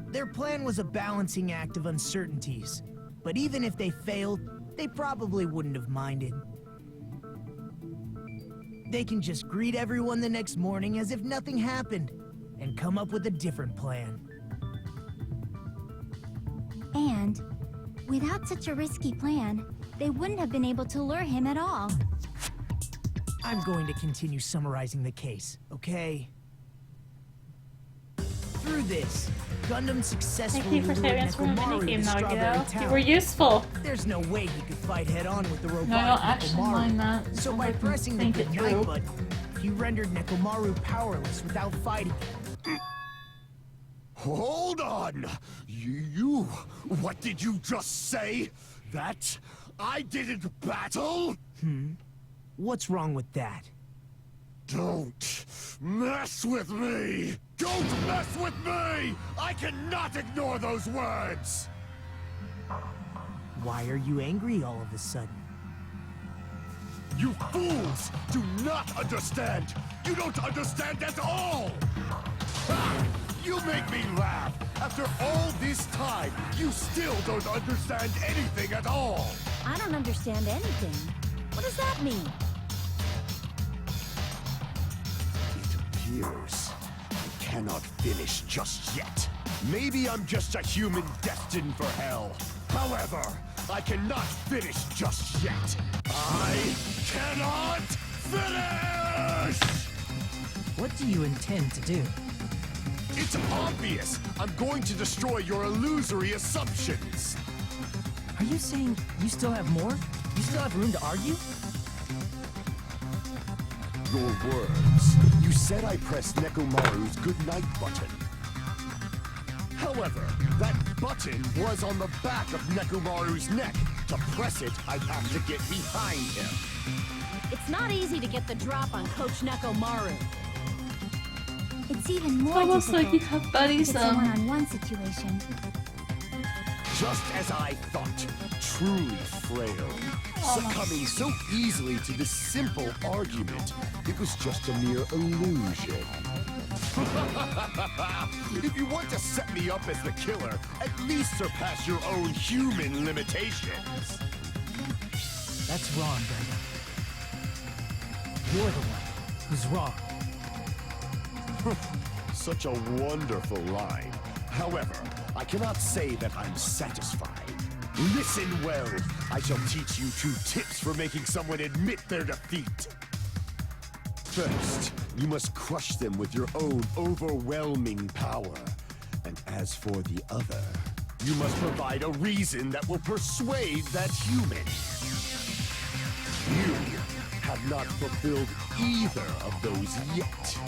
Their plan was a balancing act of uncertainties, but even if they failed, they probably wouldn't have minded. They can just greet everyone the next morning as if nothing happened, and come up with a different plan. And without such a risky plan, they wouldn't have been able to lure him at all. I'm going to continue summarizing the case, okay? Through this, Gundam successfully Thank you for lured saving us from a Nekomaru minigame, to Strawberry Nagito. You Tower. were useful. There's no way he could fight head-on with the No, I robotic don't actually Nekomaru. mind that. So Sounds by like pressing the think it goodnight through. button, he rendered Nekomaru powerless without fighting. Hold on! You... What did you just say? That I didn't battle? What's wrong with that? Don't mess with me! Don't mess with me! I cannot ignore those words! Why are you angry all of a sudden? You fools do not understand! You don't understand at all! Ha! You make me laugh! After all this time, you still don't understand anything at all! I don't understand anything. What does that mean? years. I cannot finish just yet. Maybe I'm just a human destined for hell. However, I cannot finish just yet. I cannot finish! What do you intend to do? It's obvious. I'm going to destroy your illusory assumptions. Are you saying you still have more? You still have room to argue? Your words. You said I pressed Nekomaru's goodnight button. However, that button was on the back of Nekomaru's neck. To press it, I'd have to get behind him. It's not easy to get the drop on Coach Nekomaru. It's even more Almost difficult like you have buddies if it's a though. one-on-one situation. Just as I thought, truly frail. Succumbing so easily to this simple argument, it was just a mere illusion. If you want to set me up as the killer, at least surpass your own human limitations. That's wrong, Gundam. You're the one who's wrong. Such a wonderful line. However, I cannot say that I'm satisfied. Listen well. I shall teach you 2 tips for making someone admit their defeat. First, you must crush them with your own overwhelming power. And as for the other, you must provide a reason that will persuade that human. You have not fulfilled either of those yet.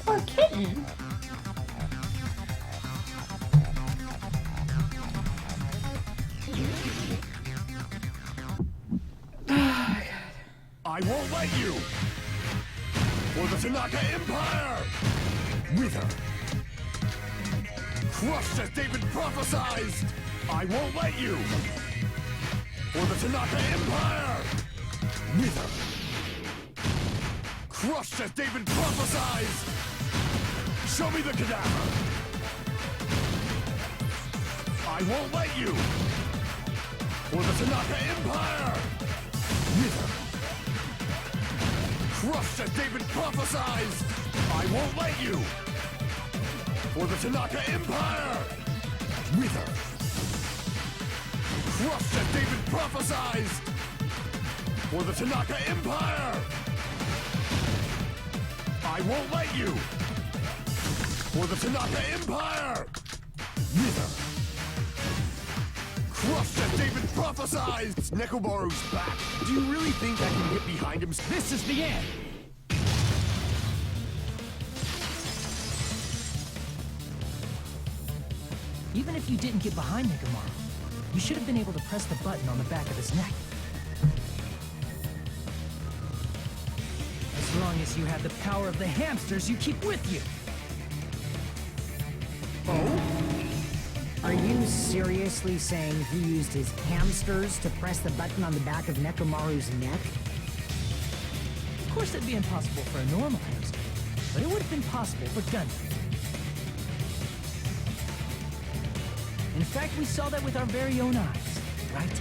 Poor kitten. I won't let you! For the Tanaka Empire! Wither! Crushed as David prophesied! I won't let you! For the Tanaka Empire! Wither! Crushed as David prophesied! Show me the cadaver! I won't let you! For the Tanaka Empire! Wither! Crushed as David prophesied! I won't let you! For the Tanaka Empire! Wither! Crushed as David prophesied! For the Tanaka Empire! I won't let you! For the Tanaka Empire! Wither! Crushed as David prophesied! Nekomaru's back. Do you really think I can get behind him? This is the end! Even if you didn't get behind Nekomaru, you should have been able to press the button on the back of his neck. As long as you have the power of the hamsters you keep with you. Oh? Are you seriously saying he used his hamsters to press the button on the back of Nekomaru's neck? Of course it'd be impossible for a normal hamster, but it would have been possible for Gundam. In fact, we saw that with our very own eyes, right?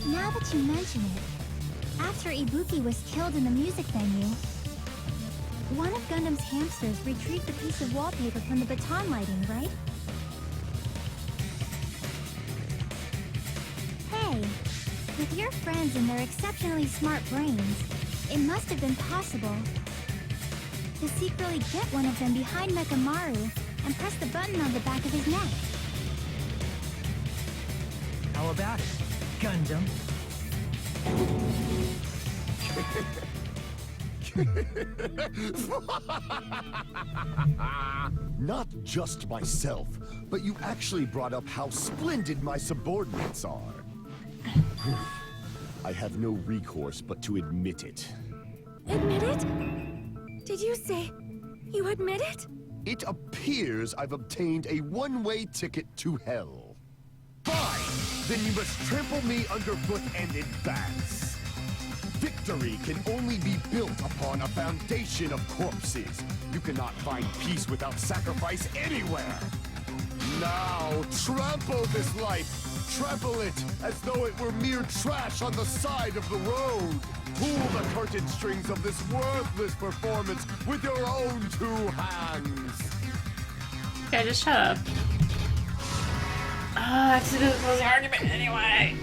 Now that you mention it, after Ibuki was killed in the music venue, one of Gundam's hamsters retrieved a piece of wallpaper from the baton lighting, right? Hey, with your friends and their exceptionally smart brains, it must have been possible to secretly get one of them behind Nekomaru and press the button on the back of his neck. How about it, Gundam? Not just myself, but you actually brought up how splendid my subordinates are. I have no recourse but to admit it. Admit it? Did you say you admit it? It appears I've obtained a one-way ticket to hell. Fine! Then you must trample me underfoot and advance. Victory can only be built upon a foundation of corpses. You cannot find peace without sacrifice anywhere. Now, trample this life. Trample it as though it were mere trash on the side of the road. Pull the curtain strings of this worthless performance with your own two hands. Okay, just shut up. I have to do the closing argument anyway.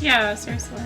Yeah, seriously.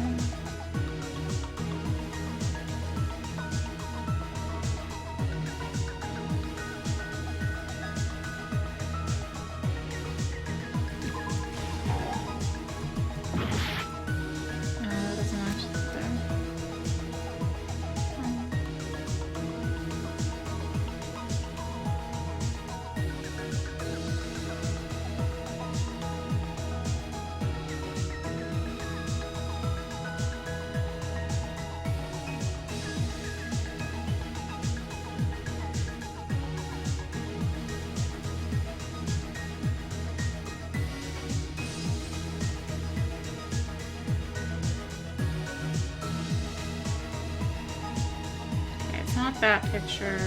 Not that picture.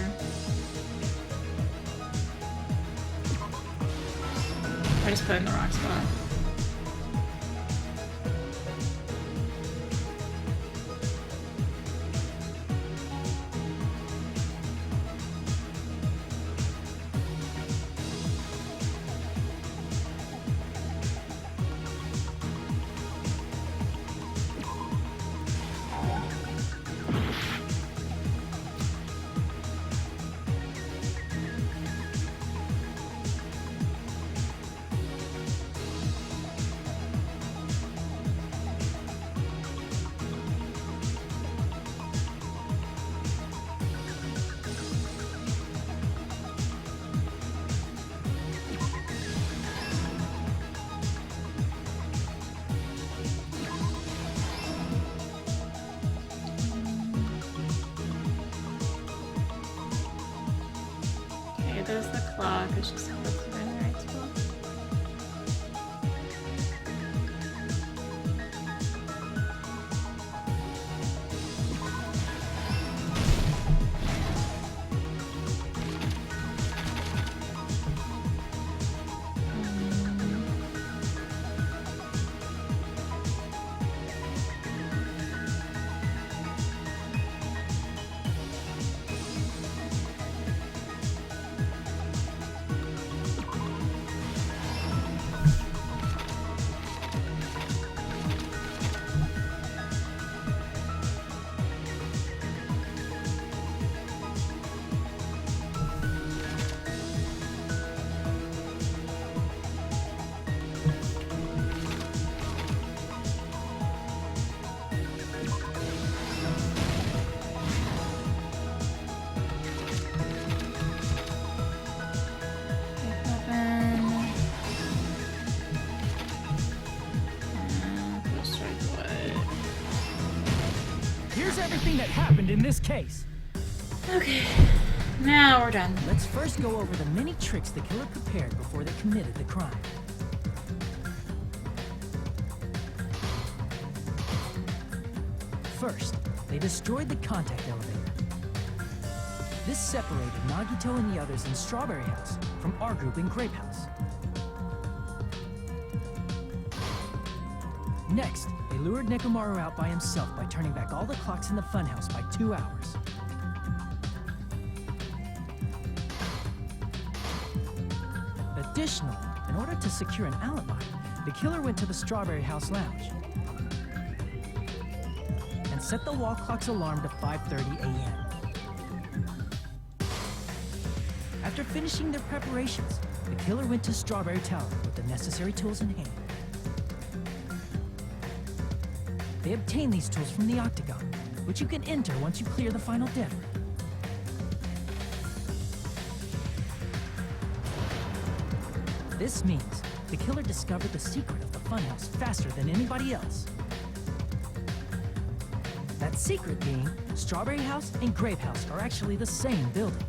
I just put it in the wrong spot. There's the clock. It's just have to put it in the right spot. Everything that happened in this case. Okay, now we're done. Let's first go over the many tricks the killer prepared before they committed the crime. First, they destroyed the contact elevator. This separated Nagito and the others in Strawberry House from our group in Grape House. Next, they lured Nekomaru out by himself by turning back all the clocks in the funhouse by 2 hours. Additionally, in order to secure an alibi, the killer went to the Strawberry House Lounge and set the wall clock's alarm to 5:30 a.m. After finishing their preparations, the killer went to Strawberry Tower with the necessary tools in hand. They obtained these tools from the Octagon, which you can enter once you clear the final dead room. This means the killer discovered the secret of the funhouse faster than anybody else. That secret being, Strawberry House and Grape House are actually the same building.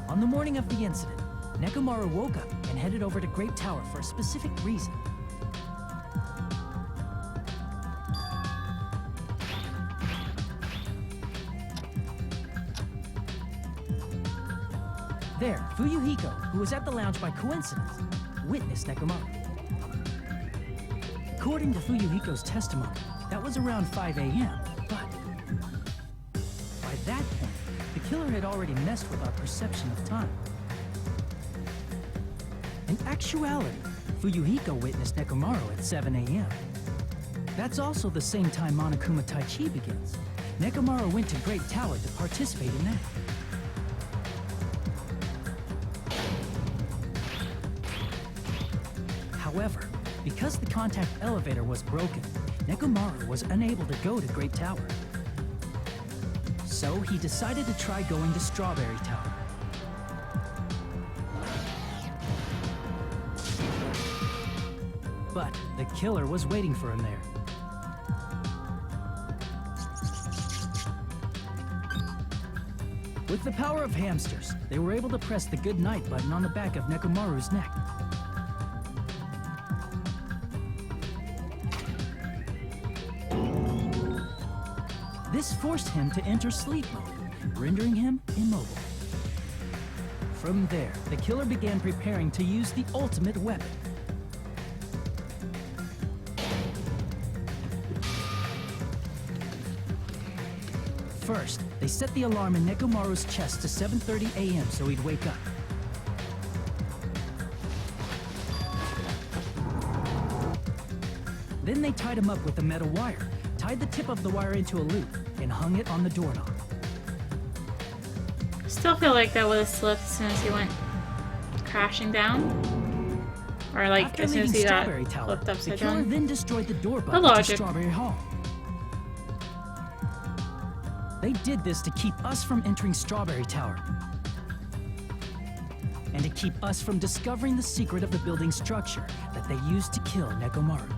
On the morning of the incident, Nekomaru woke up and headed over to Grape Tower for a specific reason. There, Fuyuhiko, who was at the lounge by coincidence, witnessed Nekomaru. According to Fuyuhiko's testimony, that was around 5 a.m., but by that point, the killer had already messed with our perception of time. In actuality, Fuyuhiko witnessed Nekomaru at 7 a.m. That's also the same time Monokuma Taichi begins. Nekomaru went to Great Tower to participate in that. However, because the contact elevator was broken, Nekomaru was unable to go to Great Tower. So he decided to try going to Strawberry Tower. But the killer was waiting for him there. With the power of hamsters, they were able to press the good night button on the back of Nekomaru's neck. This forced him to enter sleep mode, rendering him immobile. From there, the killer began preparing to use the ultimate weapon. First, they set the alarm in Nekomaru's chest to 7:30 a.m. so he'd wake up. Then they tied him up with a metal wire, tied the tip of the wire into a loop, and hung it on the doorknob. Still feel like that would have slipped as soon as he went crashing down. Or like After as soon as leaving he got Strawberry Tower, flipped the upside killer down. then destroyed the door The button to logic. Strawberry Hall. They did this to keep us from entering Strawberry Tower. And to keep us from discovering the secret of the building's structure that they used to kill Nekomaru.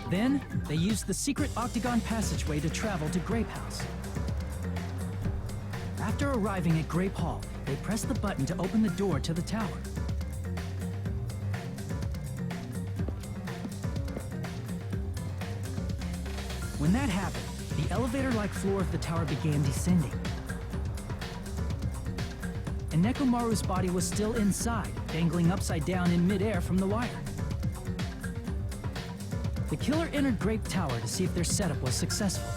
Then, they used the secret octagon passageway to travel to Grape House. After arriving at Grape Hall, they pressed the button to open the door to the tower. When that happened, the elevator-like floor of the tower began descending. And Nekomaru's body was still inside, dangling upside down in midair from the wire. The killer entered Grape Tower to see if their setup was successful.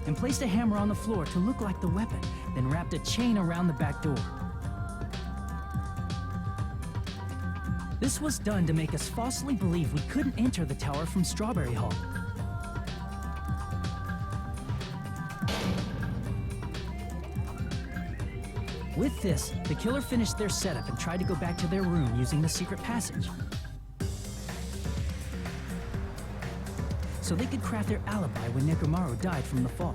And placed a hammer on the floor to look like the weapon, then wrapped a chain around the back door. This was done to make us falsely believe we couldn't enter the tower from Strawberry Hall. With this, the killer finished their setup and tried to go back to their room using the secret passage. So they could craft their alibi when Nekomaru died from the fall.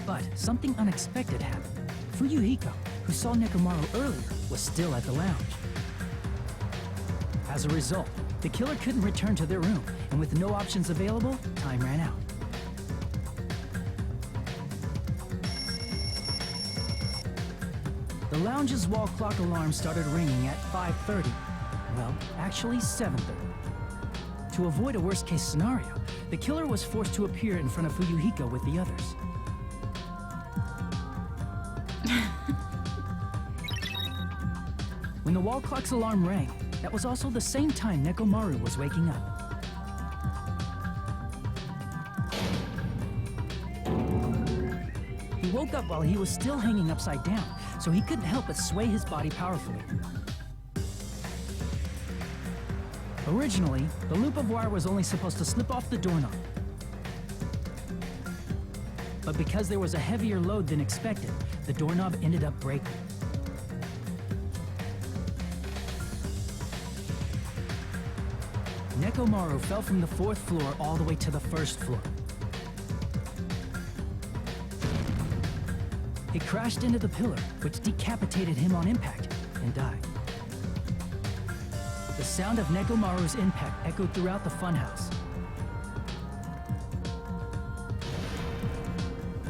But something unexpected happened. Fuyuhiko, who saw Nekomaru earlier, was still at the lounge. As a result, the killer couldn't return to their room, and with no options available, time ran out. The lounge's wall clock alarm started ringing at 5:30. Well, actually 7:30. To avoid a worst-case scenario, the killer was forced to appear in front of Fuyuhiko with the others. When the wall clock's alarm rang, that was also the same time Nekomaru was waking up. He woke up while he was still hanging upside down, so he couldn't help but sway his body powerfully. Originally, the loop of wire was only supposed to slip off the doorknob. But because there was a heavier load than expected, the doorknob ended up breaking. Nekomaru fell from the 4th floor all the way to the 1st floor. He crashed into the pillar, which decapitated him on impact, and died. The sound of Nekomaru's impact echoed throughout the funhouse.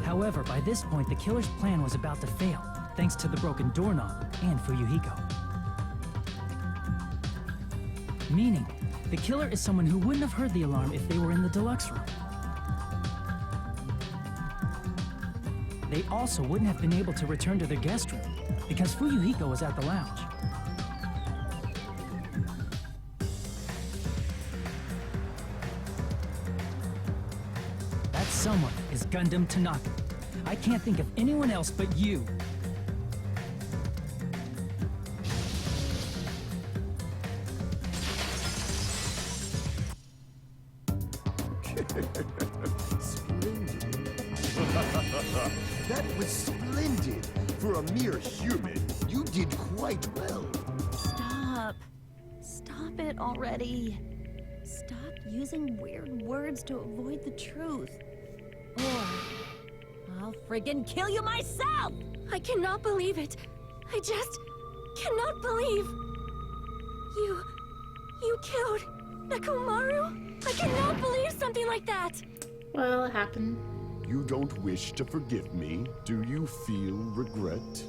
However, by this point, the killer's plan was about to fail, thanks to the broken doorknob and Fuyuhiko. Meaning, the killer is someone who wouldn't have heard the alarm if they were in the deluxe room. They also wouldn't have been able to return to their guest room, because Fuyuhiko was at the lounge. That someone is Gundam Tanaka. I can't think of anyone else but you. That was splendid! For a mere human, you did quite well. Stop. Stop it already. Stop using weird words to avoid the truth. Or I'll friggin' kill you myself! I cannot believe it. I just cannot believe. You killed Nekomaru? I cannot believe something like that. Well, it happened. You don't wish to forgive me? Do you feel regret?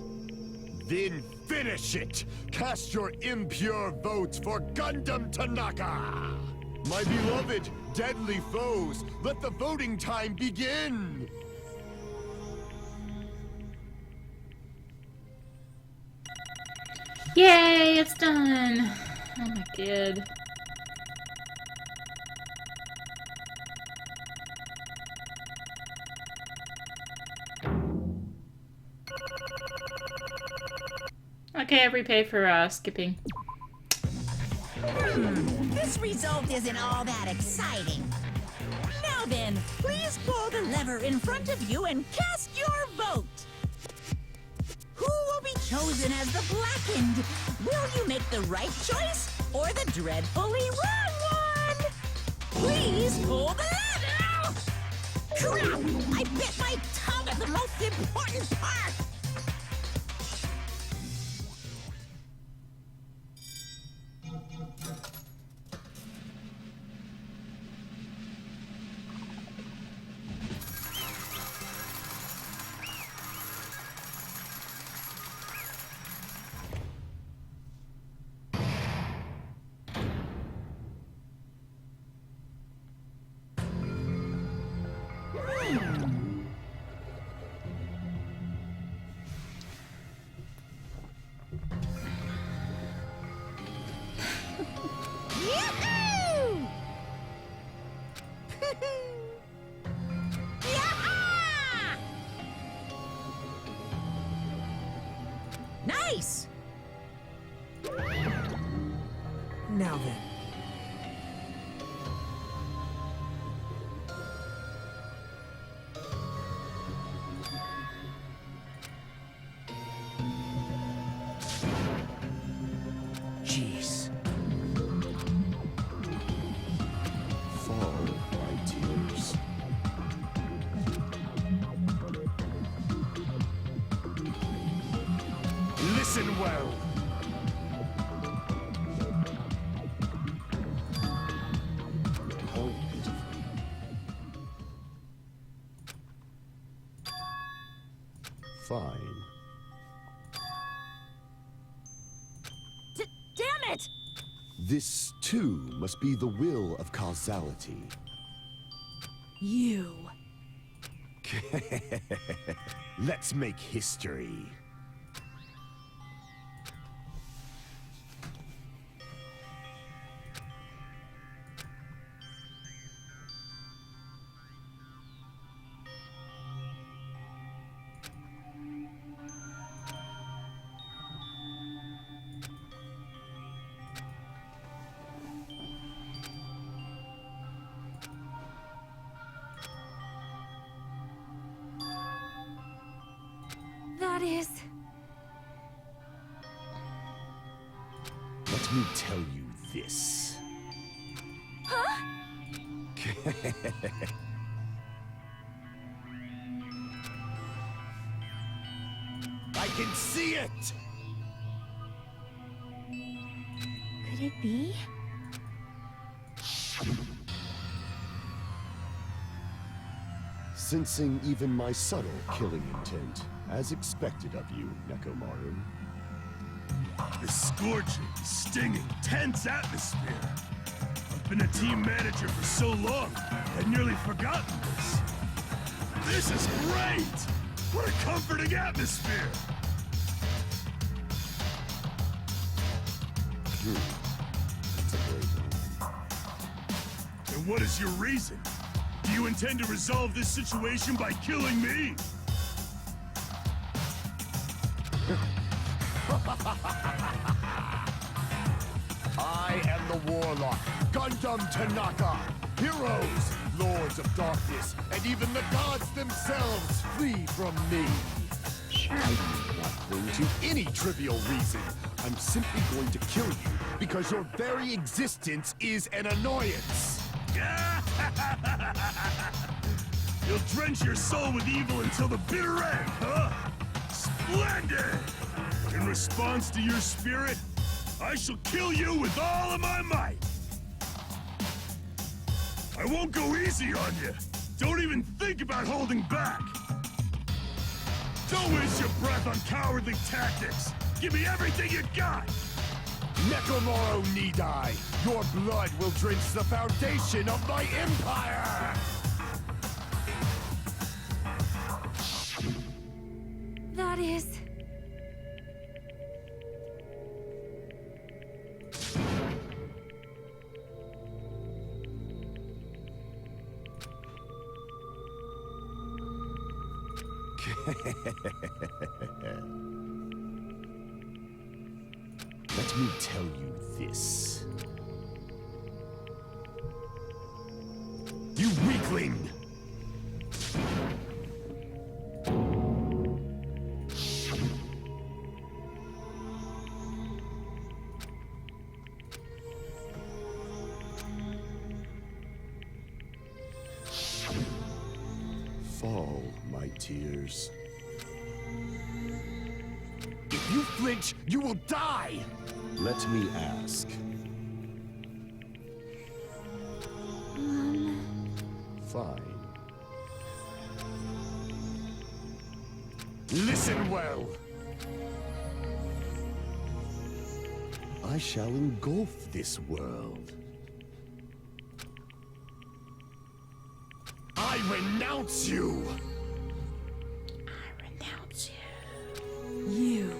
Then finish it! Cast your impure votes for Gundam Tanaka! My beloved, deadly foes, let the voting time begin! Yay, it's done! Oh my god. Okay, I repay for skipping. This result isn't all that exciting. Now then, please pull the lever in front of you and cast your vote. Who will be chosen as the blackened? Will you make the right choice or the dreadfully wrong one? Please pull the lever! Crap! I bit my tongue at the most important part! Yahoo! Yaha! Nice! Now then. Jeez. Fall, my tears. Listen well. How pitiful. Fine. Damn it! This, too, must be the will of causality. You. Let's make history. Let me tell you this. Huh? I can see it! Could it be? Sensing even my subtle killing intent, as expected of you, Nekomaru. This scorching, stinging, tense atmosphere. I've been a team manager for so long, I'd nearly forgotten this. This is great! What a comforting atmosphere! That's a great one. And what is your reason? Do you intend to resolve this situation by killing me? I am the Warlock, Gundam Tanaka. Heroes, Lords of Darkness, and even the gods themselves flee from me. I'm not going to any trivial reason. I'm simply going to kill you because your very existence is an annoyance. You'll drench your soul with evil until the bitter end, huh? Splendid! In response to your spirit, I shall kill you with all of my might! I won't go easy on you! Don't even think about holding back! Don't waste your breath on cowardly tactics! Give me everything you got! Nekomaru Nidai, your blood will drench the foundation of my empire! That is... Let me tell you this. You weakling! Fall, my tears. If you flinch, you will die! Let me ask. Fine. Listen well! I shall engulf this world. I renounce you! I renounce you. You.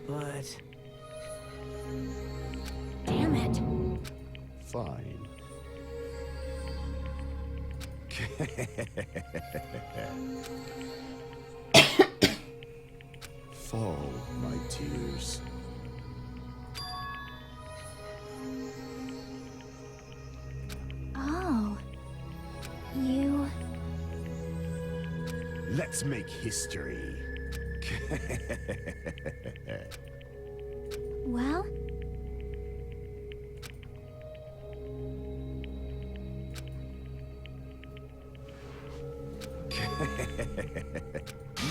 But... Damn it. Fine. Fall, my tears. Oh. You... Let's make history. Well?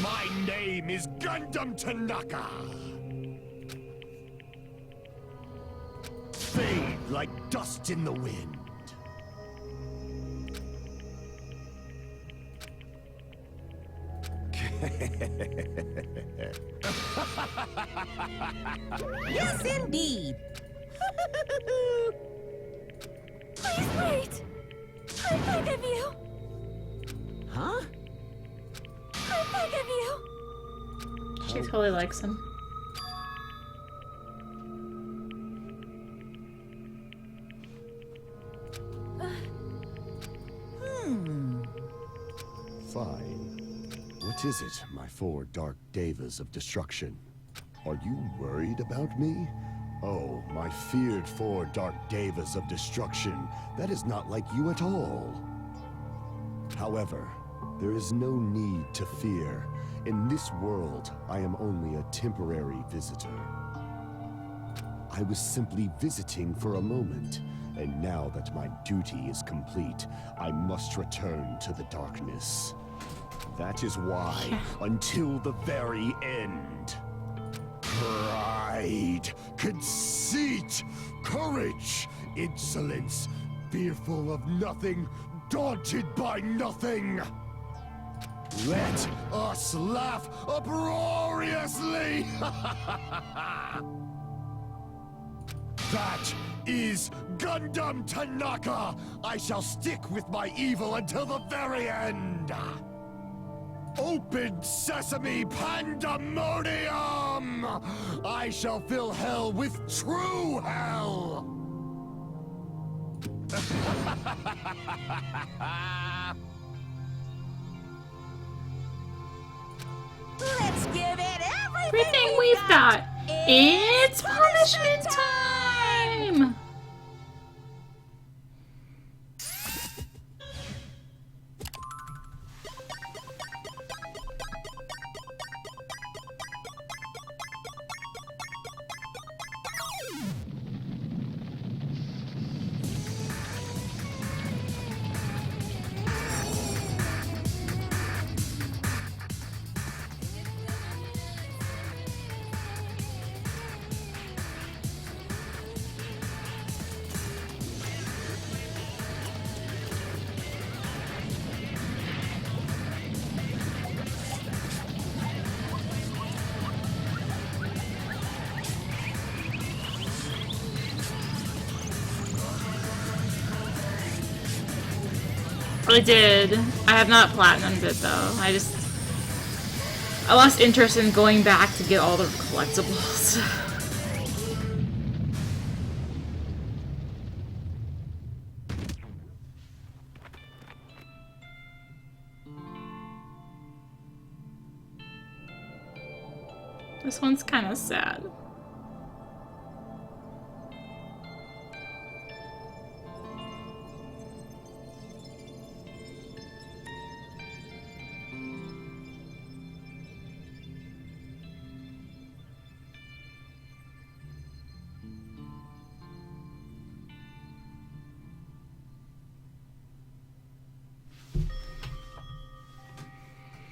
My name is Gundam Tanaka. Fade like dust in the wind. Yes, indeed. Please wait! I beg of you! Huh? I beg of you! She totally likes him. Fine. What is it, my four dark devas of destruction? Are you worried about me? Oh, my feared four dark devas of destruction. That is not like you at all. However, there is no need to fear. In this world, I am only a temporary visitor. I was simply visiting for a moment, and now that my duty is complete, I must return to the darkness. That is why, until the very end, pride, conceit, courage, insolence, fearful of nothing, daunted by nothing. Let us laugh uproariously! That is Gundam Tanaka! I shall stick with my evil until the very end! Open sesame pandemonium! I shall fill hell with true hell! Let's give it Everything we've got. It's punishment time! I did. I have not platinumed it though. I lost interest in going back to get all the collectibles. This one's kind of sad.